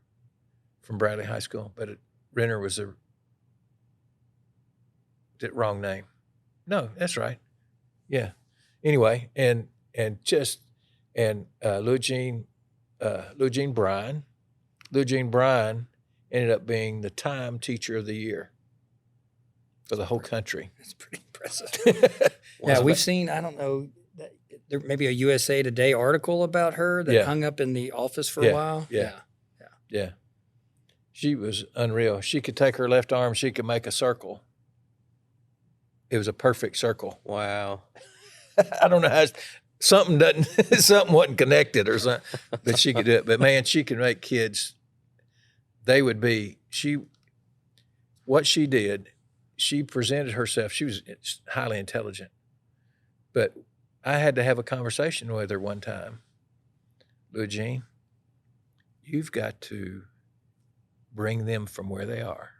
from Bradley High School. But Renner was wrong name. No, that's right. Yeah. Anyway, and Lou Jean Bryan. Lou Jean Bryan ended up being the Time Teacher of the Year for the whole country. That's pretty impressive. Yeah, we've seen, I don't know, there may be a USA Today article about her that hung up in the office for a while. Yeah. She was unreal. She could take her left arm, she could make a circle. It was a perfect circle. Wow. I don't know how something wasn't connected or something, but she could do it. But man, she could make kids. What she did, she presented herself. She was highly intelligent, but I had to have a conversation with her one time. Lou Jean, you've got to bring them from where they are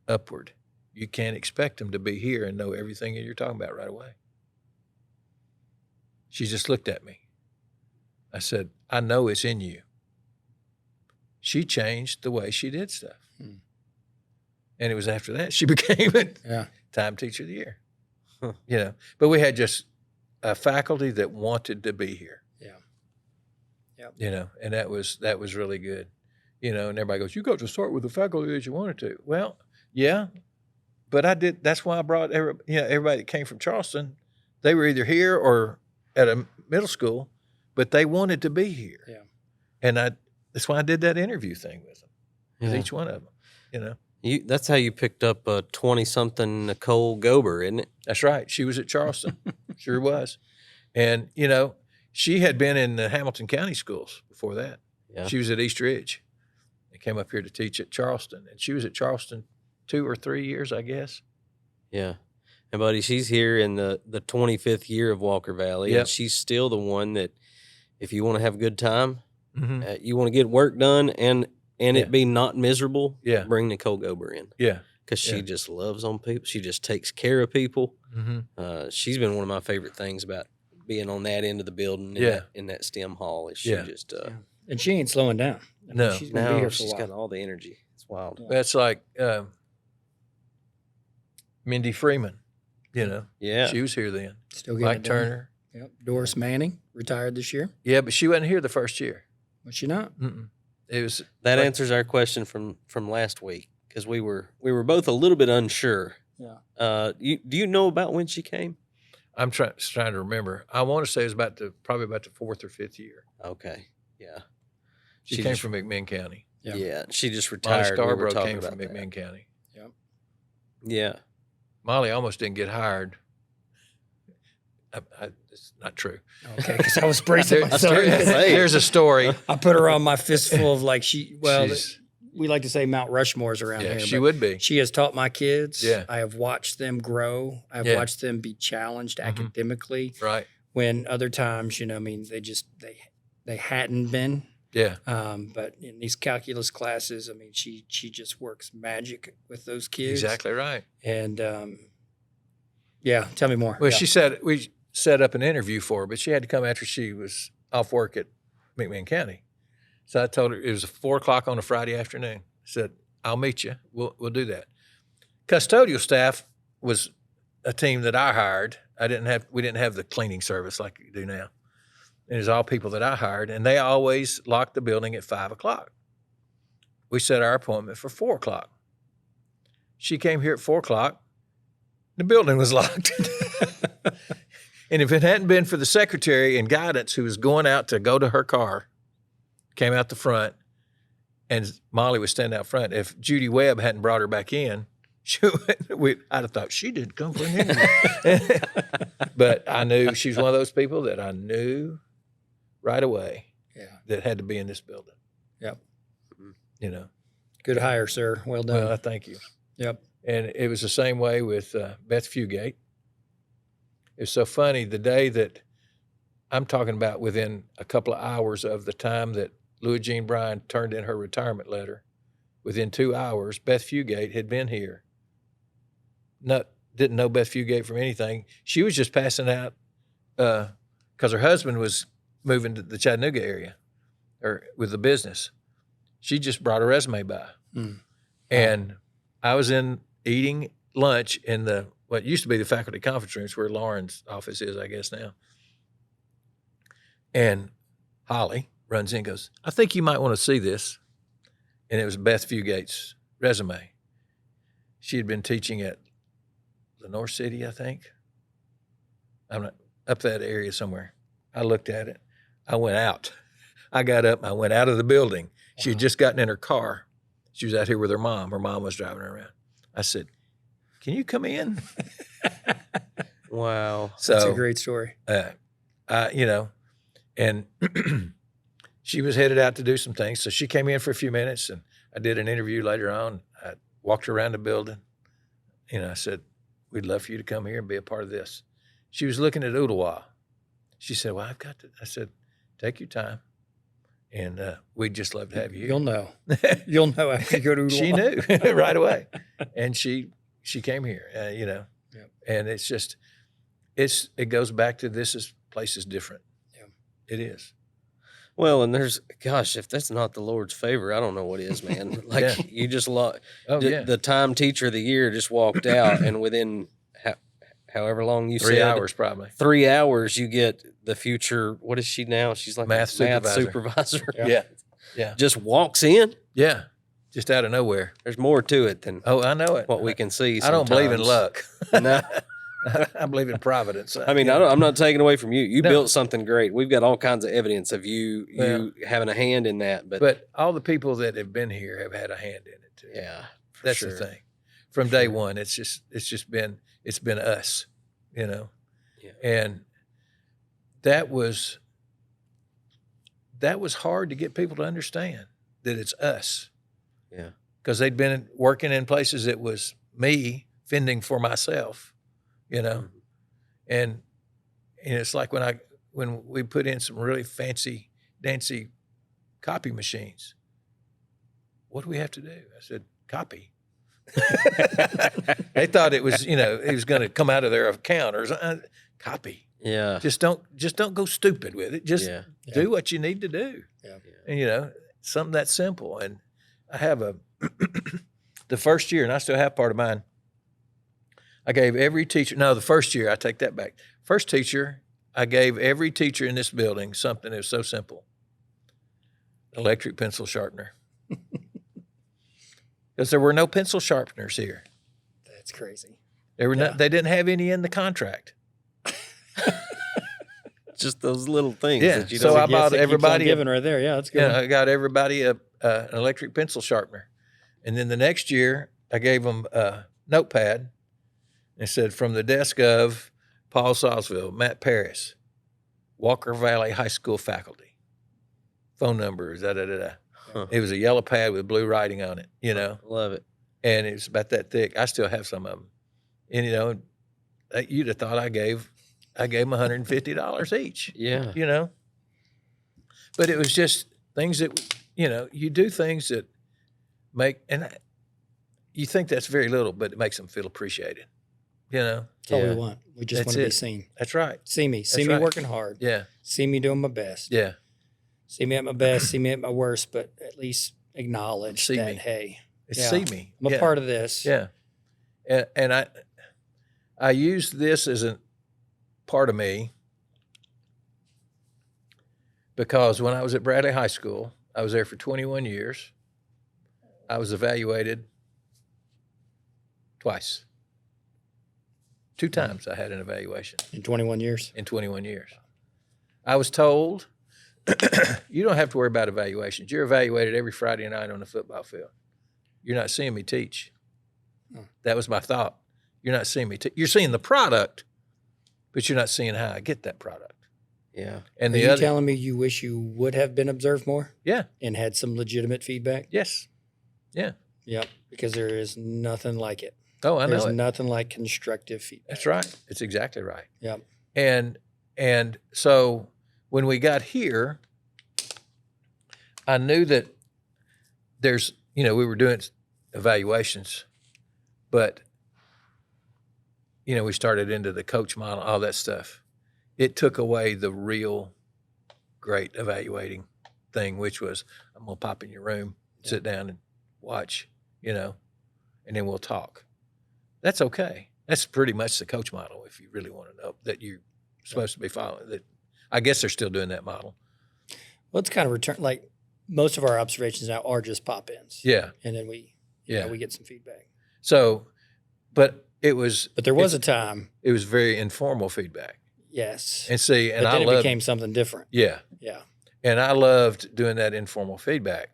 upward. You can't expect them to be here and know everything that you're talking about right away. She just looked at me. I said, I know it's in you. She changed the way she did stuff. And it was after that she became Time Teacher of the Year. But we had just a faculty that wanted to be here. And that was really good. And everybody goes, you got to start with the faculty that you wanted to. Well, yeah, but I did. That's why I brought everybody that came from Charleston. They were either here or at a middle school, but they wanted to be here. And that's why I did that interview thing with them. with each one of them, That's how you picked up a 20-something Nicole Gober, isn't it? That's right. She was at Charleston. Sure was. And, she had been in the Hamilton County schools before that. Yeah. She was at East Ridge. They came up here to teach at Charleston. And she was at Charleston 2 or 3 years, I guess. Yeah. And, buddy, she's here in the 25th year of Walker Valley. Yep. And she's still the one that, if you want to have a good time, you want to get work done and it be not miserable, bring Nicole Gober in. Yeah. Because she just loves on people. She just takes care of people. She's been one of my favorite things about being on that end of the building in that STEM hall. Is she just and she ain't slowing down. I mean, she's gonna be here for she's a while. got all the energy. It's wild. That's like Mindy Freeman, Yeah. She was here then. Still getting Mike it done. Turner. Yep. Doris Manning retired this year. Yeah, but she wasn't here the first year. Was she not? It was That answers our question from last week, because we were both a little bit unsure. Yeah. Do you know about when she came? I'm trying to remember. I want to say it was probably about the 4th or 5th year. Okay. Yeah. She came from McMinn County. Yeah. She just Molly retired. Scarborough talking came about from that. McMinn County. Yep. Yeah. Molly almost didn't get hired. It's not true. Okay, because I was bracing myself. Here's a story. I put her on my fistful of like She's- we like to say Mount Rushmore's around here. she but would be. She has taught my kids. Yeah. I have watched them grow. I've watched them be challenged academically. Right. When other times, they hadn't been. Yeah. But in these calculus classes, I mean, she just works magic with those kids. Exactly right. And tell me more. Well, she said we set up an interview for her, but she had to come after she was off work at McMinn County. So I told her it was 4:00 on a Friday afternoon. I said, I'll meet you. We'll do that. Custodial staff was a team that I hired. We didn't have the cleaning service like you do now. It was all people that I hired, and they always locked the building at 5:00. We set our appointment for 4:00. She came here at 4:00. The building was locked. And if it hadn't been for the secretary and guidance who was going out to go to her car, came out the front, and Molly was standing out front, if Judy Webb hadn't brought her back in, I'd have thought she didn't come for an interview. But I knew she was one of those people that I knew right away that had to be in this building. Yep. Good hire, sir. Well done. Well, I thank you. Yep. And it was the same way with Beth Fugate. It was so funny, the day that I'm talking about within a couple of hours of the time that Louis Jean Bryan turned in her retirement letter, within 2 hours, Beth Fugate had been here. Didn't know Beth Fugate from anything. She was just passing out because her husband was moving to the Chattanooga area or with the business. She just brought a resume by. And I was eating lunch in what used to be the faculty conference rooms, where Lauren's office is, I guess now. And Holly runs in and goes, I think you might want to see this. And it was Beth Fugate's resume. She had been teaching at Lenore City, I think. I'm not up that area somewhere. I looked at it. I went out. I got up. I went out of the building. She had just gotten in her car. She was out here with her mom. Her mom was driving her around. I said, can you come in? Wow. So, that's a great story. And she was headed out to do some things. So she came in for a few minutes, and I did an interview later on. I walked her around the building. I said, we'd love for you to come here and be a part of this. She was looking at Ooltewah. She said, well, I've got to. I said, take your time. And we'd just love to have you here. You'll know. You'll know after you go to Ooltewah. She knew right away. And she came here, Yep. And it's just, it goes back to place is different. Yeah. It is. Well, and if that's not the Lord's favor, I don't know what is, man. Like you just the time teacher of the year just walked out, and within however long you 3 said, hours probably. 3 hours, you get the future. What is she now? She's like math supervisor. Yeah. Just walks in. Yeah. Just out of nowhere. There's more to it than I know it. what we can see. I don't believe in luck. No. I believe in providence. I mean, I'm not taking away from you. You built something great. We've got all kinds of evidence of you having a hand in that. But all the people that have been here have had a hand in it too. Yeah, that's the thing. From day one, it's been us, you know, and that was hard to get people to understand that it's us. Yeah, because they'd been working in places that was me fending for myself, you know, and it's like when we put in some really fancy dancy copy machines. What do we have to do? I said, copy. They thought it was, it was going to come out of their account or something. Copy. Yeah. Just don't go stupid with it. Just do what you need to do. Yeah. And something that simple. And I have the first year, and I still have part of mine. I gave every teacher. No, the first year, I take that back. First teacher, I gave every teacher in this building something that was so simple: electric pencil sharpener. Because there were no pencil sharpeners here. That's crazy. They didn't have any in the contract. Just those little things. Yeah. That you So I bought everybody giving right there. Yeah, that's good. I got everybody an electric pencil sharpener, and then the next year I gave them a notepad. And said, from the desk of Paul Sausville, Matt Parris, Walker Valley High School faculty. Phone numbers, da-da-da-da. Huh. It was a yellow pad with blue writing on it, Love it. And it was about that thick. I still have some of them. And, you'd have thought I gave them $150 each. Yeah. But it was just things that, you do things that make, and you think that's very little, but it makes them feel appreciated. That's all we want. We just want to be seen. That's right. See me working hard. Yeah. See me doing my best. Yeah. See me at my best. See me at my worst. But at least acknowledge see that. Me. Hey, see me. I'm a part of this. Yeah. And I use this as a part of me because when I was at Bradley High School, I was there for 21 years. I was evaluated twice. 2 times I had an evaluation. In 21 years? In 21 years. I was told, you don't have to worry about evaluations. You're evaluated every Friday night on the football field. You're not seeing me teach. That was my thought. You're not seeing me teach. You're seeing the product, but you're not seeing how I get that product. Yeah. And Are you telling me you wish you would have been observed more? Yeah. And had some legitimate feedback? Yes. Yeah. Yep. Because there is nothing like it. Oh, I know. There's nothing like constructive feedback. That's right. It's exactly right. Yep. And so when we got here, I knew that there's, we were doing evaluations, but, we started into the coach model, all that stuff. It took away the real great evaluating thing, which was, I'm going to pop in your room, sit down and watch, and then we'll talk. That's okay. That's pretty much the coach model if you really want to know that you're supposed to be following. That I guess they're still doing that model. Well, it's kind of like most of our observations now are just pop-ins. Yeah. And then we get some feedback. So, but there was a time. It was very informal feedback. Yes. And see, and but then it became something different. Yeah. Yeah. And I loved doing that informal feedback.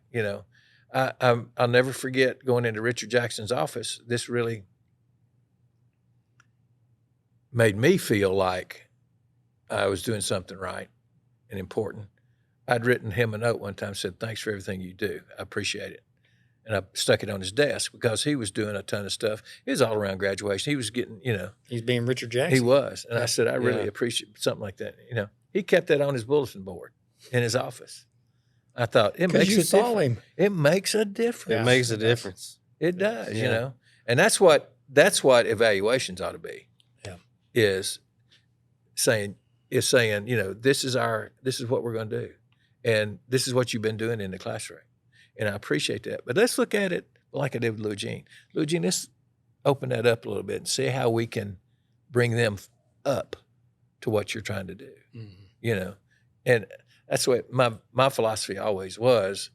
I'll never forget going into Richard Jackson's office. This really made me feel like I was doing something right and important. I'd written him a note one time, said, thanks for everything you do. I appreciate it. And I stuck it on his desk because he was doing a ton of stuff. It was all around graduation. He was getting, He's being Richard Jackson. He was. And I said, I really appreciate something like that. He kept that on his bulletin board in his office. I thought, it makes a difference. It makes a difference. It makes a difference. It does, And that's what evaluations ought to be. Yeah. Is saying, this is what we're going to do. And this is what you've been doing in the classroom. And I appreciate that. But let's look at it like I did with Lou Jean. Lou Jean, let's open that up a little bit and see how we can bring them up to what you're trying to do. Mm-hmm. And that's what my philosophy always was,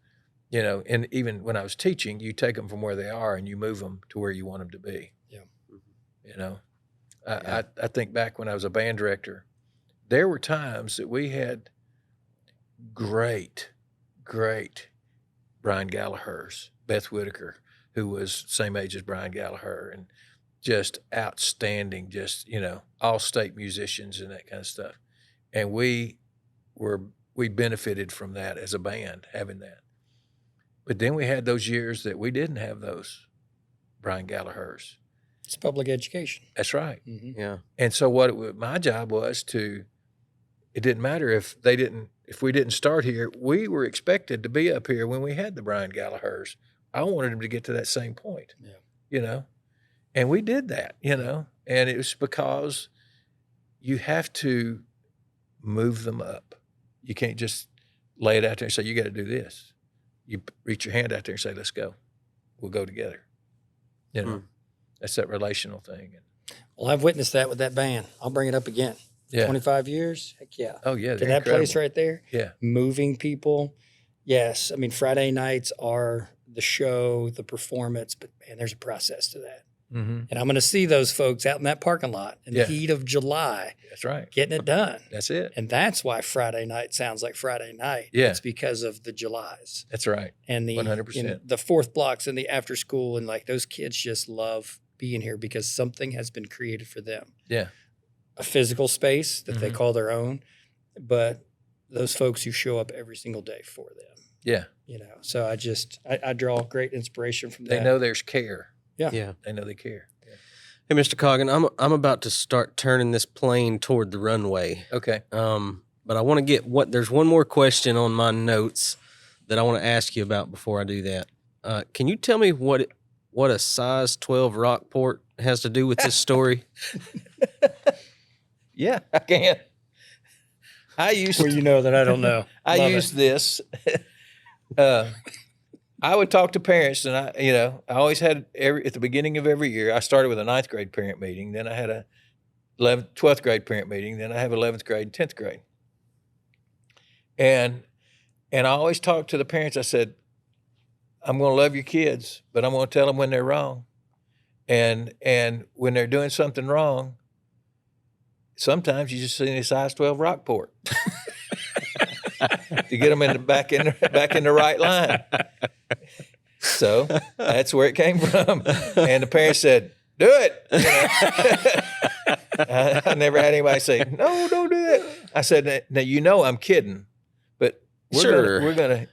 and even when I was teaching, you take them from where they are and you move them to where you want them to be. Yeah. I think back when I was a band director, there were times that we had great Brian Gallagher's, Beth Whitaker, who was same age as Brian Gallagher, and just outstanding, just, all-state musicians and that kind of stuff. And we benefited from that as a band, having that. But then we had those years that we didn't have those Brian Gallagher's. It's public education. That's right. Mm-hmm. Yeah. And so my job was it didn't matter if we didn't start here, we were expected to be up here when we had the Brian Gallagher's. I wanted them to get to that same point, and we did that, and it was because you have to move them up. You can't just lay it out there and say, you got to do this. You reach your hand out there and say, let's go. We'll go together. That's that relational thing. Well, I've witnessed that with that band. I'll bring it up again. Yeah. 25 years? Heck yeah. Oh, yeah. To that place right there? Yeah. Moving people. Yes. I mean, Friday nights are the show, the performance, but man, there's a process to that. Mm-hmm. And I'm going to see those folks out in that parking lot in the heat of July. That's right. Getting it done. That's it. And that's why Friday night sounds like Friday night. Yeah. It's because of the Julys. That's right. And the 100%. The fourth blocks and the after school, and like those kids just love being here because something has been created for them. Yeah. A physical space that they call their own, but those folks who show up every single day for them. Yeah. So I draw great inspiration from that. They know there's care. Yeah. Yeah. They know they care. Yeah. Hey, Mr. Coggin, I'm about to start turning this plane toward the runway. Okay. But I want to there's one more question on my notes that I want to ask you about before I do that. Can you tell me what a size 12 Rockport has to do with this story? Yeah, I can. I used that I don't know. I used this. I would talk to parents, and I always had at the beginning of every year. I started with a 9th grade parent meeting, then I had a 12th grade parent meeting, then I have 11th grade, and 10th grade, and I always talked to the parents. I said, I'm going to love your kids, but I'm going to tell them when they're wrong, and when they're doing something wrong. Sometimes you just see a size 12 Rockport to get them back in the right line. So that's where it came from. And the parents said, "Do it." I never had anybody say, "No, don't do that." I said, "Now I'm kidding, but we're gonna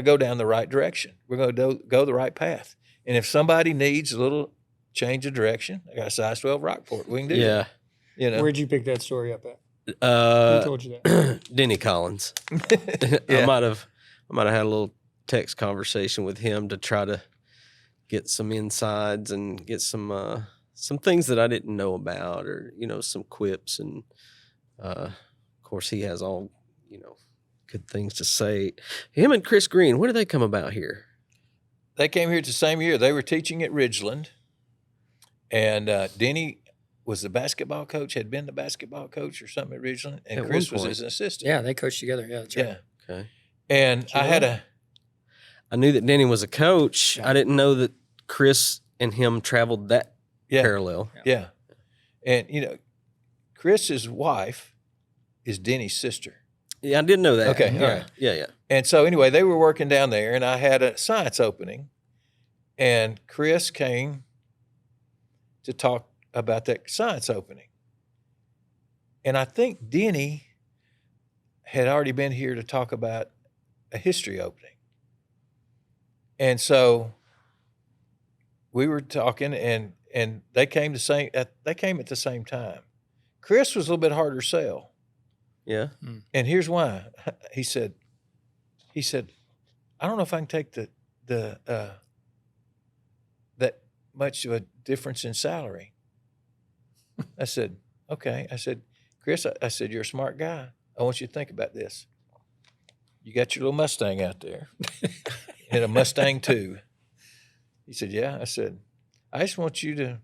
go down the right direction. We're gonna go the right path. And if somebody needs a little change of direction, I got a size 12 Rockport. We can do that." Where'd you pick that story up at? Who told you that? Denny Collins. Yeah. I might have had a little text conversation with him to try to get some insides and get some things that I didn't know about, or some quips, and of course he has all good things to say. Him and Chris Green, when did they come about here? They came here the same year. They were teaching at Ridgeland, and Denny was the basketball coach, had been the basketball coach or something at Ridgeland, and Chris was his assistant. Yeah, they coached together. Yeah, that's right. Yeah. Okay. And I knew that Denny was a coach. I didn't know that Chris and him traveled that parallel. Yeah. And, Chris's wife is Denny's sister. Yeah, I didn't know that. Okay, Yeah. all right. Yeah. And so anyway, they were working down there, and I had a science opening, and Chris came to talk about that science opening. And I think Denny had already been here to talk about a history opening. And so we were talking, and they came at the same time. Chris was a little bit harder to sell. Yeah. And here's why. He said, I don't know if I can take that much of a difference in salary. I said, okay. I said, Chris, I said, you're a smart guy. I want you to think about this. You got your little Mustang out there and a Mustang too. He said, yeah. I said, I just want you to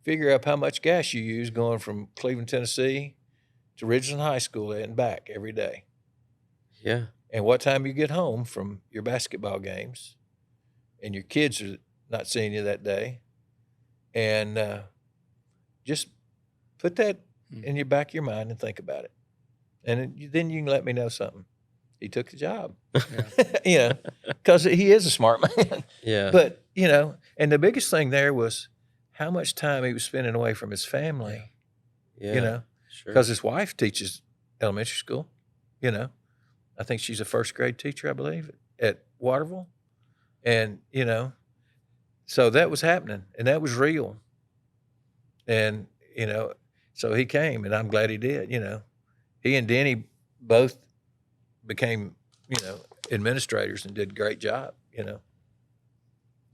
figure out how much gas you use going from Cleveland, Tennessee to Ridgeland High School and back every day. Yeah. And what time you get home from your basketball games and your kids are not seeing you that day. And just put that in your back of your mind and think about it. And then you can let me know something. He took the job, because he is a smart man. Yeah. But, and the biggest thing there was how much time he was spending away from his family, because his wife teaches elementary school, I think she's a first grade teacher, I believe, at Waterville. And, so that was happening and that was real. And, so he came and I'm glad he did, He and Denny both became, administrators and did a great job,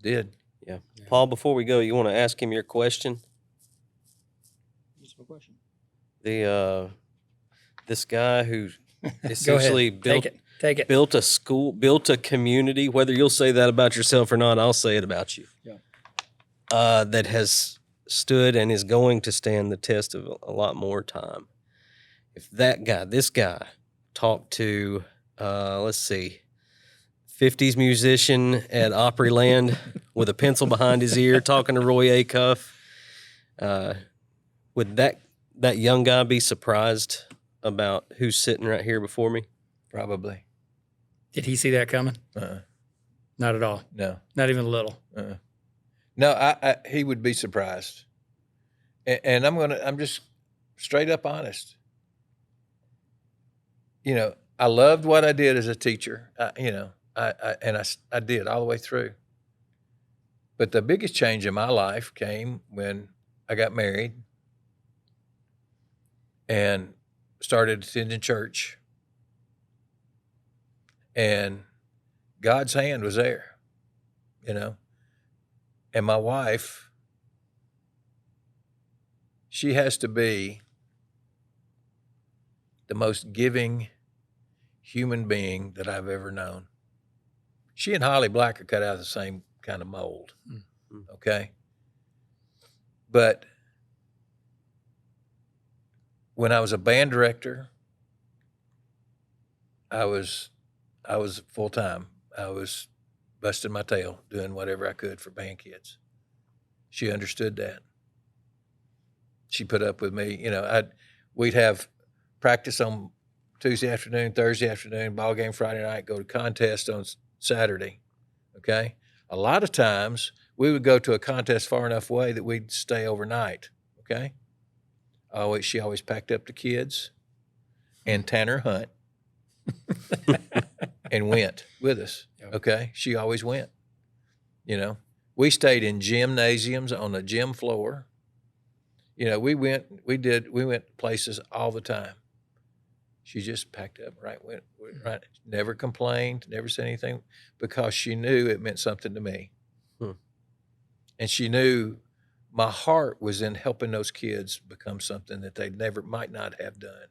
Did. Yeah. Paul, before we go, you want to ask him your question? What's my question? This guy who essentially Take it. built a school, built a community, whether you'll say that about yourself or not, I'll say it about you. Yeah. That has stood and is going to stand the test of a lot more time. If this guy talked to, let's see, 50s musician at Opryland with a pencil behind his ear talking to Roy Acuff, would that young guy be surprised about who's sitting right here before me? Probably. Did he see that coming? Not at all. No. Not even a little. No, he would be surprised. And I'm just straight up honest. I loved what I did as a teacher. I did all the way through. But the biggest change in my life came when I got married and started attending church. And God's hand was there, And my wife, she has to be the most giving human being that I've ever known. She and Holly Black are cut out of the same kind of mold, okay? But when I was a band director, I was full-time. I was busting my tail, doing whatever I could for band kids. She understood that. She put up with me. We'd have practice on Tuesday afternoon, Thursday afternoon, ball game Friday night, go to contest on Saturday, okay? A lot of times, we would go to a contest far enough away that we'd stay overnight, okay? She always packed up the kids and Tanner Hunt and went with us, okay? She always went, We stayed in gymnasiums on the gym floor. We went places all the time. She just packed up, went right, never complained, never said anything, because she knew it meant something to me. And she knew my heart was in helping those kids become something that they might not have done.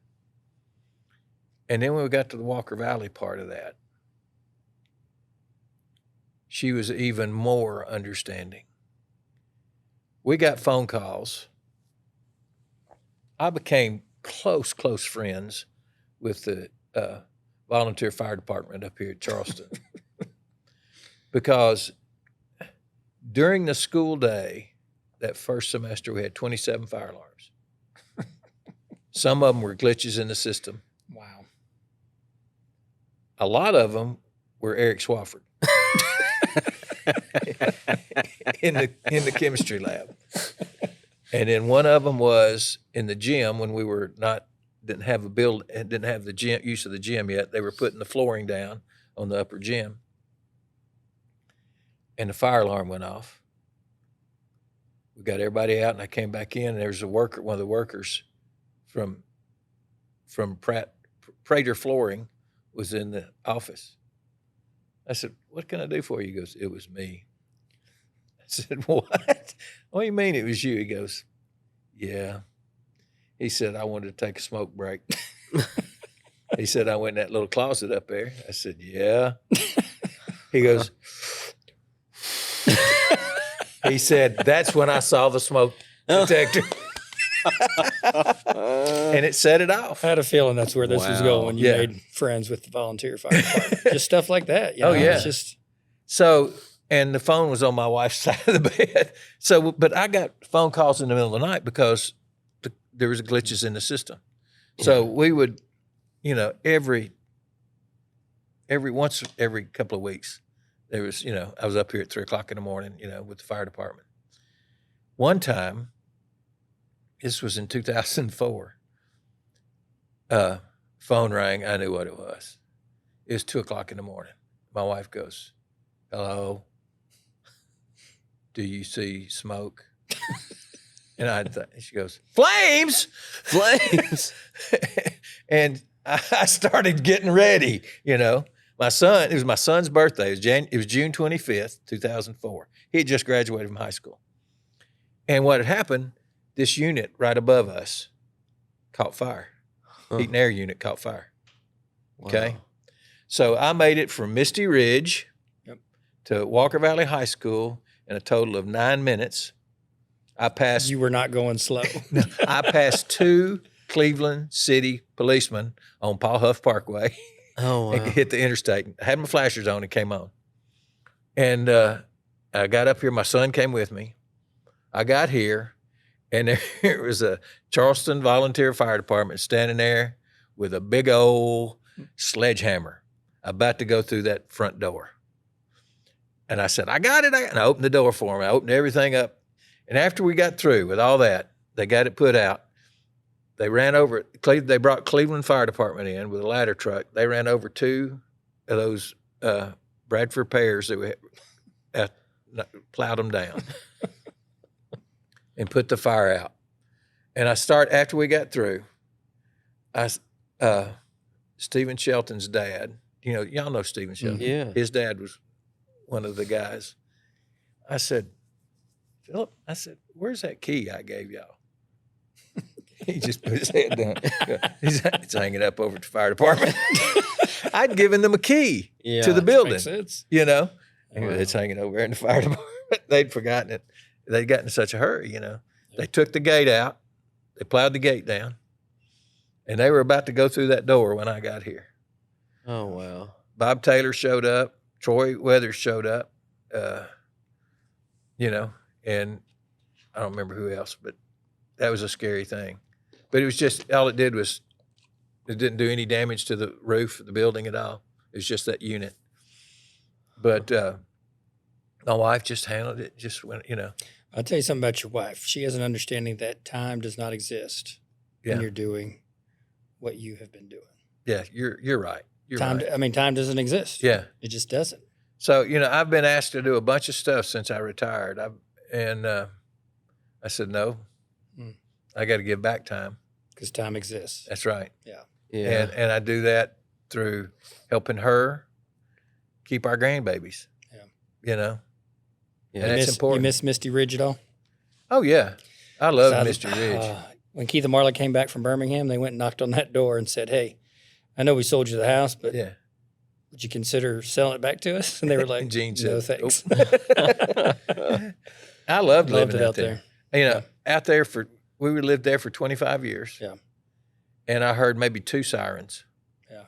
And then when we got to the Walker Valley part of that, she was even more understanding. We got phone calls. I became close friends with the volunteer fire department up here at Charleston. Because during the school day, that first semester, we had 27 fire alarms. Some of them were glitches in the system. Wow. A lot of them were Eric Swafford in the chemistry lab. And then one of them was in the gym when we were didn't have the gym use of the gym yet. They were putting the flooring down on the upper gym. And the fire alarm went off. We got everybody out and I came back in and there was one of the workers from Prater Flooring was in the office. I said, "What can I do for you?" He goes, "It was me." I said, "What? What do you mean it was you?" He goes, "Yeah." He said, "I wanted to take a smoke break." He said, "I went in that little closet up there." I said, "Yeah." He goes, he said, "That's when I saw the smoke detector." And it set it off. I had a feeling that's where this was going when you made friends with the volunteer fire department. Just stuff like that. Yeah. It's just so And the phone was on my wife's side of the bed. So, but I got phone calls in the middle of the night because there was glitches in the system. So we would, every couple of weeks, there was, I was up here at 3 o'clock in the morning, with the fire department. One time, this was in 2004, phone rang. I knew what it was. It was 2 o'clock in the morning. My wife goes, "Hello, do you see smoke?" And she goes, "Flames, flames." And I started getting ready, My son, it was my son's birthday. It was June 25th, 2004. He had just graduated from high school. And what had happened, this unit right above us caught fire. Heat and air unit caught fire. Okay? Wow. So I made it from Misty Ridge to Walker Valley High School in a total of 9 minutes. I passed. You were not going slow. I passed 2 Cleveland City policemen on Paul Huff Parkway. Oh, wow. And hit the interstate. I had my flashers on and came on. And I got up here. My son came with me. I got here, and there was a Charleston Volunteer Fire Department standing there with a big old sledgehammer about to go through that front door. And I said, "I got it." And I opened the door for him. I opened everything up. And after we got through with all that, they got it put out. They ran over it. They brought Cleveland Fire Department in with a ladder truck. They ran over 2 of those Bradford pears that plowed them down and put the fire out. And after we got through, Stephen Shelton's dad, y'all know Stephen Shelton. Yeah. His dad was one of the guys. I said, "Philip," "where's that key I gave y'all?" He just put his head down. It's hanging up over at the fire department. I'd given them a key to the building, Makes sense. Wow. It's hanging over there in the fire department. They'd forgotten it. They'd gotten in such a hurry, They took the gate out. They plowed the gate down. And they were about to go through that door when I got here. Oh, wow. Bob Taylor showed up. Troy Weathers showed up. And I don't remember who else, but that was a scary thing. But it was just, all it did was, it didn't do any damage to the roof of the building at all. It was just that unit. But my wife just handled it, just went, I'll tell you something about your wife. She has an understanding that time does not exist when you're doing what you have been doing. Yeah, you're right. Time doesn't exist. Yeah. It just doesn't. So, I've been asked to do a bunch of stuff since I retired. I said, no, I got to give back time. Because time exists. That's right. Yeah. Yeah. And I do that through helping her keep our grandbabies. Yeah. And that's important. You miss Misty Ridge at all? Oh, yeah. I love Misty Ridge. When Keith and Marla came back from Birmingham, they went and knocked on that door and said, "Hey, I know we sold you the house, but would you consider selling it back to us?" And they were like, Gene "No, said, thanks." I loved living it out there. Out there we lived there for 25 years. Yeah. And I heard maybe 2 sirens. Yeah.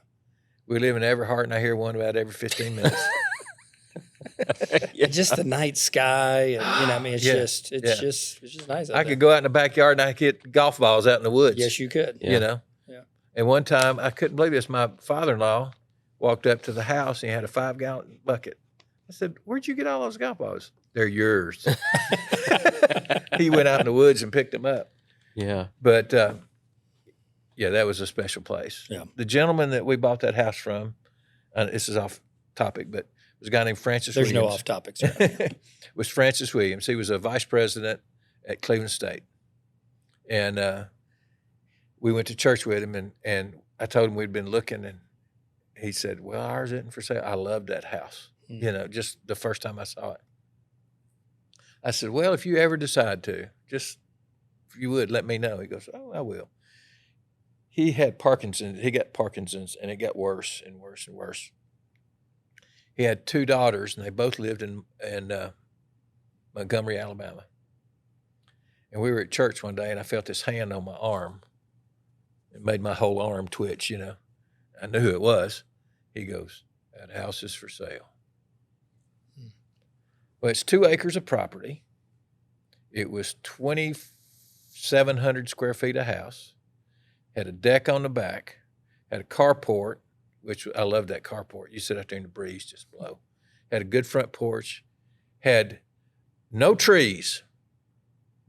We live in Everhart, and I hear one about every 15 minutes. Just the night sky, and it's just nice. I could go out in the backyard and I could hit golf balls out in the woods. Yes, you could. Yeah. And one time, I couldn't believe this. My father-in-law walked up to the house and he had a 5-gallon bucket. I said, "Where'd you get all those golf balls?" "They're yours." He went out in the woods and picked them up. Yeah. But that was a special place. Yeah. The gentleman that we bought that house from, this is off topic, but was a guy named Francis There's Williams. no off topics. Right? Was Francis Williams. He was a vice president at Cleveland State. And we went to church with him, and I told him we'd been looking, and he said, "Well, ours isn't for sale." I loved that house, just the first time I saw it. I said, "Well, if you ever decide to, just if you would, let me know." He goes, "Oh, I will." He had Parkinson's. He got Parkinson's, and it got worse and worse and worse. He had 2 daughters, and they both lived in Montgomery, Alabama. And we were at church one day, and I felt this hand on my arm. It made my whole arm twitch, I knew who it was. He goes, "That house is for sale." Well, it's 2 acres of property. It was 2,700 square feet of house. Had a deck on the back. Had a carport, which I love that carport. You sit out there in the breeze, just blow. Had a good front porch. Had no trees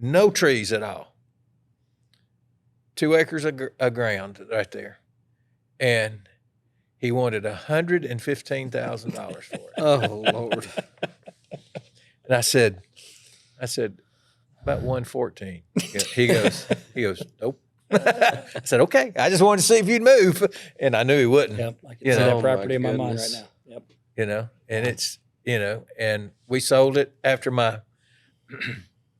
at all. 2 acres of ground right there. And he wanted $115,000 for it. Oh, Lord. And I said, about 114. He goes, nope. I said, okay. I just wanted to see if you'd move. And I knew he wouldn't. Yep. I can see that property in my mind right now. Yep. You know, and it's, you know, and we sold it after my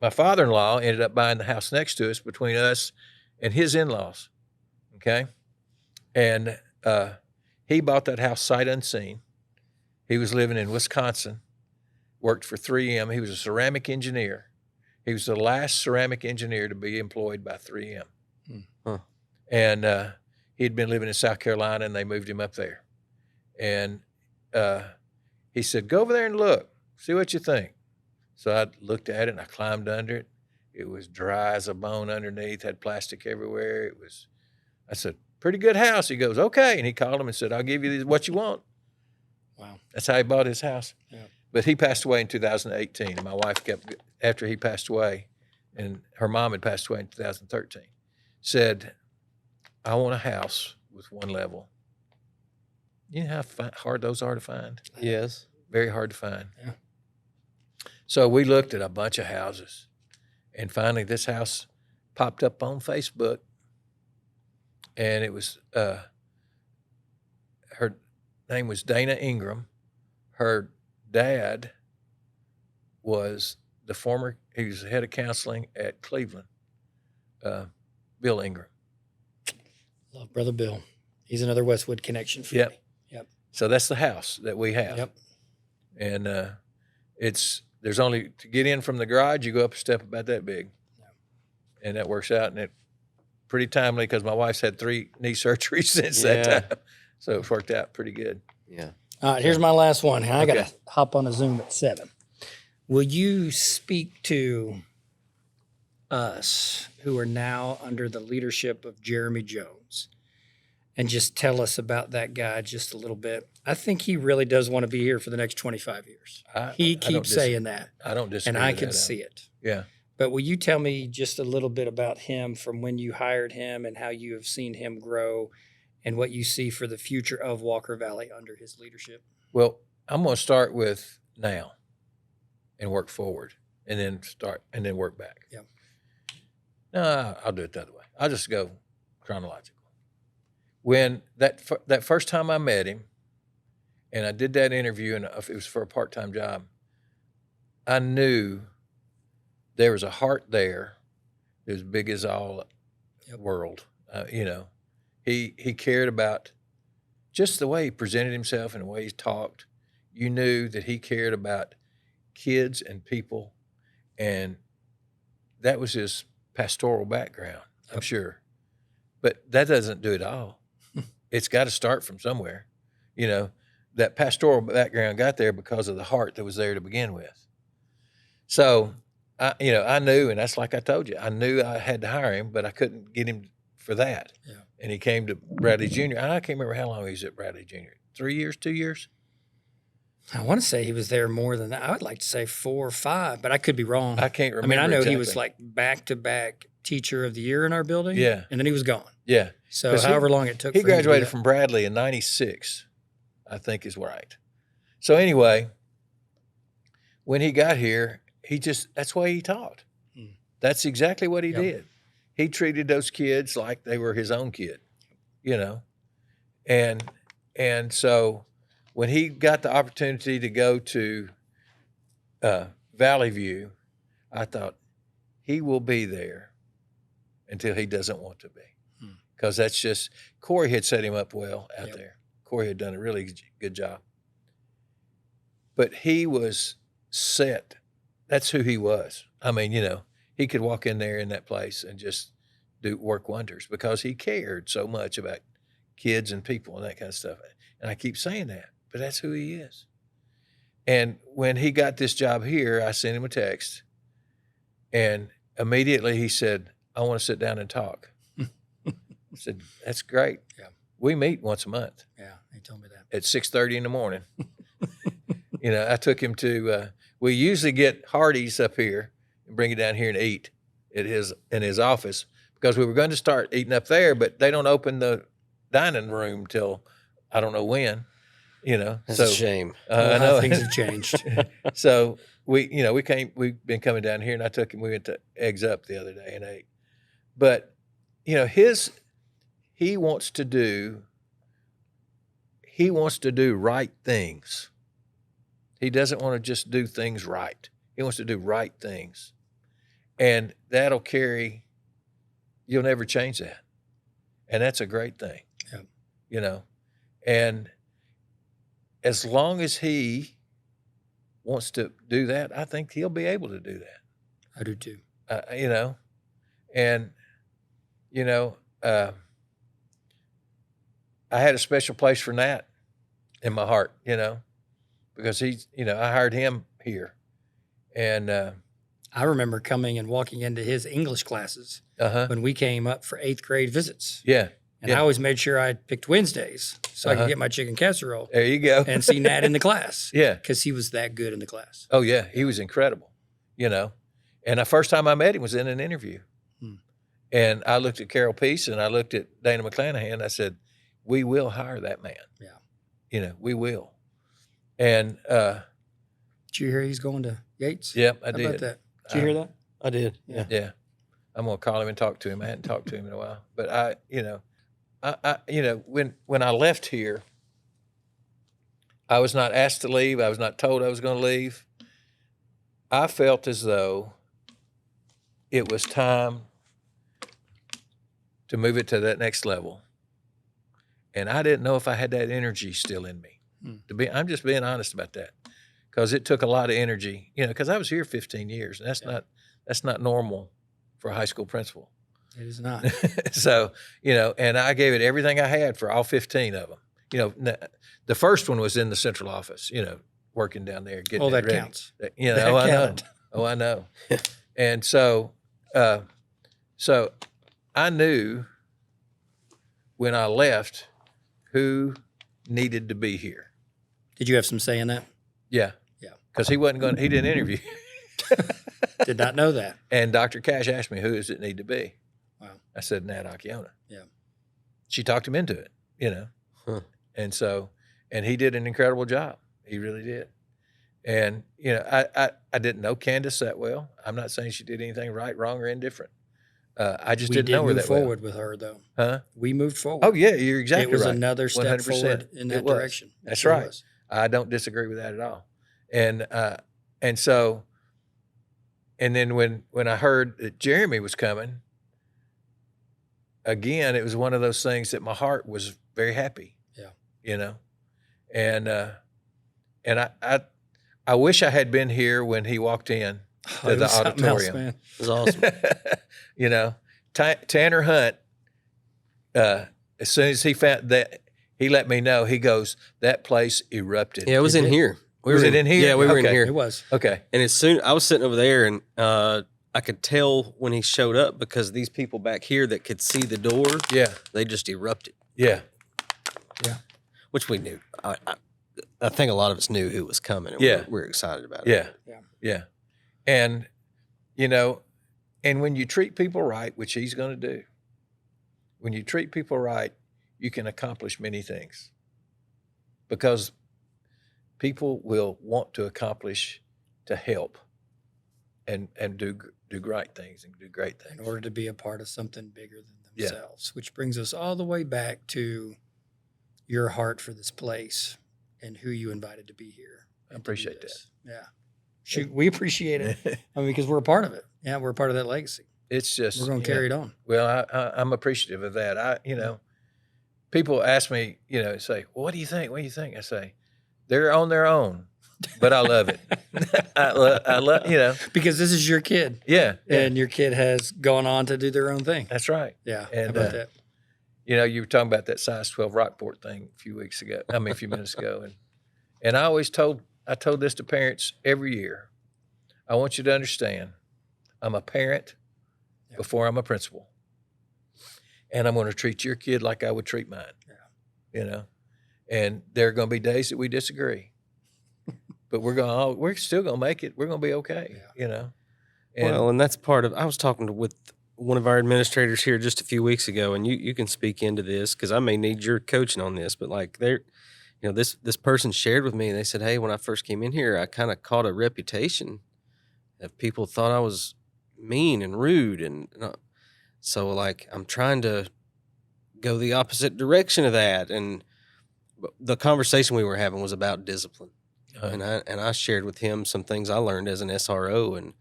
father-in-law ended up buying the house next to us, between us and his in-laws. Okay. And he bought that house sight unseen. He was living in Wisconsin, worked for 3M. He was a ceramic engineer. He was the last ceramic engineer to be employed by 3M. Huh. And he'd been living in South Carolina, and they moved him up there. And he said, go over there and look, see what you think. So I looked at it, and I climbed under it. It was dry as a bone underneath, had plastic everywhere. I said, pretty good house. He goes, okay. And he called him and said, I'll give you what you want. Wow. That's how he bought his house. Yeah. But he passed away in 2018. And my wife after he passed away, and her mom had passed away in 2013, said, I want a house with one level. You know how hard those are to find? Yes. Very hard to find. Yeah. So we looked at a bunch of houses. And finally, this house popped up on Facebook. And it was, her name was Dana Ingram. Her dad was he was the head of counseling at Cleveland, Bill Ingram. Love Brother Bill. He's another Westwood connection for me. Yep. So that's the house that we have. Yep. And there's only, to get in from the garage, you go up a step about that big. Yep. And that works out, and it pretty timely because my wife's had 3 knee surgeries since that time. So it's worked out pretty good. Yeah. All right, here's my last one. I got to hop on a Zoom at 7. Will you speak to us who are now under the leadership of Jeremy Jones and just tell us about that guy just a little bit? I think he really does want to be here for the next 25 years. He keeps saying that. I don't disagree. And I can see it. Yeah. But will you tell me just a little bit about him from when you hired him and how you have seen him grow and what you see for the future of Walker Valley under his leadership? Well, I'm going to start with now and work forward and then work back. Yeah. No, I'll do it the other way. I'll just go chronological. When that first time I met him and I did that interview, and it was for a part-time job, I knew there was a heart there as big as all the world. You know, he cared about just the way he presented himself and the way he talked. You knew that he cared about kids and people, and that was his pastoral background, I'm sure. But that doesn't do it all. It's got to start from somewhere. You know, that pastoral background got there because of the heart that was there to begin with. So, I knew, and that's like I told you, I knew I had to hire him, but I couldn't get him for that. Yeah. And he came to Bradley Jr. I can't remember how long he was at Bradley Jr. 3 years, 2 years? I want to say he was there more than that. I would like to say 4 or 5, but I could be wrong. I can't remember. I know exactly. He was like back-to-back teacher of the year in our building. Yeah. And then he was gone. Yeah. So however long it took. He graduated from Bradley in 96, I think is right. So anyway, when he got here, that's why he taught. That's exactly what he did. He treated those kids like they were his own kid, you know. And so when he got the opportunity to go to Valley View, I thought he will be there until he doesn't want to be. Because that's just, Corey had set him up well out there. Corey had done a really good job. But he was set. That's who he was. I mean, you know, he could walk in there in that place and just work wonders because he cared so much about kids and people and that kind of stuff. And I keep saying that, but that's who he is. And when he got this job here, I sent him a text, and immediately he said, "I want to sit down and talk." I said, "That's great." Yeah. We meet once a month. Yeah, he told me that. At 6:30 in the morning. I took him to. We usually get Hardee's up here and bring it down here and eat in his office, because we were going to start eating up there, but they don't open the dining room till I don't know when. That's a shame. I know things have changed. So we've been coming down here, and I took him. We went to Eggs Up the other day and ate. But he wants to do right things. He doesn't want to just do things right. He wants to do right things, and that'll carry. You'll never change that, and that's a great thing. Yeah. And as long as he wants to do that, I think he'll be able to do that. I do too. I had a special place for Nat in my heart, because he's, I hired him here. And I remember coming and walking into his English classes when we came up for 8th grade visits. Yeah. And I always made sure I picked Wednesdays so I could get my chicken casserole. There you go. And see Nat in the class. Yeah. Because he was that good in the class. Oh, yeah. He was incredible, And the first time I met him was in an interview. And I looked at Carol Peace and I looked at Dana McClanahan. And I said, we will hire that man. Yeah. We will. And did you hear he's going to Yates? Yep, I How did. about that? Did you hear that? I did. Yeah. Yeah. I'm going to call him and talk to him. I hadn't talked to him in a while. But when I left here, I was not asked to leave. I was not told I was going to leave. I felt as though it was time to move it to that next level. And I didn't know if I had that energy still in me. I'm just being honest about that, because it took a lot of energy, because I was here 15 years, and that's not normal for a high school principal. It is not. So, and I gave it everything I had for all 15 of them. The first one was in the central office, working down there, getting it ready. Counts. I know. Oh, I know. And so I knew when I left who needed to be here. Did you have some say in that? Yeah. Yeah. Because he didn't interview. Did not know that. And Dr. Cash asked me, who does it need to be? Wow. I said, Nat Occhiona. Yeah. She talked him into it, Huh. And he did an incredible job. He really did. And, I didn't know Candace that well. I'm not saying she did anything right, wrong, or indifferent. I just didn't know her that well. We did move forward with her, though. Huh? We moved forward. Oh, yeah, you're exactly right. It was another step 100%. forward in that direction. That's right. I don't disagree with that at all. And so, and then when I heard that Jeremy was coming, again, it was one of those things that my heart was very happy. Yeah. And I wish I had been here when he walked in to the auditorium. Man. It was awesome. Tanner Hunt, as soon as he found that, he let me know. He goes, that place erupted. Yeah, it was in here. Was it in here? Yeah, we were in Okay. here. It was. Okay. And as soon I was sitting over there, and I could tell when he showed up, because these people back here that could see the door, Yeah. they just erupted. Yeah. Yeah. Which we knew. I think a lot of us knew who was coming. And Yeah. we're excited about Yeah. it. Yeah. Yeah. And, and when you treat people right, which he's going to do, when you treat people right, you can accomplish many things, because people will want to accomplish, to help and do great things and do great things. In order to be a part of something bigger than themselves, which brings us all the way back to your heart for this place and who you invited to be here. I appreciate that. Yeah. Shoot, we appreciate it. Because we're a part of it. Yeah, we're a part of that legacy. It's just, We're going to carry it on. Well, I'm appreciative of that. People ask me, say, well, what do you think? What do you think? I say, they're on their own, but I love it. I love, Because this is your kid. Yeah. And your kid has gone on to do their own thing. That's right. Yeah. And, how about that? You were talking about that size 12 Rockport thing a few minutes ago. And I always told I told this to parents every year. I want you to understand, I'm a parent before I'm a principal. And I'm going to treat your kid like I would treat mine. Yeah. And there are going to be days that we disagree. But we're still going to make it. We're going to be okay, And that's part of, I was talking with one of our administrators here just a few weeks ago, and you can speak into this because I may need your coaching on this, but like this person shared with me, and they said, hey, when I first came in here, I kind of caught a reputation that people thought I was mean and rude. And so like, I'm trying to go the opposite direction of that. And the conversation we were having was about discipline. And I shared with him some things I learned as an SRO, and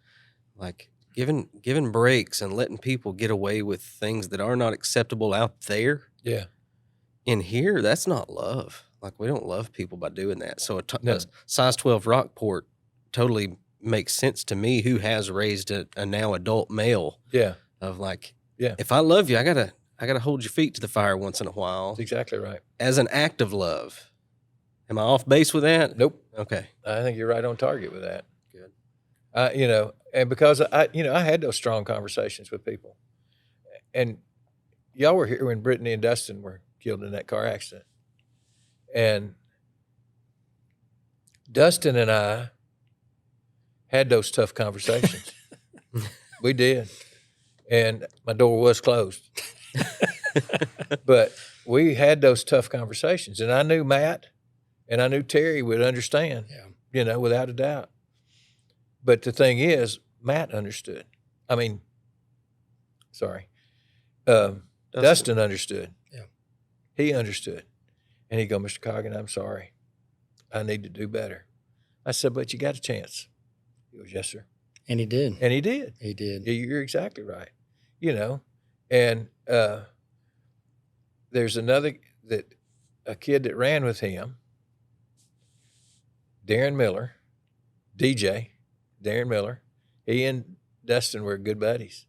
like giving breaks and letting people get away with things that are not acceptable out there. Yeah. In here, that's not love. Like, we don't love people by doing that. So a size 12 Rockport totally makes sense to me, who has raised a now adult male. Yeah. Of like, if I love you, I gotta hold your feet to the fire once in a while. That's exactly right. As an act of love. Am I off base with that? Nope. Okay. I think you're right on target with that. Good. And because I had those strong conversations with people, and y'all were here when Brittany and Dustin were killed in that car accident, and Dustin and I had those tough conversations. We did, and my door was closed, but we had those tough conversations, and I knew Matt. And I knew Terry would understand, without a doubt. But the thing is, Matt understood. I mean, sorry. Dustin understood. Yeah. He understood. And he'd go, Mr. Coggin, I'm sorry. I need to do better. I said, but you got a chance. He goes, yes, sir. And he did. And he did. He did. You're exactly right. And there's a kid that ran with him, Darren Miller, Darren Miller. He and Dustin were good buddies.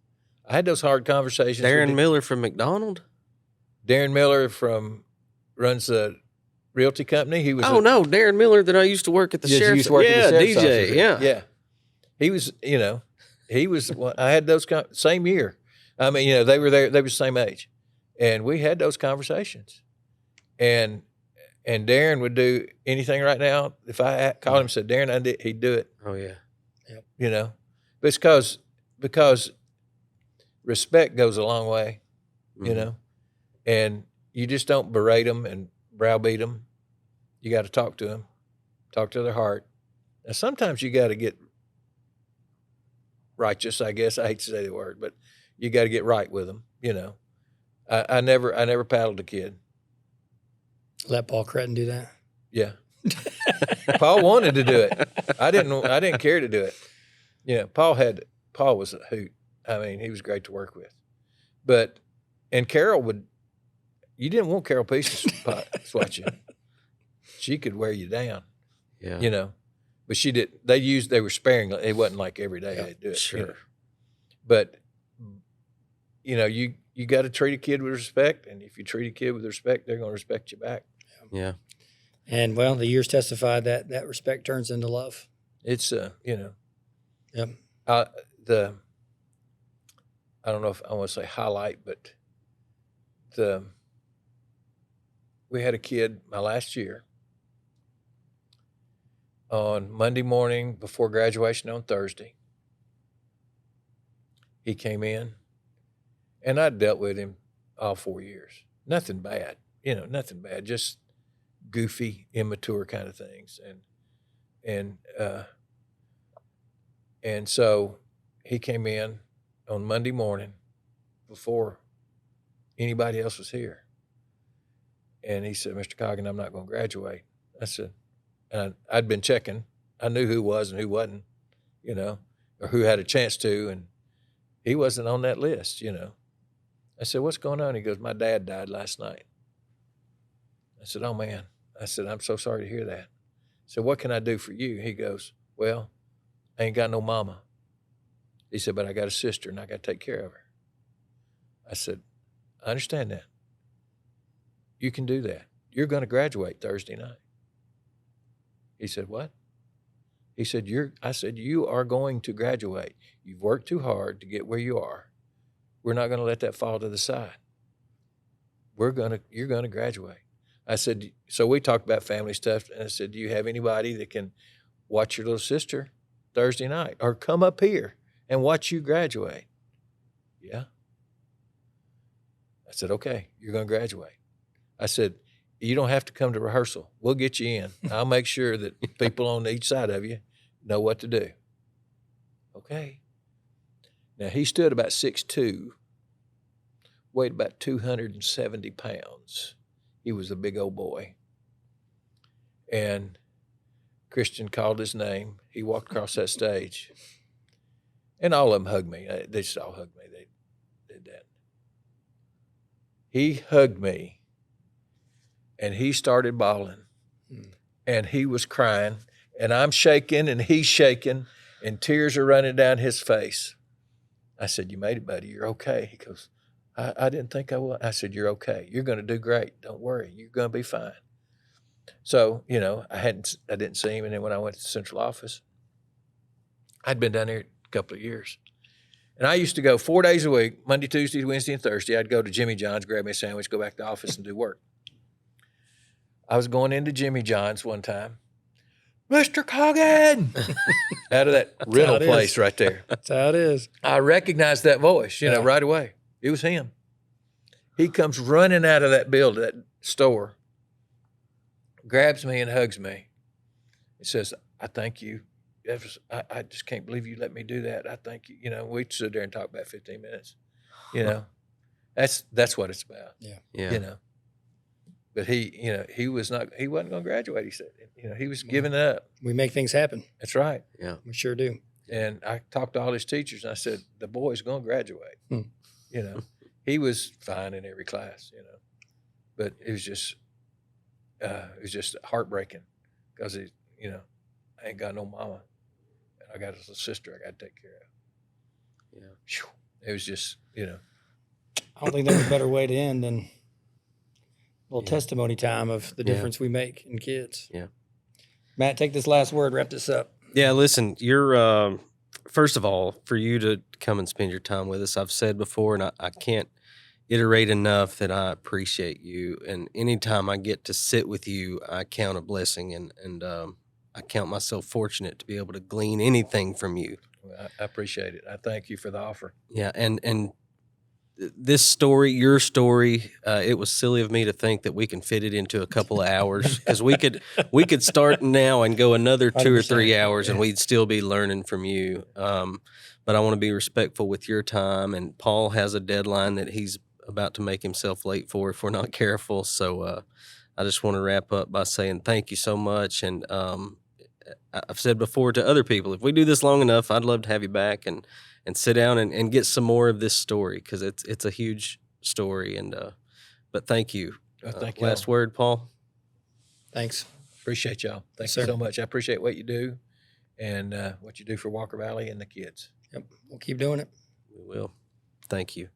I had those hard conversations. Darren Miller from McDonald? Darren Miller runs a realty company. He was Darren Miller that I used to work at the sheriff's. DJ. Yeah. He was, I had those same year. I mean, they were there, they were the same age. And we had those conversations. And Darren would do anything right now. If I called him and said, Darren, he'd do it. Oh, yeah. Yep. But it's because respect goes a long way, and you just don't berate them and browbeat them. You got to talk to them, talk to their heart. Now, sometimes you got to get righteous, I guess. I hate to say the word, but you got to get right with them, I never paddled a kid. Let Paul Cretton do that? Yeah. Paul wanted to do it. I didn't care to do it. Paul was a hoot. I mean, he was great to work with. And Carol you didn't want Carol Peace to swat you. She could wear you down. Yeah. But she did, they were sparing. It wasn't like every day they'd do it. Sure. But, you got to treat a kid with respect. And if you treat a kid with respect, they're going to respect you back. Yeah. And the years testify that respect turns into love. It's, Yep. I don't know if I want to say highlight, but we had a kid my last year on Monday morning before graduation on Thursday. He came in, and I'd dealt with him all 4 years. Nothing bad, nothing bad, just goofy, immature kind of things. And so he came in on Monday morning before anybody else was here. And he said, Mr. Coggin, I'm not going to graduate. I said, and I'd been checking. I knew who was and who wasn't, or who had a chance to, and he wasn't on that list, I said, what's going on? He goes, my dad died last night. I said, oh, man. I said, I'm so sorry to hear that. I said, what can I do for you? He goes, well, I ain't got no mama. He said, but I got a sister, and I got to take care of her. I said, I understand that. You can do that. You're going to graduate Thursday night. He said, what? He said, I said, you are going to graduate. You've worked too hard to get where you are. We're not going to let that fall to the side. You're going to graduate. I said, so we talked about family stuff, and I said, do you have anybody that can watch your little sister Thursday night or come up here and watch you graduate? Yeah. I said, okay, you're going to graduate. I said, you don't have to come to rehearsal. We'll get you in. I'll make sure that people on each side of you know what to do. Okay. Now, he stood about 6'2", weighed about 270 pounds. He was a big old boy. And Christian called his name. He walked across that stage. And all of them hugged me. They just all hugged me. They did that. He hugged me. And he started bawling. And he was crying. And I'm shaking and he's shaking. And tears are running down his face. I said, you made it, buddy. You're okay. He goes, I didn't think I would. I said, you're okay. You're going to do great. Don't worry. You're going to be fine. So, you know, I didn't see him. And then when I went to the central office, I'd been down there a couple of years. And I used to go 4 days a week, Monday, Tuesday, Wednesday, and Thursday. I'd go to Jimmy John's, grab me a sandwich, go back to the office and do work. I was going into Jimmy John's one time. Mr. Coggin! Out of that rental place right there. That's how it is. I recognized that voice, you know, right away. It was him. He comes running out of that building, that store, grabs me and hugs me. He says, I thank you. I just can't believe you let me do that. I thank you. You know, we stood there and talked about 15 minutes. You know, that's what it's about. Yeah. You know. But he wasn't going to graduate, he said. You know, he was giving it up. We make things happen. That's right. Yeah. We sure do. And I talked to all his teachers, and I said, the boy's going to graduate. You know, he was fine in every class, you know. But it was just heartbreaking because, you know, I ain't got no mama. And I got a little sister I got to take care of. Yeah. It was just, you know. I don't think there's a better way to end than a little testimony time of the difference we make in kids. Yeah. Matt, take this last word, wrap this up. Yeah, listen, you're, first of all, for you to come and spend your time with us, I've said before, and I can't iterate enough that I appreciate you. And anytime I get to sit with you, I count a blessing, and I count myself fortunate to be able to glean anything from you. Well, I appreciate it. I thank you for the offer. Yeah, and this story, your story, it was silly of me to think that we can fit it into a couple of hours because we could start now and go another 2 or 3 hours and we'd still be learning from you. But I want to be respectful with your time, and Paul has a deadline that he's about to make himself late for if we're not careful. So I just want to wrap up by saying thank you so much. And I've said before to other people, if we do this long enough, I'd love to have you back and sit down and get some more of this story because it's a huge story. And but thank you. Thank you. Last word, Paul. Thanks. Appreciate y'all. Thank you so much. I appreciate what you do and what you do for Walker Valley and the kids. Yep. We'll keep doing it. We will. Thank you.